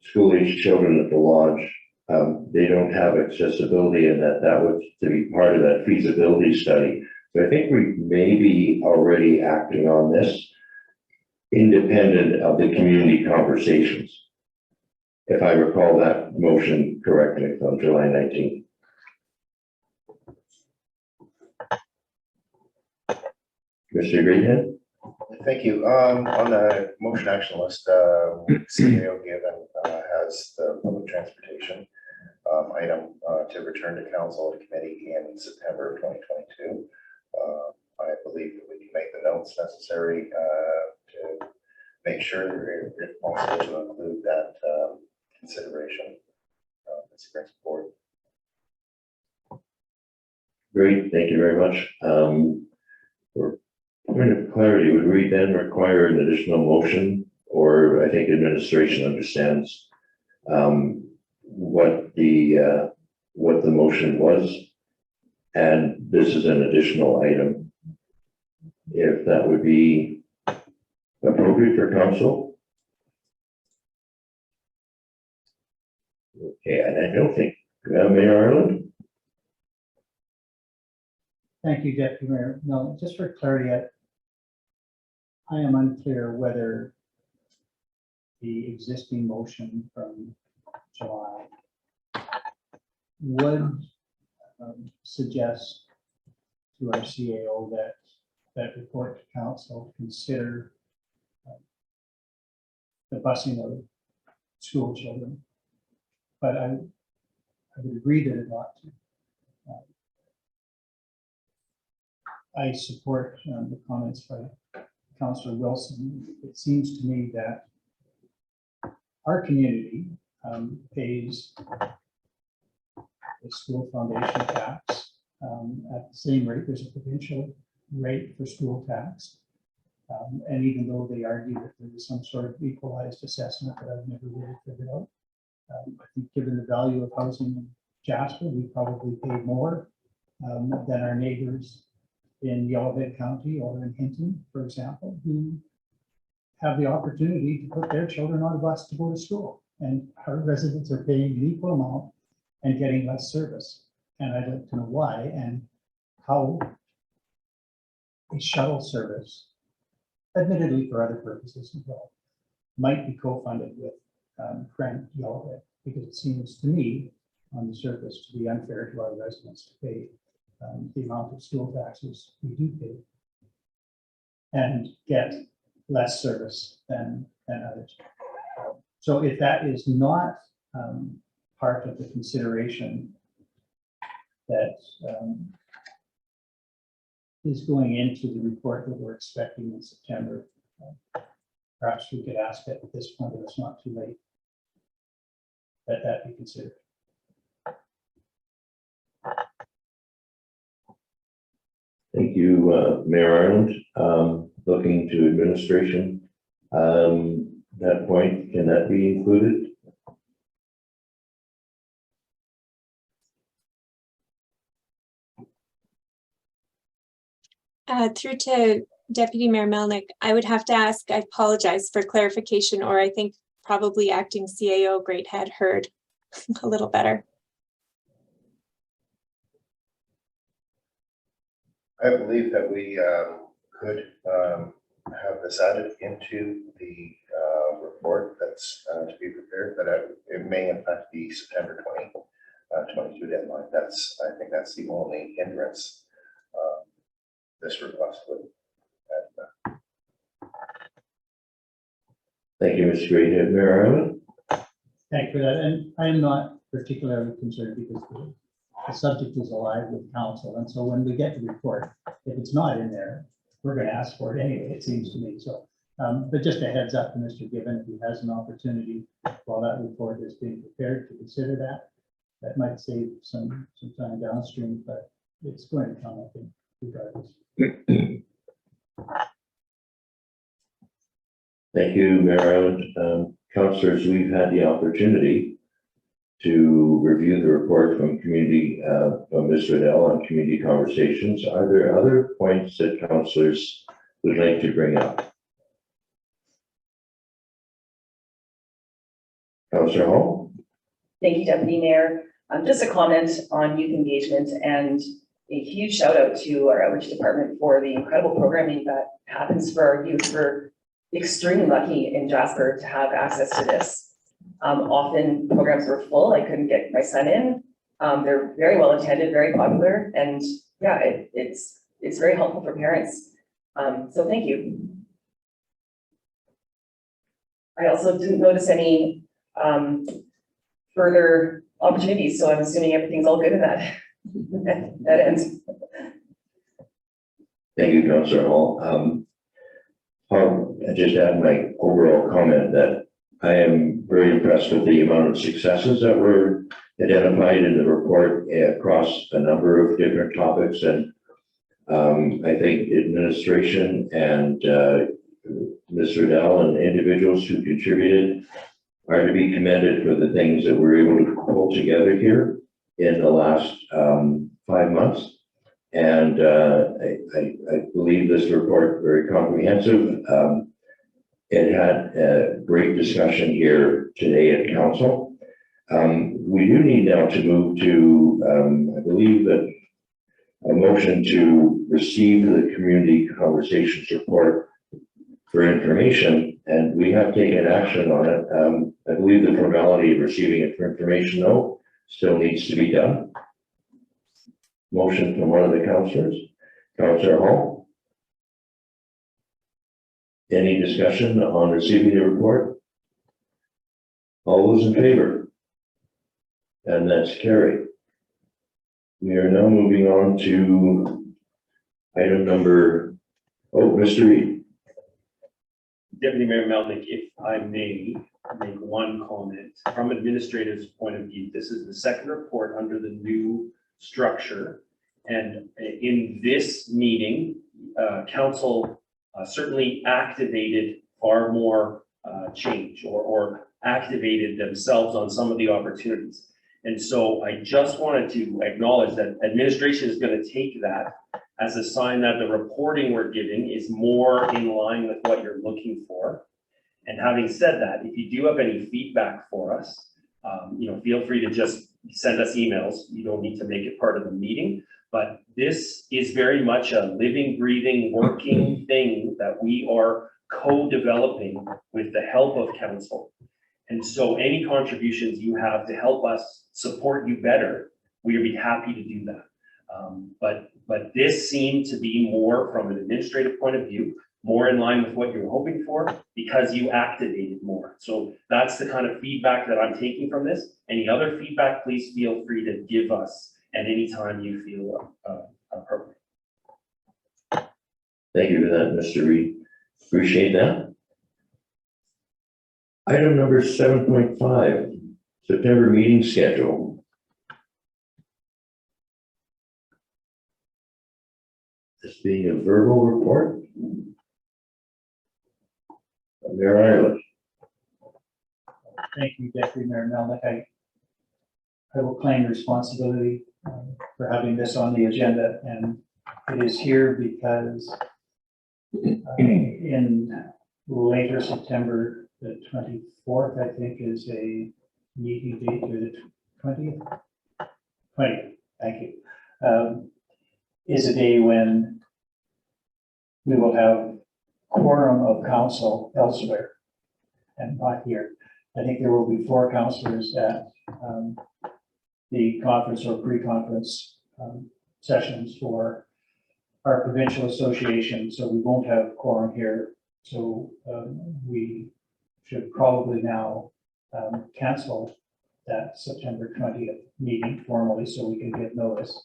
school-age children at the lodge. They don't have accessibility, and that was to be part of that feasibility study. So I think we may be already acting on this independent of the community conversations, if I recall that motion correctly, on July 19th. Mr. Greenhead? Thank you. On the motion action list, CEO given has the public transportation item to return to council and committee in September of 2022. I believe that we can make the notes necessary to make sure if possible to include that consideration. Mr. Grant's board. Great, thank you very much. For point of clarity, would we then require an additional motion, or I think administration understands what the motion was, and this is an additional item, if that would be appropriate for council? Okay, and I don't think Mayor Ireland. Thank you, Deputy Mayor. No, just for clarity, I am unclear whether the existing motion from July would suggest to our CAO that report to council consider the busing of school children. But I would agree that it ought to. I support the comments by Councillor Wilson. It seems to me that our community pays the school foundation tax at the same rate. There's a provincial rate for school tax. And even though they argue that there is some sort of equalized assessment that I've never really figured out, I think given the value of housing in Jasper, we probably pay more than our neighbors in Yellowhead County or in Hinton, for example, who have the opportunity to put their children on a bus to go to school. And our residents are paying an equal amount and getting less service. And I'd like to know why and how a shuttle service, admittedly for other purposes as well, might be co-funded with Friend Yellowhead, because it seems to me on the surface to be unfair to our residents to pay the amount of school taxes we do pay and get less service than others. So if that is not part of the consideration that is going into the report that we're expecting in September, perhaps we could ask it at this point, if it's not too late, that be considered. Thank you, Mayor Ireland. Looking to administration, that point, can that be included? Through to Deputy Mayor Melnick, I would have to ask, I apologize for clarification, or I think probably acting CAO Greathead heard a little better. I believe that we could have this added into the report that's to be prepared, but it may in fact be September 22 deadline. I think that's the only hindrance this request would have. Thank you, Mr. Greathead. Mayor Island? Thank you for that. And I am not particularly concerned because the subject is alive with council. And so when we get the report, if it's not in there, we're going to ask for it anyway, it seems to me. So, but just a heads up to Mr. Gibbon, if he has an opportunity while that report is being prepared to consider that, that might save some time downstream, but it's going to come, I think, regardless. Thank you, Mayor Island. Councillors, we've had the opportunity to review the report from Mr. Adele on community conversations. Are there other points that councillors would like to bring up? Councillor Hall? Thank you, Deputy Mayor. Just a comment on youth engagement and a huge shout out to our outreach department for the incredible programming that happens for our youth. We're extremely lucky in Jasper to have access to this. Often programs were full. I couldn't get my son in. They're very well attended, very popular, and yeah, it's very helpful for parents. So thank you. I also didn't notice any further opportunities, so I'm assuming everything's all good in that that ends. Thank you, Councillor Hall. I'll just add my overall comment that I am very impressed with the amount of successes that were identified in the report across a number of different topics. And I think administration and Mr. Adele and individuals who contributed are to be commended for the things that we're able to pull together here in the last 5 months. And I believe this report very comprehensive. It had a great discussion here today at council. We do need now to move to, I believe that a motion to receive the community conversations report for information, and we have taken action on it. I believe the formality of receiving it for information, though, still needs to be done. Motion from one of the councillors. Councillor Hall. Any discussion on receiving the report? All those in favor? And that's carried. We are now moving on to item number, Mr. Reid. Deputy Mayor Melnick, if I may make one comment from administrator's point of view, this is the second report under the new structure. And in this meeting, council certainly activated far more change or activated themselves on some of the opportunities. And so I just wanted to acknowledge that administration is going to take that as a sign that the reporting we're giving is more in line with what you're looking for. And having said that, if you do have any feedback for us, feel free to just send us emails. You don't need to make it part of the meeting, but this is very much a living, breathing, working thing that we are co-developing with the help of council. And so any contributions you have to help us support you better, we would be happy to do that. But this seemed to be more from an administrative point of view, more in line with what you were hoping for because you activated more. So that's the kind of feedback that I'm taking from this. Any other feedback, please feel free to give us at any time you feel appropriate. Thank you for that, Mr. Reid. Appreciate that. Item number 7.5, September meeting schedule. This being a verbal report. Mayor Ireland. Thank you, Deputy Mayor Melnick. I will claim responsibility for having this on the agenda, and It is here because in later September, the 24th, I think, is a meeting date, or the 20th? 20th, thank you. Is a day when we will have quorum of council elsewhere and not here. I think there will be 4 councillors at the conference or pre-conference sessions for our provincial association, so we won't have quorum here. So we should probably now cancel that September 20th meeting formally so we can get notice.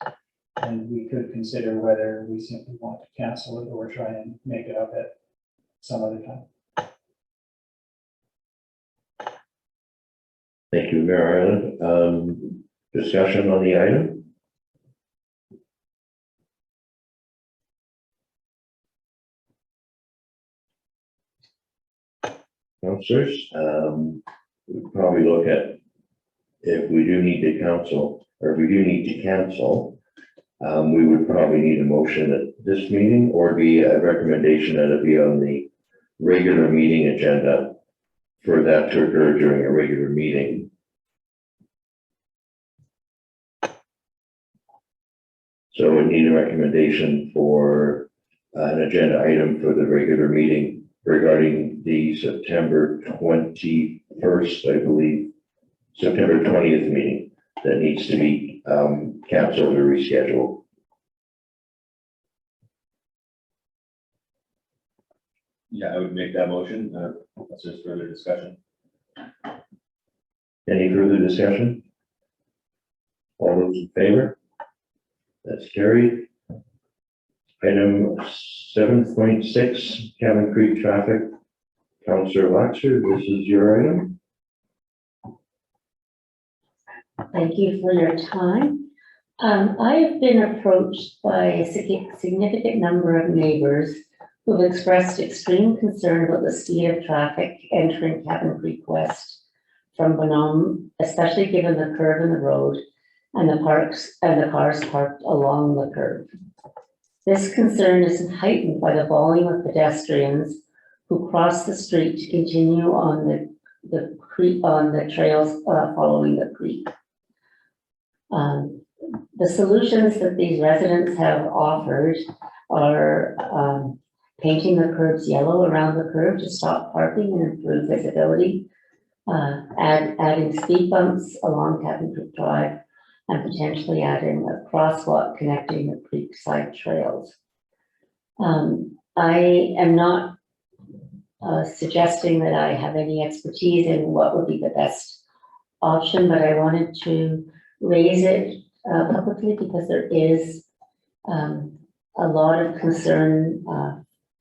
And we could consider whether we simply want to cancel it or try and make it up at some other time. Thank you, Mayor Ireland. Discussion on the item? Councillors, we'll probably look at if we do need to cancel, we would probably need a motion at this meeting or be a recommendation that it be on the regular meeting agenda for that to occur during a regular meeting. So we need a recommendation for an agenda item for the regular meeting regarding the September 21st, I believe, September 20th meeting that needs to be canceled or rescheduled. Yeah, I would make that motion. That's just further discussion. Any further discussion? All those in favor? That's carried. Item 7.6, Cabin Creek traffic. Councillor Laxer, this is your item. Thank you for your time. I have been approached by a significant number of neighbors who have expressed extreme concern about the speed of traffic entering Cabin Creek West from Bonhomme, especially given the curve in the road and the cars parked along the curve. This concern is heightened by the volume of pedestrians who cross the street to continue on the creek, on the trails following the creek. The solutions that these residents have offered are painting the curbs yellow around the curb to stop parking and improve visibility, adding speed bumps along Cabin Creek Drive, and potentially adding a crosswalk connecting the creekside trails. I am not suggesting that I have any expertise in what would be the best option, but I wanted to raise it publicly because there is a lot of concern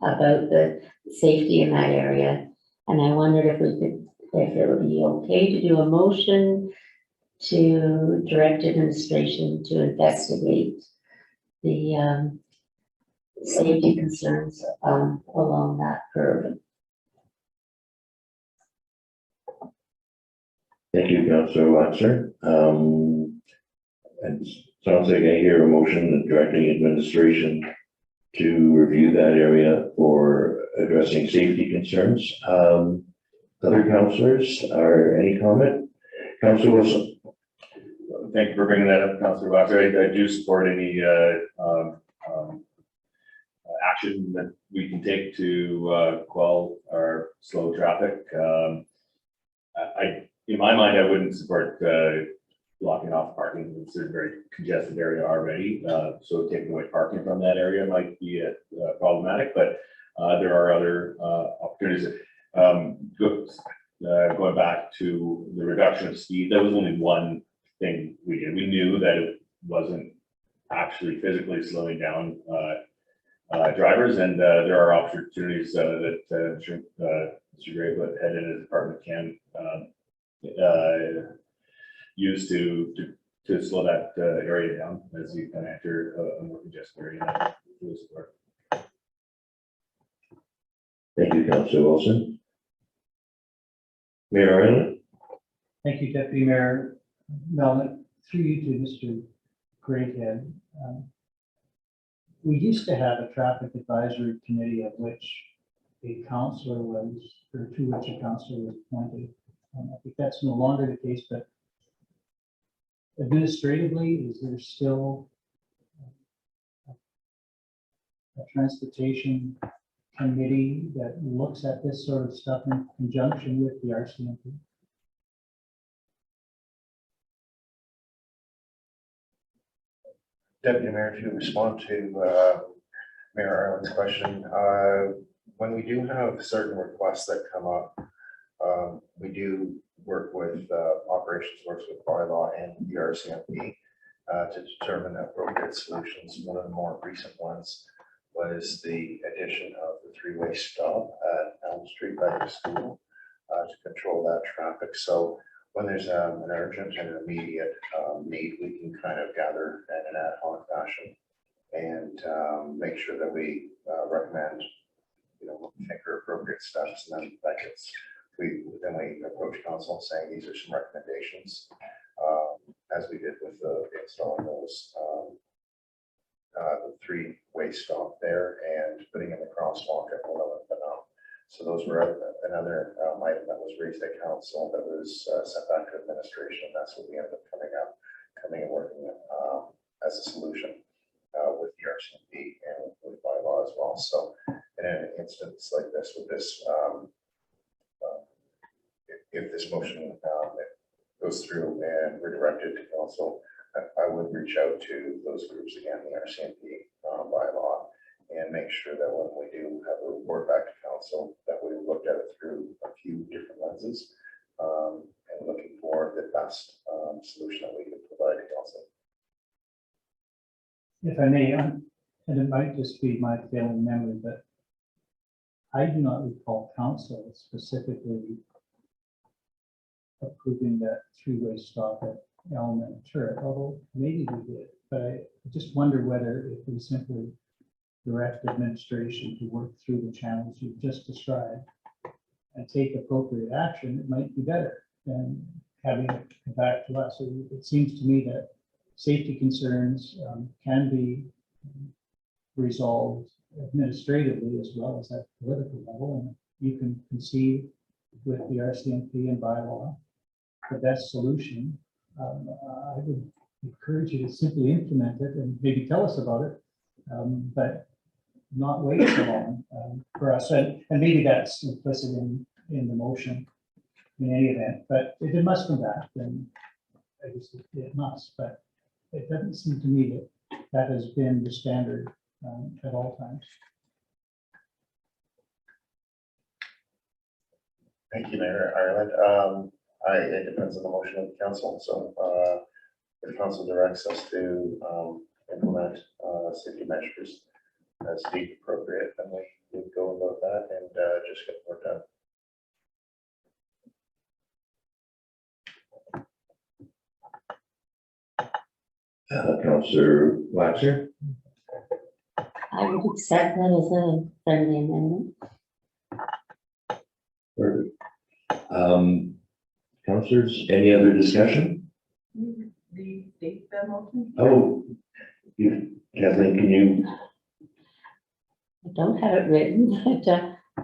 about the safety in that area. And I wondered if it would be okay to do a motion to direct administration to investigate the safety concerns along that curve. Thank you, Councillor Laxer. And sounds like I hear a motion directing administration to review that area for addressing safety concerns. Other councillors, are any comment? Councillor Wilson. Thank you for bringing that up, Councillor Laxer. I do support any action that we can take to quell our slow traffic. In my mind, I wouldn't support blocking off parking. It's a very congested area already, so taking away parking from that area might be problematic. But there are other opportunities. Going back to the reduction of speed, that was only one thing we did. We knew that it wasn't actually physically slowing down drivers, and there are opportunities that Mr. Gray, head in his department, can use to slow that area down as you kind of enter a more congested area. Thank you, Councillor Wilson. Mayor Ireland. Thank you, Deputy Mayor Melnick. Through you to Mr. Greathead. we used to have a traffic advisory committee of which a councillor was, or to which a councillor was appointed. I think that's no longer the case, but administratively, is there still a transportation committee that looks at this sort of stuff in conjunction with the RCMP? Deputy Mayor, to respond to Mayor Ireland's question, when we do have certain requests that come up, we do work with operations, works with bylaw and the RCMP to determine appropriate solutions. One of the more recent ones was the addition of the three-way stop at Elm Street by the school to control that traffic. So when there's an urgent and immediate need, we can kind of gather in an ad hoc fashion and make sure that we recommend, what we think are appropriate steps, and then that gets, we approach council saying these are some recommendations, as we did with the installing those the three-way stop there and putting in the crosswalk at Willow and Benham. So those were another item that was raised at council that was sent back to administration. That's what we ended up coming and working as a solution with the RCMP and with bylaw as well. So in an instance like this, with this, if this motion goes through and redirected to council, I would reach out to those groups again, the RCMP bylaw, and make sure that when we do have a report back to council, that we looked at it through a few different lenses and looking for the best solution that we can provide to council. If I may, and it might just be my failing memory, but I do not recall council specifically approving that three-way stop at Elm and Turret, although maybe we did. But I just wonder whether if we simply direct administration to work through the channels you've just described and take appropriate action, it might be better than having it come back to us. So it seems to me that safety concerns can be resolved administratively as well as at political level, and you can conceive with the RCMP and bylaw the best solution. I would encourage you to simply implement it and maybe tell us about it, but not wait so long for us. And maybe that's implicit in the motion in any event, but if it must come back, then I guess it must. But it doesn't seem to me that that has been the standard at all times. Thank you, Mayor Ireland. It depends on the motion of the council. So if council directs us to implement safety measures as deemed appropriate, then we would go about that and just get the work done. Councillor Waxer. I would accept that as a friendly amendment. Perfect. Councillors, any other discussion? Restate the motion? Oh, Kathleen, can you? I don't have it written, but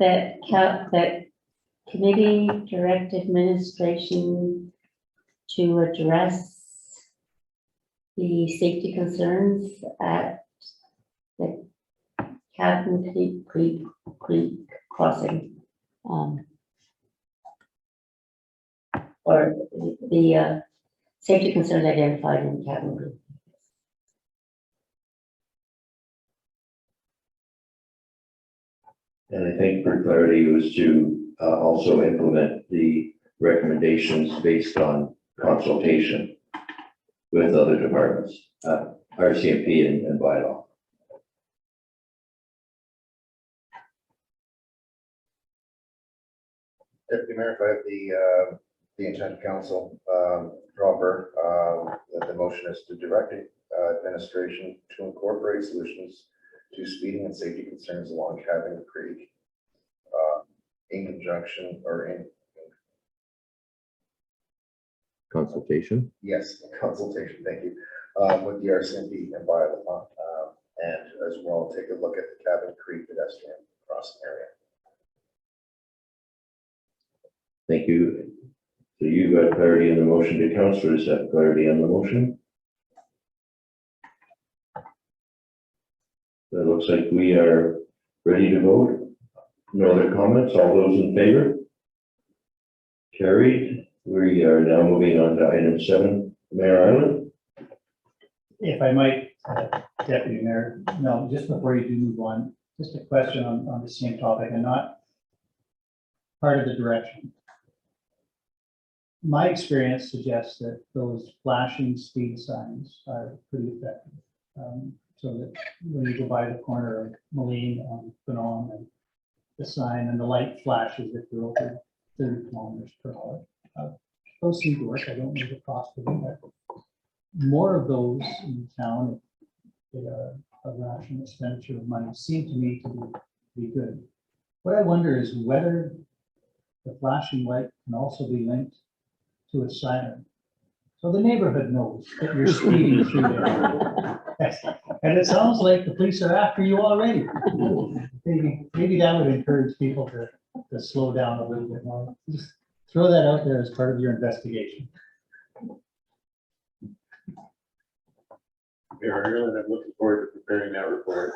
that committee direct administration to address the safety concerns at the Cabin Creek crossing. Or the safety concerns identified in Cabin Creek. And I think for clarity, it was to also implement the recommendations based on consultation with other departments, RCMP and bylaw. Deputy Mayor, if I have the intent of council, Robert, that the motion is to direct administration to incorporate solutions to speeding and safety concerns along Cabin Creek in conjunction or in Consultation. yes, consultation, thank you, with the RCMP and bylaw, and as well take a look at the Cabin Creek pedestrian crossing area. Thank you. So you got clarity on the motion to Councillor, is that clarity on the motion? That looks like we are ready to vote. No other comments? All those in favor? Carried. We are now moving on to item 7, Mayor Island. If I might, Deputy Mayor, no, just before you do move on, just a question on the same topic and not part of the direction. My experience suggests that those flashing speed signs are pretty effective. So that when you go by the corner of Moline on Phenom and the sign and the light flashes if you're over 30 kilometers per hour. Those seem to work. I don't know the cost of them, but more of those in town, if they are a rational expenditure of money, seem to me to be good. What I wonder is whether the flashing light can also be linked to a siren. So the neighborhood knows that you're speeding through there. And it sounds like the police are after you already. Maybe that would encourage people to slow down a little bit more. Just throw that out there as part of your investigation. Mayor Ireland, I'm looking forward to preparing that report.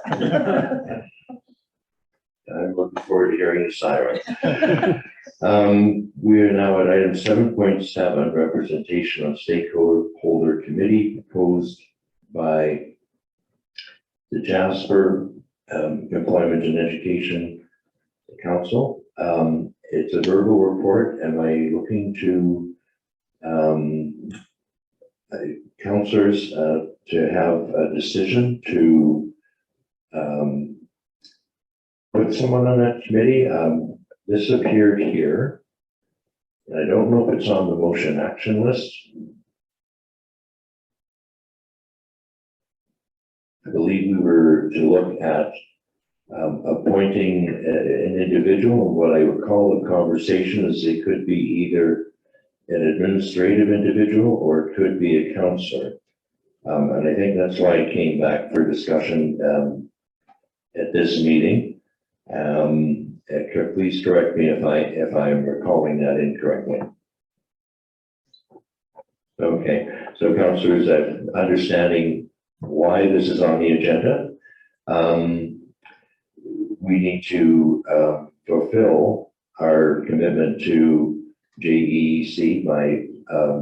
I'm looking forward to hearing the siren. We are now at item 7.7, representation on stakeholder committee proposed by the Jasper Employment and Education Council. It's a verbal report. Am I looking to councillors to have a decision to put someone on that committee? This appeared here. And I don't know if it's on the motion action list. I believe we were to look at appointing an individual. What I recall the conversation is it could be either an administrative individual or it could be a councillor. And I think that's why I came back for discussion at this meeting. Please correct me if I'm recalling that incorrectly. Okay, so councillors, understanding why this is on the agenda, we need to fulfill our commitment to JEEC by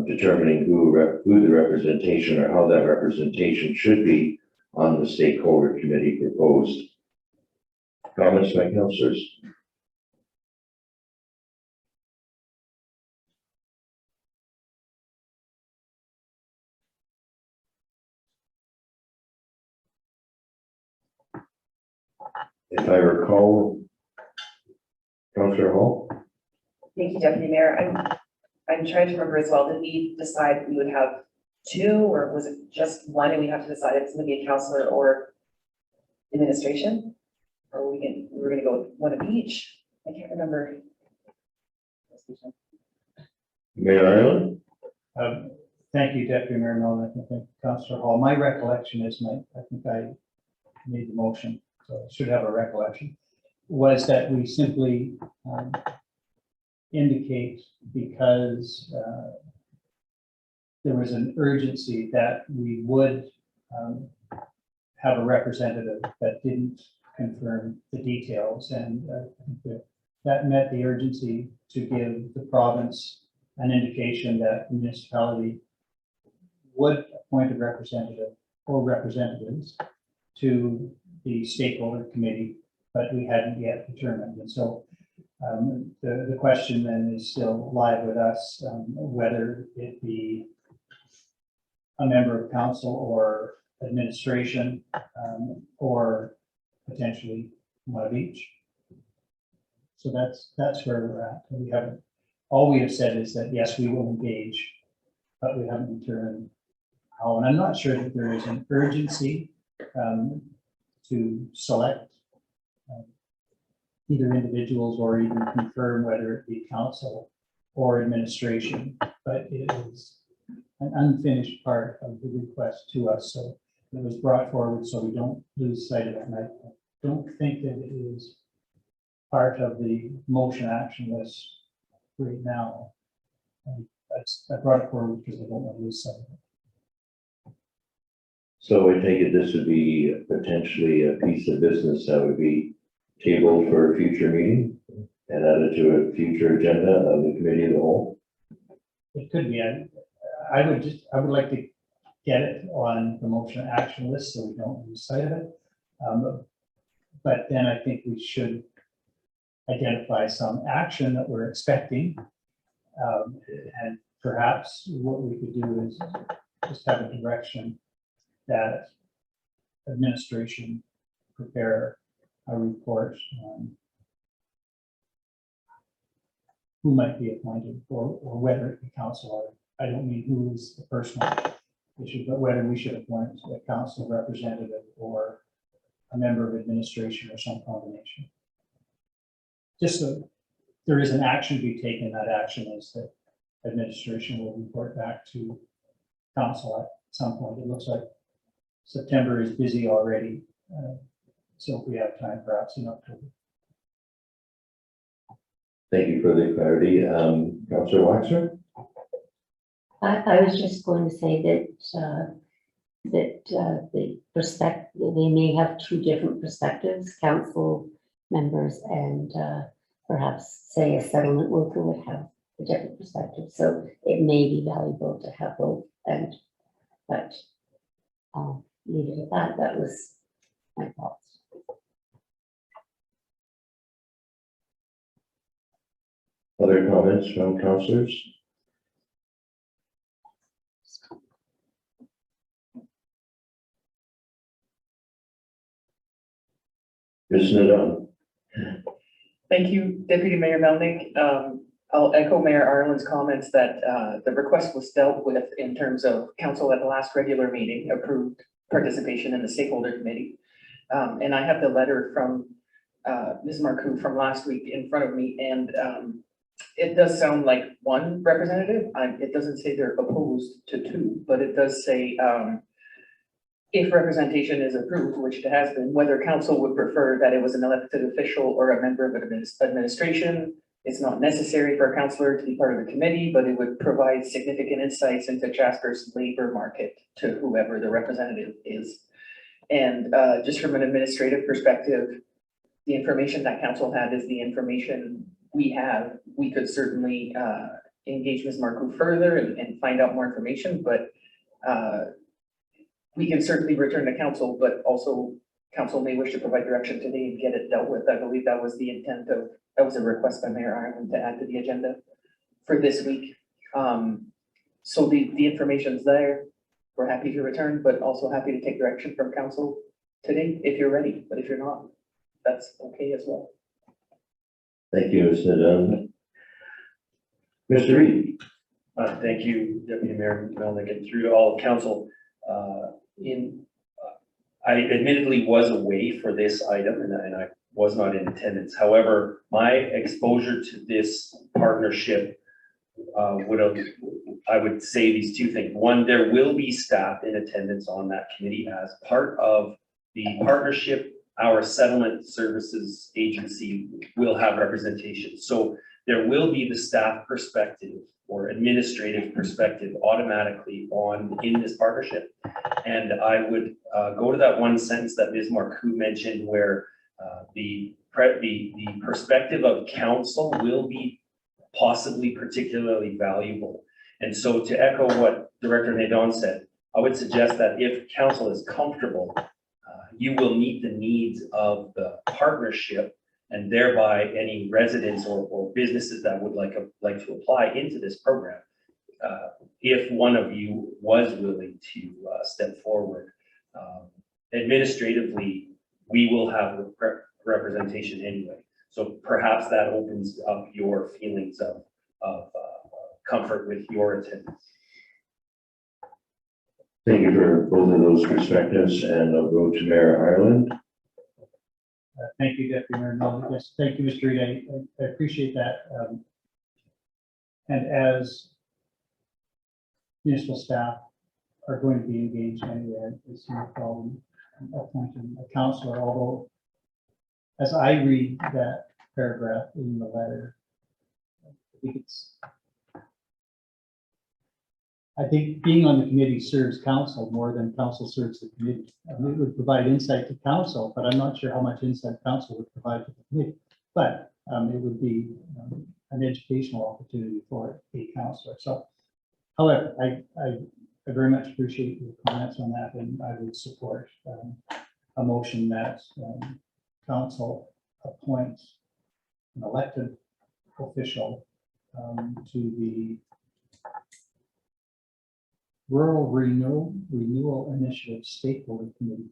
determining who the representation or how that representation should be on the stakeholder committee proposed. Comments by councillors? If I recall, Councillor Hall? Thank you, Deputy Mayor. I'm trying to remember as well, did we decide we would have 2 or was it just 1 and we have to decide if it's gonna be a councillor or administration? Or we were gonna go with 1 of each? I can't remember. Mayor Ireland? Thank you, Deputy Mayor Melnick. I think Councillor Hall. My recollection is, I think I made the motion, so I should have a recollection, was that we simply indicate because there was an urgency that we would have a representative that didn't confirm the details, and I think that met the urgency to give the province an indication that the municipality would appoint a representative or representatives to the stakeholder committee, but we hadn't yet determined. And so the question then is still live with us, whether it be a member of council or administration, or potentially 1 of each. So that's where we're at. We haven't, all we have said is that yes, we will engage, but we haven't determined how. And I'm not sure that there is an urgency to select either individuals or even confirm whether it be council or administration, but it is an unfinished part of the request to us. So that was brought forward, so we don't lose sight of it. And I don't think that it is part of the motion action list right now. I brought it forward because I don't want to lose sight of it. So I take it this would be potentially a piece of business that would be tabled for a future meeting and added to a future agenda of the committee of the whole. It could be. I would like to get it on the motion action list so we don't lose sight of it. But then I think we should identify some action that we're expecting. And perhaps what we could do is just have a direction that administration prepare a report on who might be appointed or whether it be council. I don't mean who is the personal issue, but whether we should appoint a council representative or a member of administration or some combination. Just so there is an action to be taken. That action is that administration will report back to council at some point. It looks like September is busy already. So if we have time, perhaps in October. Thank you for the clarity. Councillor Waxer? I was just going to say that the perspective, they may have two different perspectives, council members and perhaps say a settlement worker would have a different perspective. So it may be valuable to have both. But I'll leave it at that. That was my thoughts. Other comments from councillors? Isn't it on? Thank you, Deputy Mayor Melnick. I'll echo Mayor Ireland's comments that the request was dealt with in terms of council at the last regular meeting approved participation in the stakeholder committee. And I have the letter from Ms. Marcoux from last week in front of me, and it does sound like one representative. It doesn't say they're opposed to two, but it does say if representation is approved, which it has been, whether council would prefer that it was an elected official or a member of administration. It's not necessary for a councillor to be part of the committee, but it would provide significant insights into Jasper's labor market to whoever the representative is. And just from an administrative perspective, the information that council had is the information we have. We could certainly engage Ms. Marcoux further and find out more information, but we can certainly return to council, but also council may wish to provide direction today and get it dealt with. I believe that was the intent of, that was a request by Mayor Ireland to add to the agenda for this week. So the information's there. We're happy to return, but also happy to take direction from council today if you're ready, but if you're not, that's okay as well. Thank you, Mr. Dunn. Mr. Reid? Thank you, Deputy Mayor Melnick, and through to all of council. I admittedly was away for this item and I was not in attendance. However, my exposure to this partnership I would say these two things. One, there will be staff in attendance on that committee as part of the partnership. Our settlement services agency will have representation. So there will be the staff perspective or administrative perspective automatically in this partnership. And I would go to that one sentence that Ms. Marcoux mentioned where the perspective of council will be possibly particularly valuable. And so to echo what Director Nadon said, I would suggest that if council is comfortable, you will meet the needs of the partnership and thereby any residents or businesses that would like to apply into this program. If one of you was willing to step forward, administratively, we will have representation anyway. So perhaps that opens up your feelings of comfort with your attendance. Thank you for both of those perspectives, and I'll go to Mayor Ireland. Thank you, Deputy Mayor Melnick. Yes, thank you, Mr. Reid. I appreciate that. And as municipal staff, are going to be engaged anyway. It's no problem appointing a counselor, although as I read that paragraph in the letter, I think being on the committee serves council more than council serves the committee. I mean, it would provide insight to council, but I'm not sure how much insight council would provide to the committee. But it would be an educational opportunity for a counselor. So, however, I very much appreciate your comments on that, and I would support a motion that council appoints an elected official to the Rural Renewal Initiative Stakeholder Committee.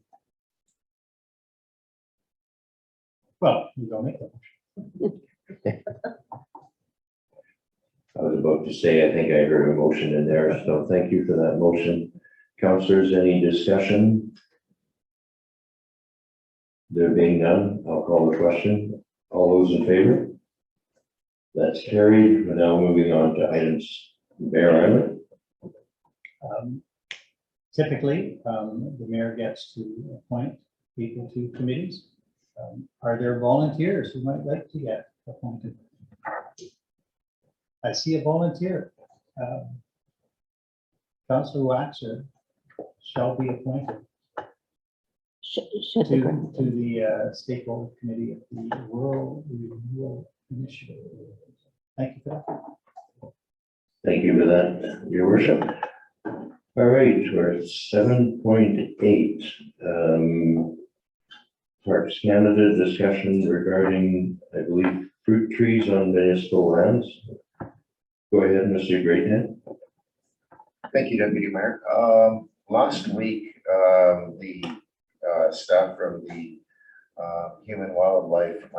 Well, you don't make that motion. I was about to say, I think I heard a motion in there, so thank you for that motion. Councillors, any discussion? There being none, I'll call the question. All those in favor? That's carried. We're now moving on to items Bear Island. Typically, the mayor gets to appoint people to committees. Are there volunteers who might like to get appointed? I see a volunteer. Councillor Waxer shall be appointed Should to the stakeholder committee of the Rural Renewal Initiative. Thank you for that. Thank you for that, Your Worship. All right, we're at 7.8. Parks Canada discussion regarding, I believe, fruit trees on municipal lands. Go ahead, Mr. Greathead. Thank you, Deputy Mayor. Last week, the staff from the Human Wildlife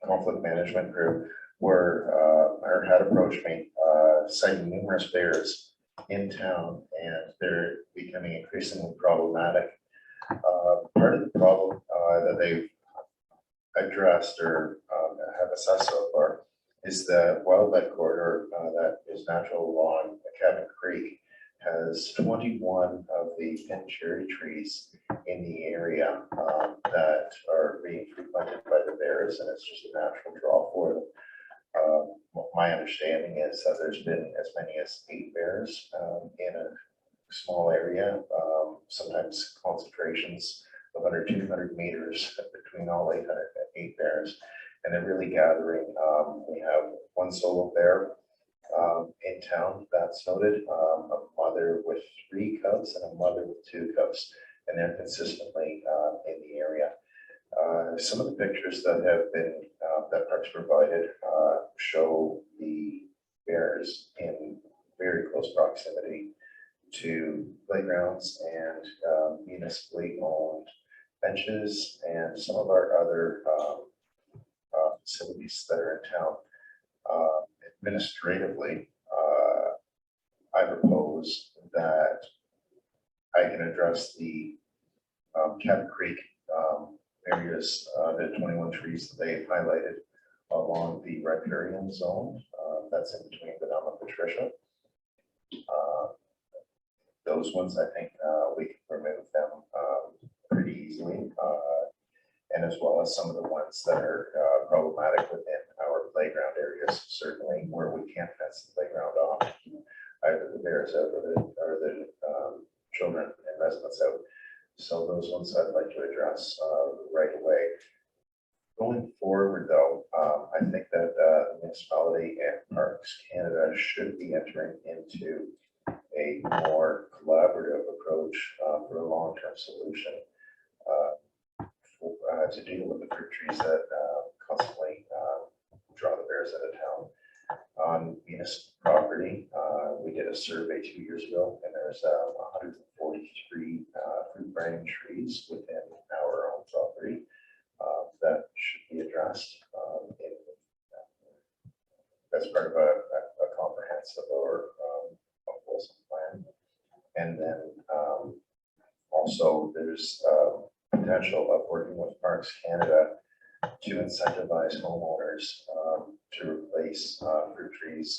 Conflict Management Group had approached me, citing numerous bears in town, and they're becoming increasingly problematic. Part of the problem that they've addressed or have assessed so far is the wildlife corridor that is natural along Cabin Creek has 21 of the pin cherry trees in the area that are being frequented by the bears, and it's just a natural draw for them. My understanding is that there's been as many as 8 bears in a small area, sometimes concentrations of under 200 meters between all 8 bears, and they're really gathering. We have one solo bear in town that's noted, a mother with 3 cubs and a mother with 2 cubs, and they're consistently in the area. Some of the pictures that have been that Parks provided show the bears in very close proximity to playgrounds and municipally owned benches and some of our other facilities that are in town. Administratively, I propose that I can address the Cabin Creek areas, the 21 trees that they highlighted along the riparian zone that's in between Benama and Patricia. Those ones, I think we can remove them pretty easily, and as well as some of the ones that are problematic within our playground areas, certainly where we can't fence the playground off, either the bears out or the children and residents out. So those ones I'd like to address right away. Going forward, though, I think that the municipality and Parks Canada should be entering into a more collaborative approach for a long-term solution to deal with the fruit trees that constantly draw the bears out of town. On municipal property, we did a survey 2 years ago, and there's 143 fruit-bearing trees within our own property that should be addressed as part of a comprehensive or a wholesome plan. And then also there's potential of working with Parks Canada to incentivize homeowners to replace fruit trees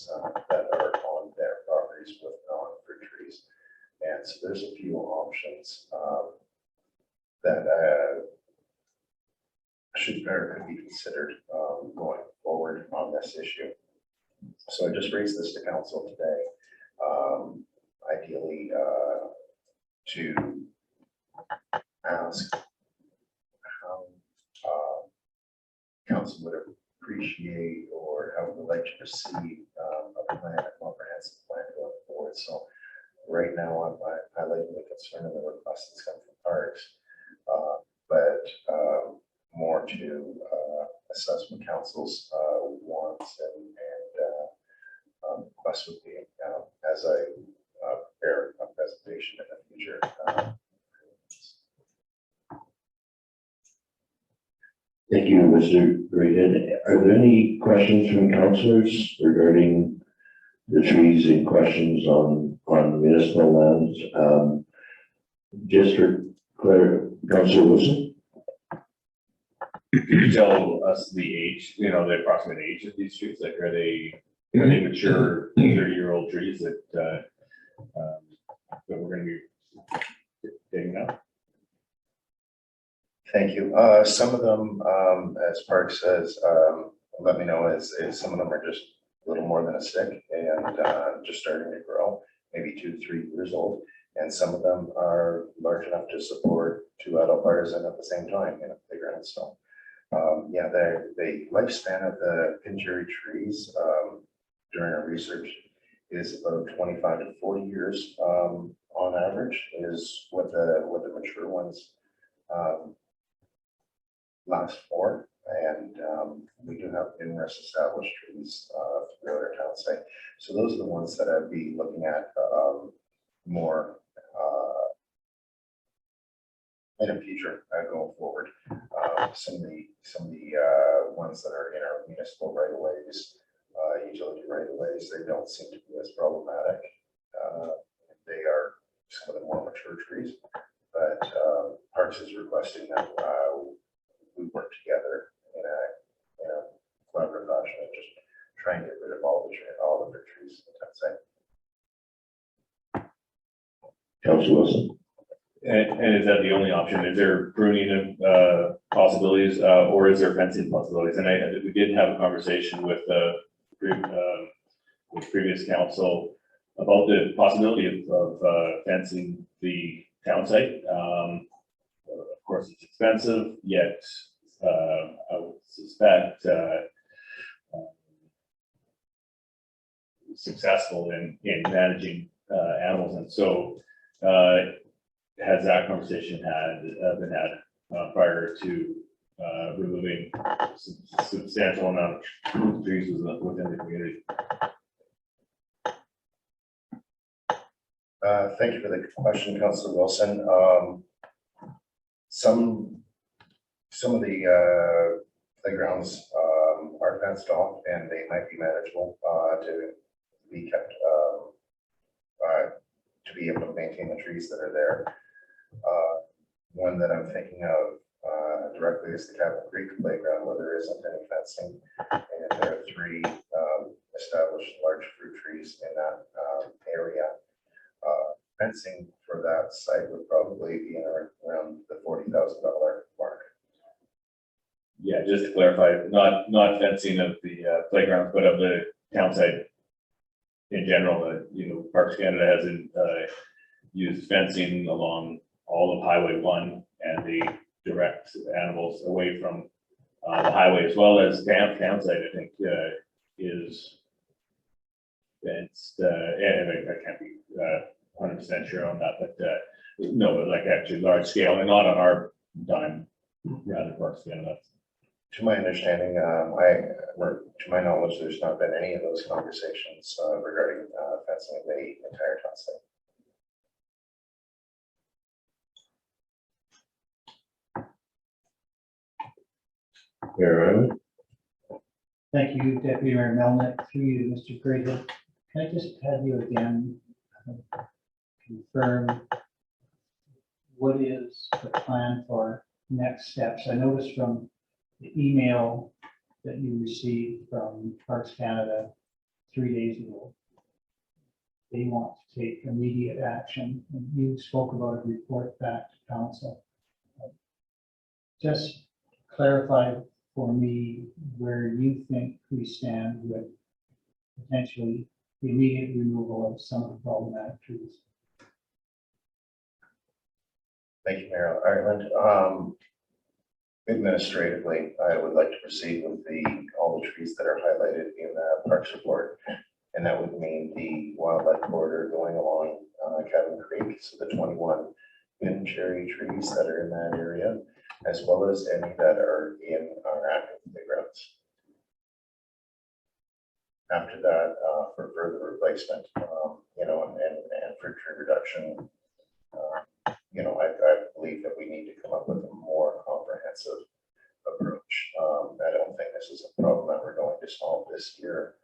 that are on their properties with non-fruit trees. And And so there's a few options that should or could be considered going forward on this issue. So I just raised this to council today. Ideally, to ask how council would appreciate or how would like to proceed a plan, a comprehensive plan going forward. So right now, I'm highlighting the concern and the request that's come from Parks, but more to assess what council's wants and requests would be as I prepare a presentation in the future. Thank you, Mr. Reagan. Are there any questions from councillors regarding the trees in questions on municipal lands? Just for clear, Councillor Wilson? Could you tell us the age, the approximate age of these trees? Like, are they mature 30-year-old trees that we're going to be digging up? Thank you. Some of them, as Park says, let me know, is some of them are just a little more than a stick and just starting to grow, maybe 2-3 years old. And some of them are large enough to support 2 adult partisan at the same time in a playground. So yeah, the lifespan of the pincherry trees during our research is about 25 to 40 years on average is what the mature ones last for. And we do have numerous established trees throughout our town site. So those are the ones that I'd be looking at more in the future going forward. Some of the ones that are in our municipal right of ways, utility right of ways, they don't seem to be as problematic. They are some of the more mature trees, but Parks is requesting that we work together in a collaborative fashion and just try and get rid of all of their trees in that site. Councillor Wilson? And is that the only option? Is there pruning possibilities, or is there fencing possibilities? And we did have a conversation with previous council about the possibility of fencing the town site. Of course, it's expensive, yet I would suspect successful in managing animals. And so has that conversation been had prior to removing substantial amount of trees within the community? Thank you for the question, Councillor Wilson. Some of the playgrounds are fenced off, and they might be manageable to be kept to be able to maintain the trees that are there. One that I'm thinking of directly is the Capitol Creek playground, where there isn't any fencing, and there are 3 established large fruit trees in that area. Fencing for that site would probably be around the $40,000 mark. Yeah, just to clarify, not fencing of the playgrounds, but of the town site in general. Parks Canada hasn't used fencing along all of Highway 1, and they direct animals away from the highway, as well as town site, I think, is fenced. And I can't be 100% sure on that, but no, like actually large scale, and not on our dime, rather Parks Canada. To my understanding, to my knowledge, there's not been any of those conversations regarding fencing the entire town site. Mayor, Thank you, Deputy Mayor Melnick, through you, Mr. Grayhill. Can I just have you again confirm what is the plan for next steps? I noticed from the email that you received from Parks Canada 3 days ago they want to take immediate action. And you spoke about a report back to council. Just clarify for me where you think we stand with potentially the immediate removal of some of the problematic trees. Thank you, Mayor Ireland. Administratively, I would like to proceed with all the trees that are highlighted in the Parks report. And that would mean the wildlife corridor going along Cabin Creek, so the 21 pin cherry trees that are in that area, as well as any that are in our active playgrounds. After that, for further replacement, you know, and for tree reduction, you know, I believe that we need to come up with a more comprehensive approach. I don't think this is a problem that we're going to solve this year,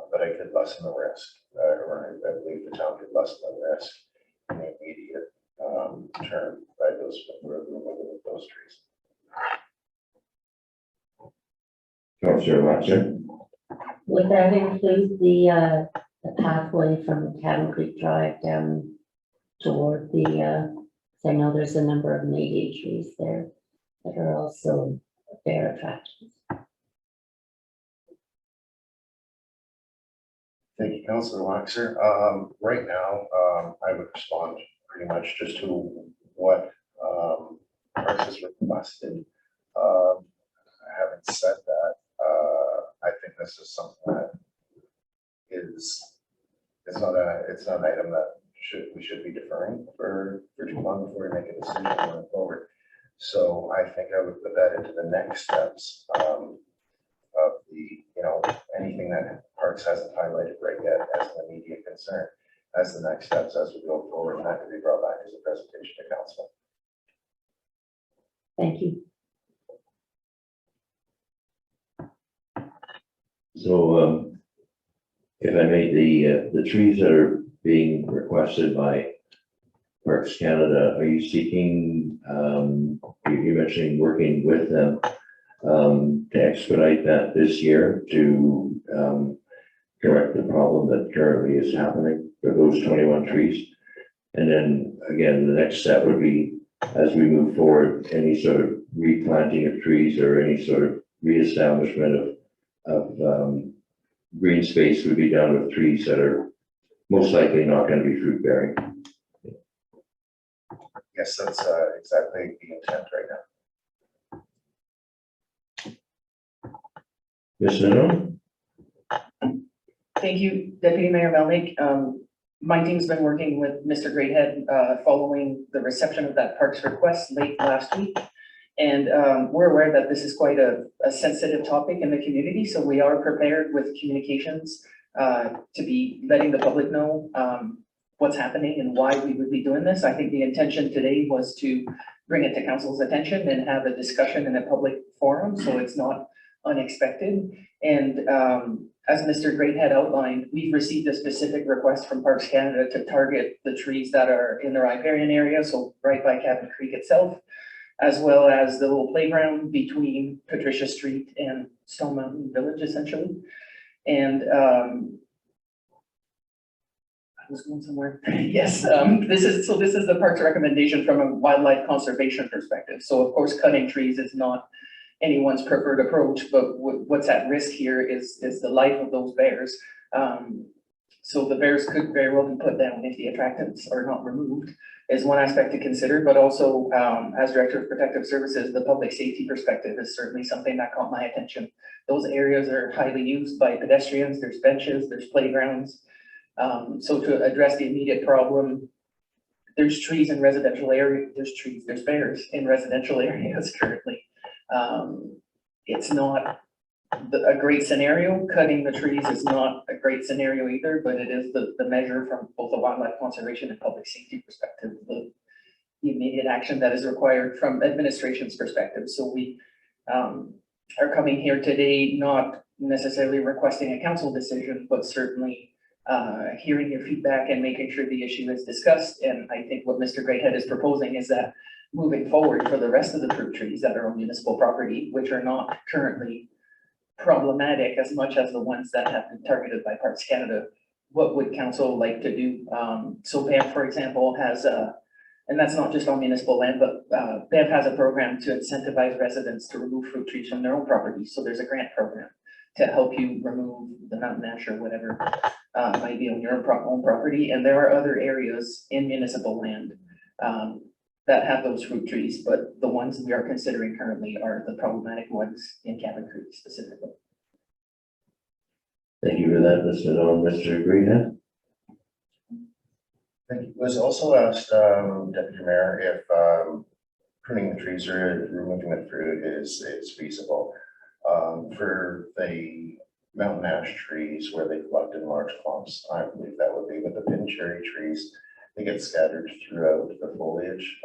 but I could lessen the risk, or I believe the town could lessen the risk in the immediate term by those removal of those trees. Councillor Watson. Would that include the pathway from Cabin Creek Drive down toward the, 'cause I know there's a number of native trees there that are also fair attractions. Thank you, Councillor Waxer. Right now, I would respond pretty much just to what Parks has requested. Having said that, I think this is something that it's not an item that we should be deferring for too long before we make a decision going forward. So I think I would put that into the next steps of the, you know, anything that Parks hasn't highlighted right yet as an immediate concern, as the next steps as we go forward, and that could be brought back as a presentation to council. Thank you. So, if I may, the trees that are being requested by Parks Canada, are you seeking, you're mentioning working with them to expedite that this year to correct the problem that currently is happening for those 21 trees? And then again, the next step would be, as we move forward, any sort of replanting of trees or any sort of reestablishment of green space would be done with trees that are most likely not going to be fruit bearing. Yes, that's exactly the intent right now. Ms. Nino? Thank you, Deputy Mayor Melnick. My team's been working with Mr. Greathead following the reception of that parks request late last week. And we're aware that this is quite a sensitive topic in the community, so we are prepared with communications to be letting the public know what's happening and why we would be doing this. I think the intention today was to bring it to council's attention and have a discussion in a public forum, so it's not unexpected. And as Mr. Greathead outlined, we've received a specific request from Parks Canada to target the trees that are in the riparian area, so right by Cabin Creek itself, as well as the little playground between Patricia Street and Stone Mountain Village, essentially. And I was going somewhere. Yes, this is the park's recommendation from a wildlife conservation perspective. So of course, cutting trees is not anyone's preferred approach, but what's at risk here is the life of those bears. So the bears could very well be put down if the attractants are not removed, is one aspect to consider, but also as Director of Protective Services, the public safety perspective is certainly something that caught my attention. Those areas are highly used by pedestrians, there's benches, there's playgrounds. So to address the immediate problem, there's trees in residential areas, there's bears in residential areas currently. It's not a great scenario. Cutting the trees is not a great scenario either, but it is the measure from both a wildlife conservation and public safety perspective, the immediate action that is required from administration's perspective. So we are coming here today, not necessarily requesting a council decision, but certainly hearing your feedback and making sure the issue is discussed. And I think what Mr. Greathead is proposing is that moving forward for the rest of the fruit trees that are on municipal property, which are not currently problematic as much as the ones that have been targeted by Parks Canada, what would council like to do? So Banff, for example, has and that's not just on municipal land, but Banff has a program to incentivize residents to remove fruit trees from their own properties. So there's a grant program to help you remove the mountain ash or whatever might be on your own property. And there are other areas in municipal land that have those fruit trees, but the ones we are considering currently are the problematic ones in Cabin Creek specifically. Thank you for that, Mr. Nolan. Mr. Greenhead? Thank you. Was also asked, Deputy Mayor, if pruning the trees or removing the fruit is feasible. For the mountain ash trees where they collect in large clumps, I believe that would be, but the pin cherry trees, they get scattered throughout the foliage.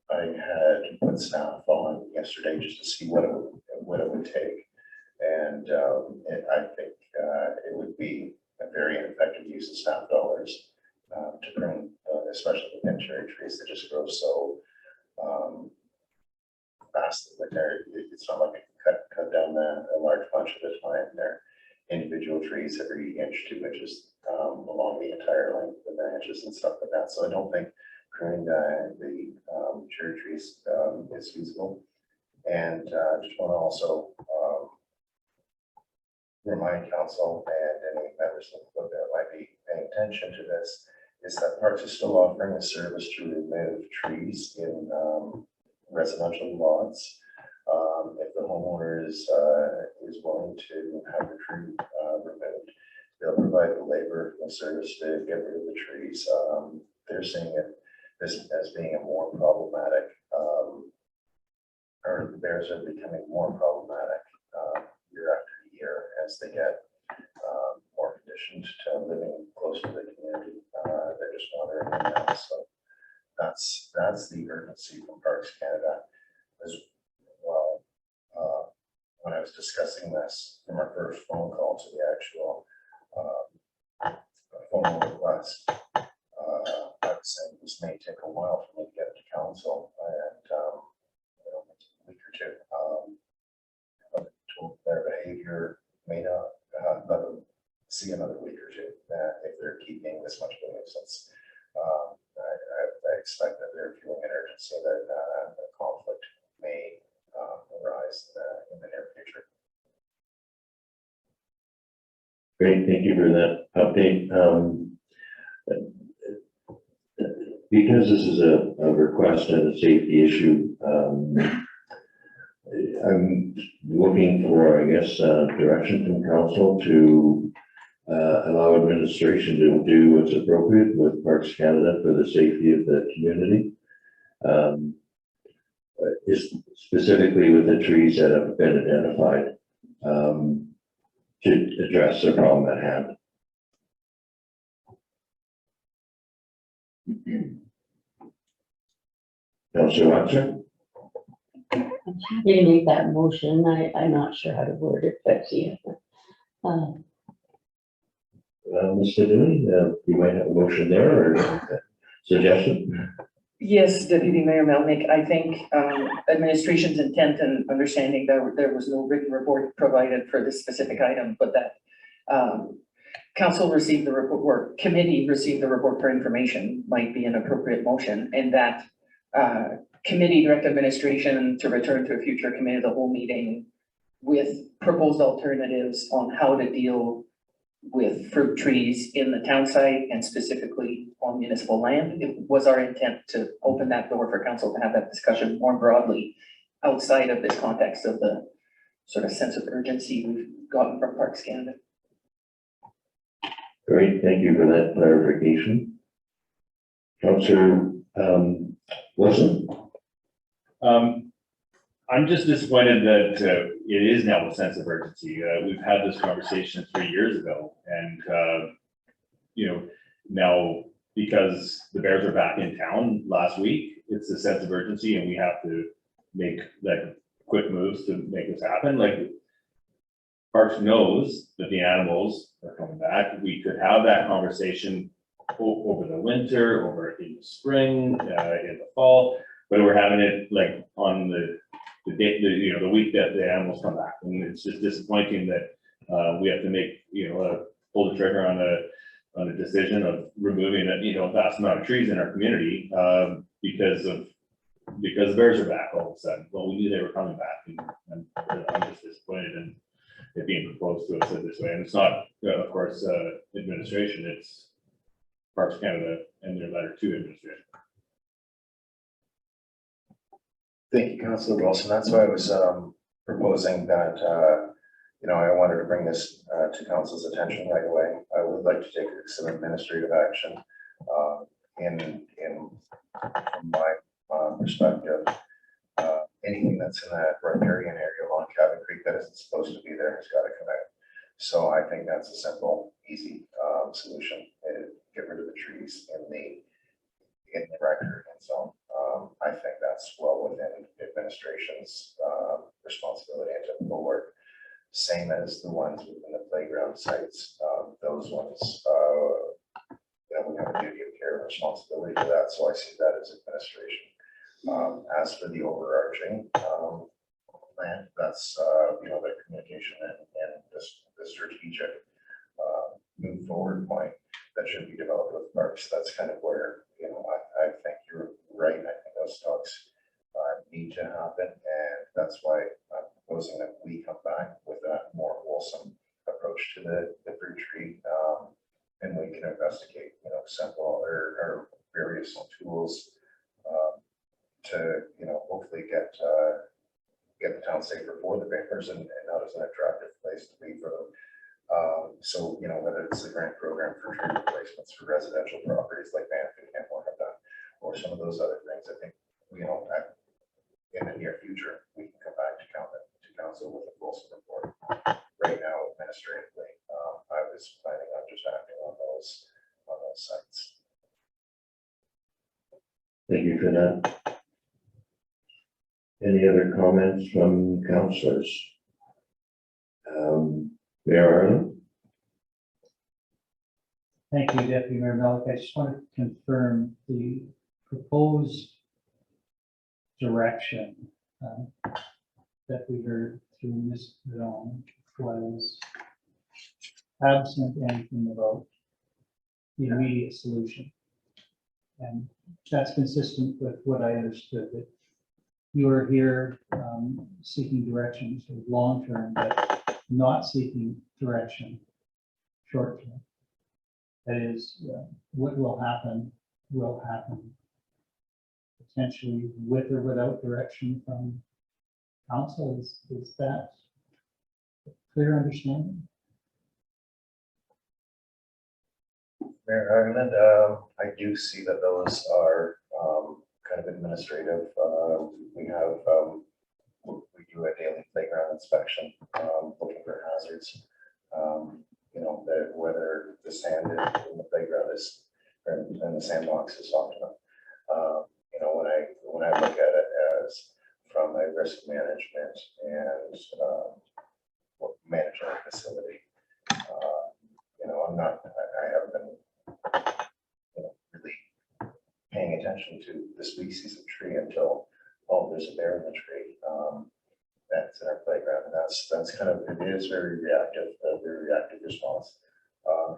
I had put staff on yesterday just to see what it would take. And I think it would be a very effective use of staff dollars to prune, especially the pin cherry trees that just grow so fast. It's not like you can cut down a large bunch at a time. They're individual trees every inch, 2 inches along the entire length of the branches and stuff like that. So I don't think pruning the cherry trees is feasible. And just want to also remind council and any members of the club that might be paying attention to this is that Parks is still offering a service to remove trees in residential lots. If the homeowner is willing to have the tree removed, they'll provide the labor and service to get rid of the trees. They're seeing this as being a more problematic, or the bears are becoming more problematic year after year as they get more conditioned to living close to the community. They're just wandering in and out. So that's the urgency from Parks Canada as well. When I was discussing this from our first phone call to the actual phone request, I was saying this may take a while for me to get to council and a week or two. Their behavior may not see another week or two if they're keeping this much of a nuisance. I expect that they're feeling an urgency that the conflict may arise in the near future. Great, thank you for that update. Because this is a request and a safety issue, I'm looking for, I guess, direction from council to allow administration to do what's appropriate with Parks Canada for the safety of the community. Is specifically with the trees that have been identified to address the problem at hand. Councillor Watson? I'm happy to make that motion. I'm not sure how to word it, but yeah. Mr. Dillon, you might have a motion there or a suggestion? Yes, Deputy Mayor Melnick, I think administration's intent and understanding that there was no written report provided for this specific item, but that council received the report, or committee received the report for information might be an appropriate motion, and that committee direct administration to return to a future committee of the whole meeting with proposed alternatives on how to deal with fruit trees in the town site and specifically on municipal land. It was our intent to open that door for council to have that discussion more broadly outside of this context of the sort of sense of urgency we've gotten from Parks Canada. Great, thank you for that clarification. Councillor Wilson? I'm just disappointed that it is now a sense of urgency. We've had this conversation 3 years ago, and now because the Bears are back in town last week, it's a sense of urgency, and we have to make like quick moves to make this happen. Like Parks knows that the animals are coming back. We could have that conversation over the winter, over in the spring, in the fall, but we're having it like on the day, the week that the animals come back, and it's just disappointing that we have to make a pull the trigger on a decision of removing a vast amount of trees in our community, because the bears are back all of a sudden. Well, we knew they were coming back, and I'm just disappointed in it being proposed to us in this way. And it's not, of course, administration, it's Parks Canada and their letter to administration. Thank you, Councillor Wilson. That's why I was proposing that, I wanted to bring this to council's attention right away. I would like to take some administrative action from my perspective. Anything that's in that riparian area along Cabin Creek that isn't supposed to be there has got to come out. So I think that's a simple, easy solution. Get rid of the trees in the riparian zone. I think that's well within administration's responsibility and typical work. Same as the ones within the playground sites. Those ones, we have a duty of care and responsibility for that. So I see that as administration. As for the overarching plan, that's the communication and the strategic move forward point that should be developed with parks. That's kind of where I think you're right. I think those talks need to happen, and that's why I'm proposing that we come back with a more wholesome approach to the fruit tree, and we can investigate simple or various tools to hopefully get the town safer for the bears and not as an attractive place to be for them. So whether it's the grant program for tree replacements for residential properties like Banff and Canmore have done, or some of those other things, I think in the near future we can come back to council with a fulsome report. Right now, administratively, I was planning on just acting on those sites. Thank you for that. Any other comments from councillors? Mayor Arlen? Thank you, Deputy Mayor Malik. I just want to confirm the proposed direction that we heard through Ms. Zone was absent anything about the immediate solution. And that's consistent with what I understood, that you are here seeking directions for long-term, but not seeking direction short-term. That is, what will happen potentially with or without direction from council. Is that a clear understanding? Mayor Ireland, I do see that those are kind of administrative. We do a daily playground inspection, looking for hazards. Whether the sand in the playground and the sandbox is soft enough. When I look at it as from a risk management and managing a facility, I haven't been really paying attention to the species of tree until there's a bear in the tree that's in our playground, and that's kind of, it is very reactive, a very reactive response.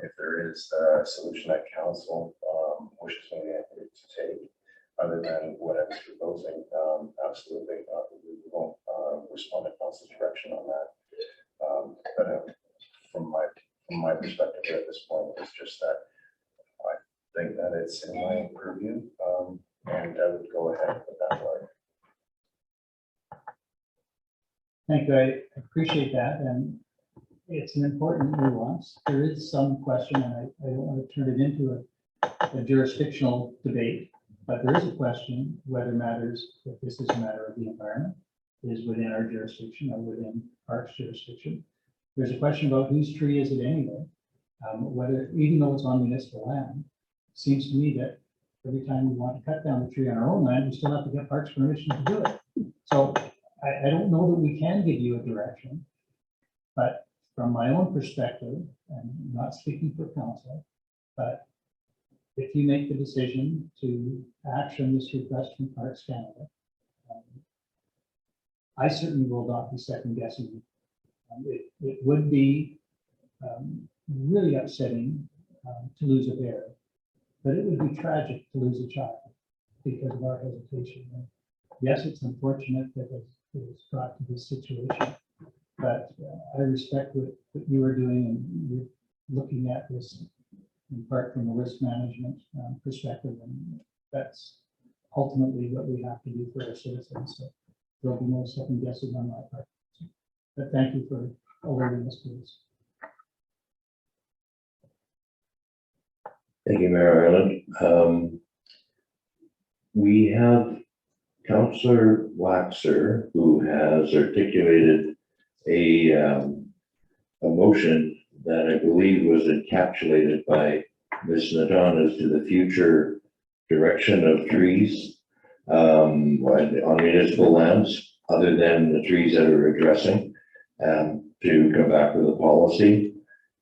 If there is a solution that council wishes me to take, other than what I was proposing, absolutely, we won't respond to council's direction on that. But from my perspective at this point, it's just that I think that it's in my purview, and I would go ahead with that way. Thank you. I appreciate that, and it's an important nuance. There is some question, and I don't want to turn it into a jurisdictional debate, but there is a question whether matters, if this is a matter of the environment, is within our jurisdiction or within Parks jurisdiction. There's a question about whose tree is it anyway, whether, even though it's on municipal land, it seems to me that every time we want to cut down the tree on our own land, we still have to get Parks permission to do it. So I don't know that we can give you a direction, but from my own perspective, and I'm not speaking for council, but if you make the decision to action this request from Parks Canada, I certainly will not be second guessing you. It would be really upsetting to lose a bear, but it would be tragic to lose a child because of our hesitation. And yes, it's unfortunate that it's brought to this situation, but I respect what you are doing, and you're looking at this in part from a risk management perspective, and that's ultimately what we have to do for our citizens. So there'll be no second guessing on my part. But thank you for alerting us to this. Thank you, Mayor Ireland. We have Councillor Waxer, who has articulated a motion that I believe was encapsulated by Ms. Nadon as to the future direction of trees on municipal lands, other than the trees that are addressing, to come back with a policy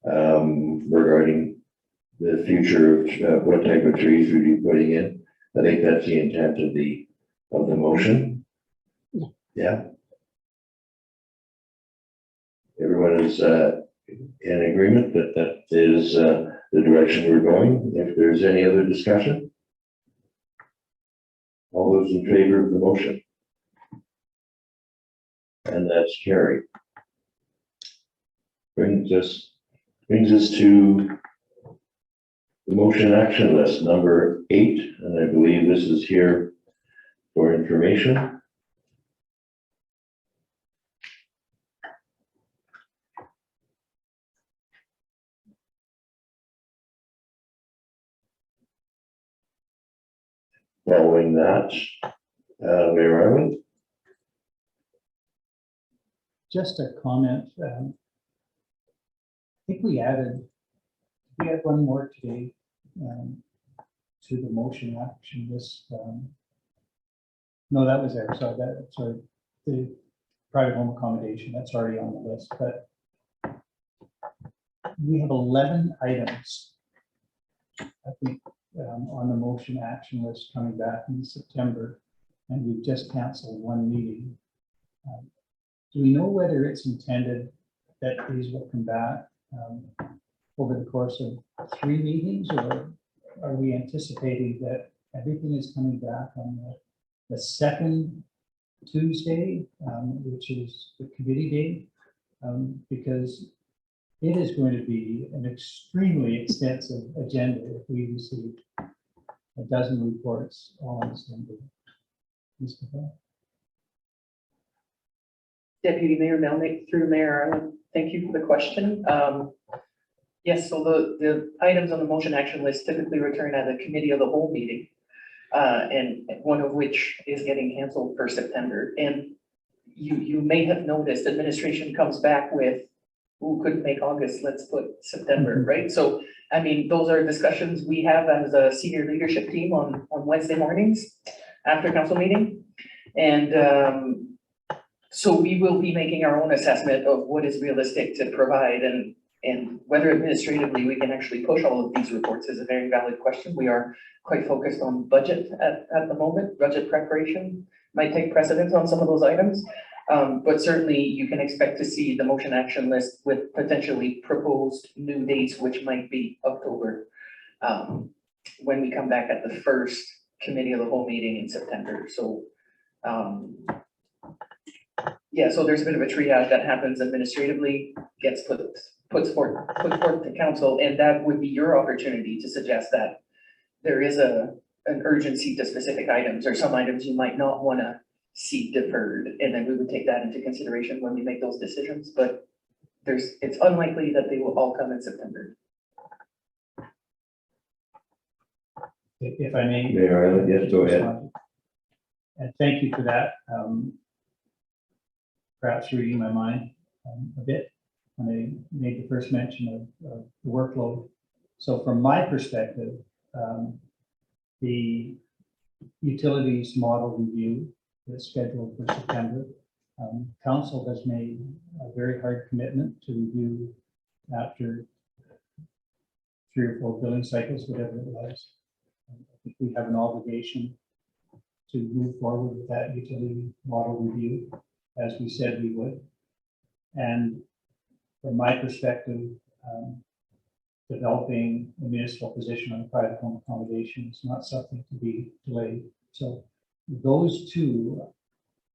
regarding the future of what type of trees we'd be putting in. I think that's the intent of the motion. Yeah. Everyone is in agreement that that is the direction we're going. If there's any other discussion, all those in favor of the motion? And that's carried. Brings us to the motion action list, number 8, and I believe this is here for information. Following that, Mayor Ireland. Just a comment. I think we had one more today to the motion action list. No, that was there. Sorry, the private home accommodation, that's already on the list, but we have 11 items, I think, on the motion action list coming back in September, and we've just canceled one meeting. Do we know whether it's intended that these will come back over the course of 3 meetings, or are we anticipating that everything is coming back on the second Tuesday, which is the committee date? Because it is going to be an extremely extensive agenda if we receive a dozen reports all on the same day. Mr. Bell? Deputy Mayor Melnick, through Mayor Ireland, thank you for the question. Yes, so the items on the motion action list typically return at a committee of the whole meeting, and one of which is getting canceled for September. And you may have noticed administration comes back with, who couldn't make August, let's put September, right? So, I mean, those are discussions we have as a senior leadership team on Wednesday mornings after council meeting. And so we will be making our own assessment of what is realistic to provide, and whether administratively we can actually push all of these reports is a very valid question. We are quite focused on budget at the moment. Budget preparation might take precedence on some of those items. But certainly you can expect to see the motion action list with potentially proposed new dates, which might be October, when we come back at the first committee of the whole meeting in September. So, yeah, so there's a bit of a triage that happens administratively, gets put forth to council, and that would be your opportunity to suggest that there is an urgency to specific items, or some items you might not want to see deferred, and then we would take that into consideration when we make those decisions. But it's unlikely that they will all come in September. If I may. Mayor Ireland, yes, go ahead. And thank you for that. Perhaps reading my mind a bit when I made the first mention of the workload. So from my perspective, the utilities model review is scheduled for September. Council has made a very hard commitment to review after 3 or 4 billing cycles, whatever it was. I think we have an obligation to move forward with that utility model review, as we said we would. And from my perspective, developing a municipal position on private home accommodation is not something to be delayed. So those two,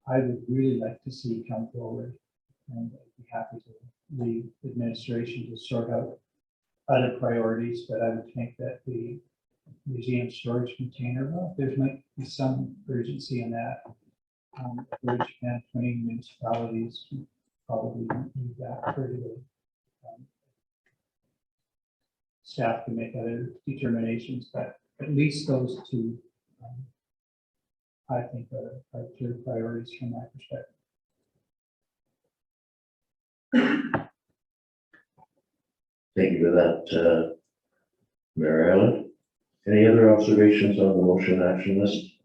I would really like to see come forward, and I'd be happy to leave administration to sort out other priorities, but I would think that the museum storage container, well, there might be some urgency in that. Bridge and 20 municipalities probably don't need that for the staff to make other determinations, but at least those two, I think are clear priorities from my perspective. Thank you for that, Mayor Allen. Any other observations on the motion action list?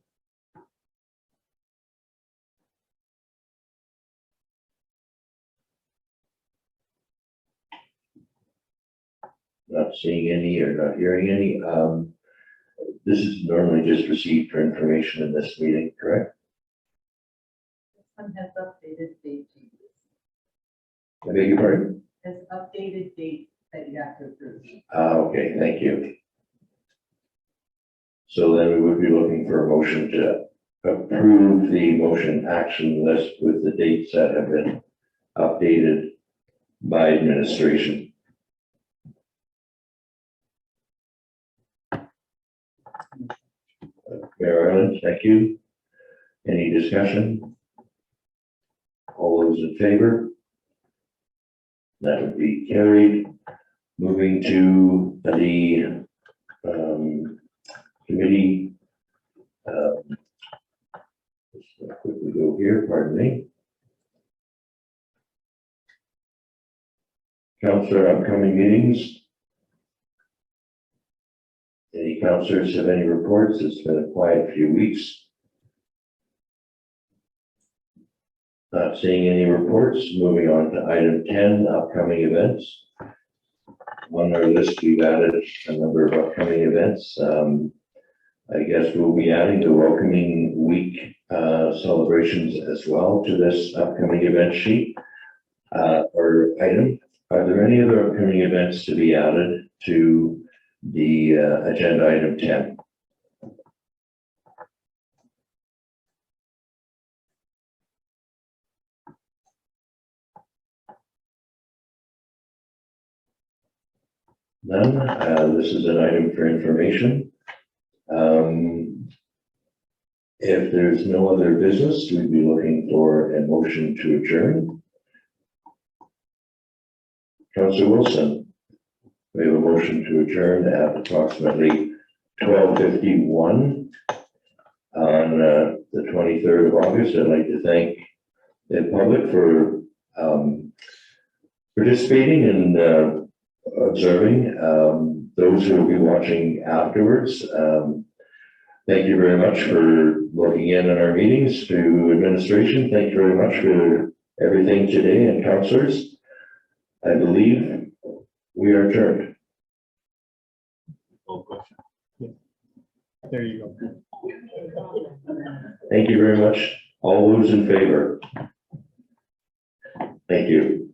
Not seeing any or not hearing any. This is normally just received for information in this meeting, correct? One has updated date changes. I beg your pardon? Has updated date that you have to approve. Okay, thank you. So then we would be looking for a motion to approve the motion action list with the dates that have been updated by administration. Mayor Allen, thank you. Any discussion? All those in favor? That would be carried. Moving to the committee. Let's quickly go here, pardon me. Councillor, upcoming meetings. Any councillors have any reports? It's been a quiet few weeks. Not seeing any reports. Moving on to item 10, upcoming events. On our list, we've added a number of upcoming events. I guess we'll be adding the welcoming week celebrations as well to this upcoming event sheet or item. Are there any other upcoming events to be added to the agenda item 10? None. This is an item for information. If there's no other business, we'd be looking for a motion to adjourn. Councillor Wilson, we have a motion to adjourn at approximately 12:51 on the 23rd of August. I'd like to thank the public for participating and observing. Those who will be watching afterwards, thank you very much for logging in on our meetings. To administration, thank you very much for everything today, and councillors. I believe we are adjourned. There you go. Thank you very much. All those in favor? Thank you.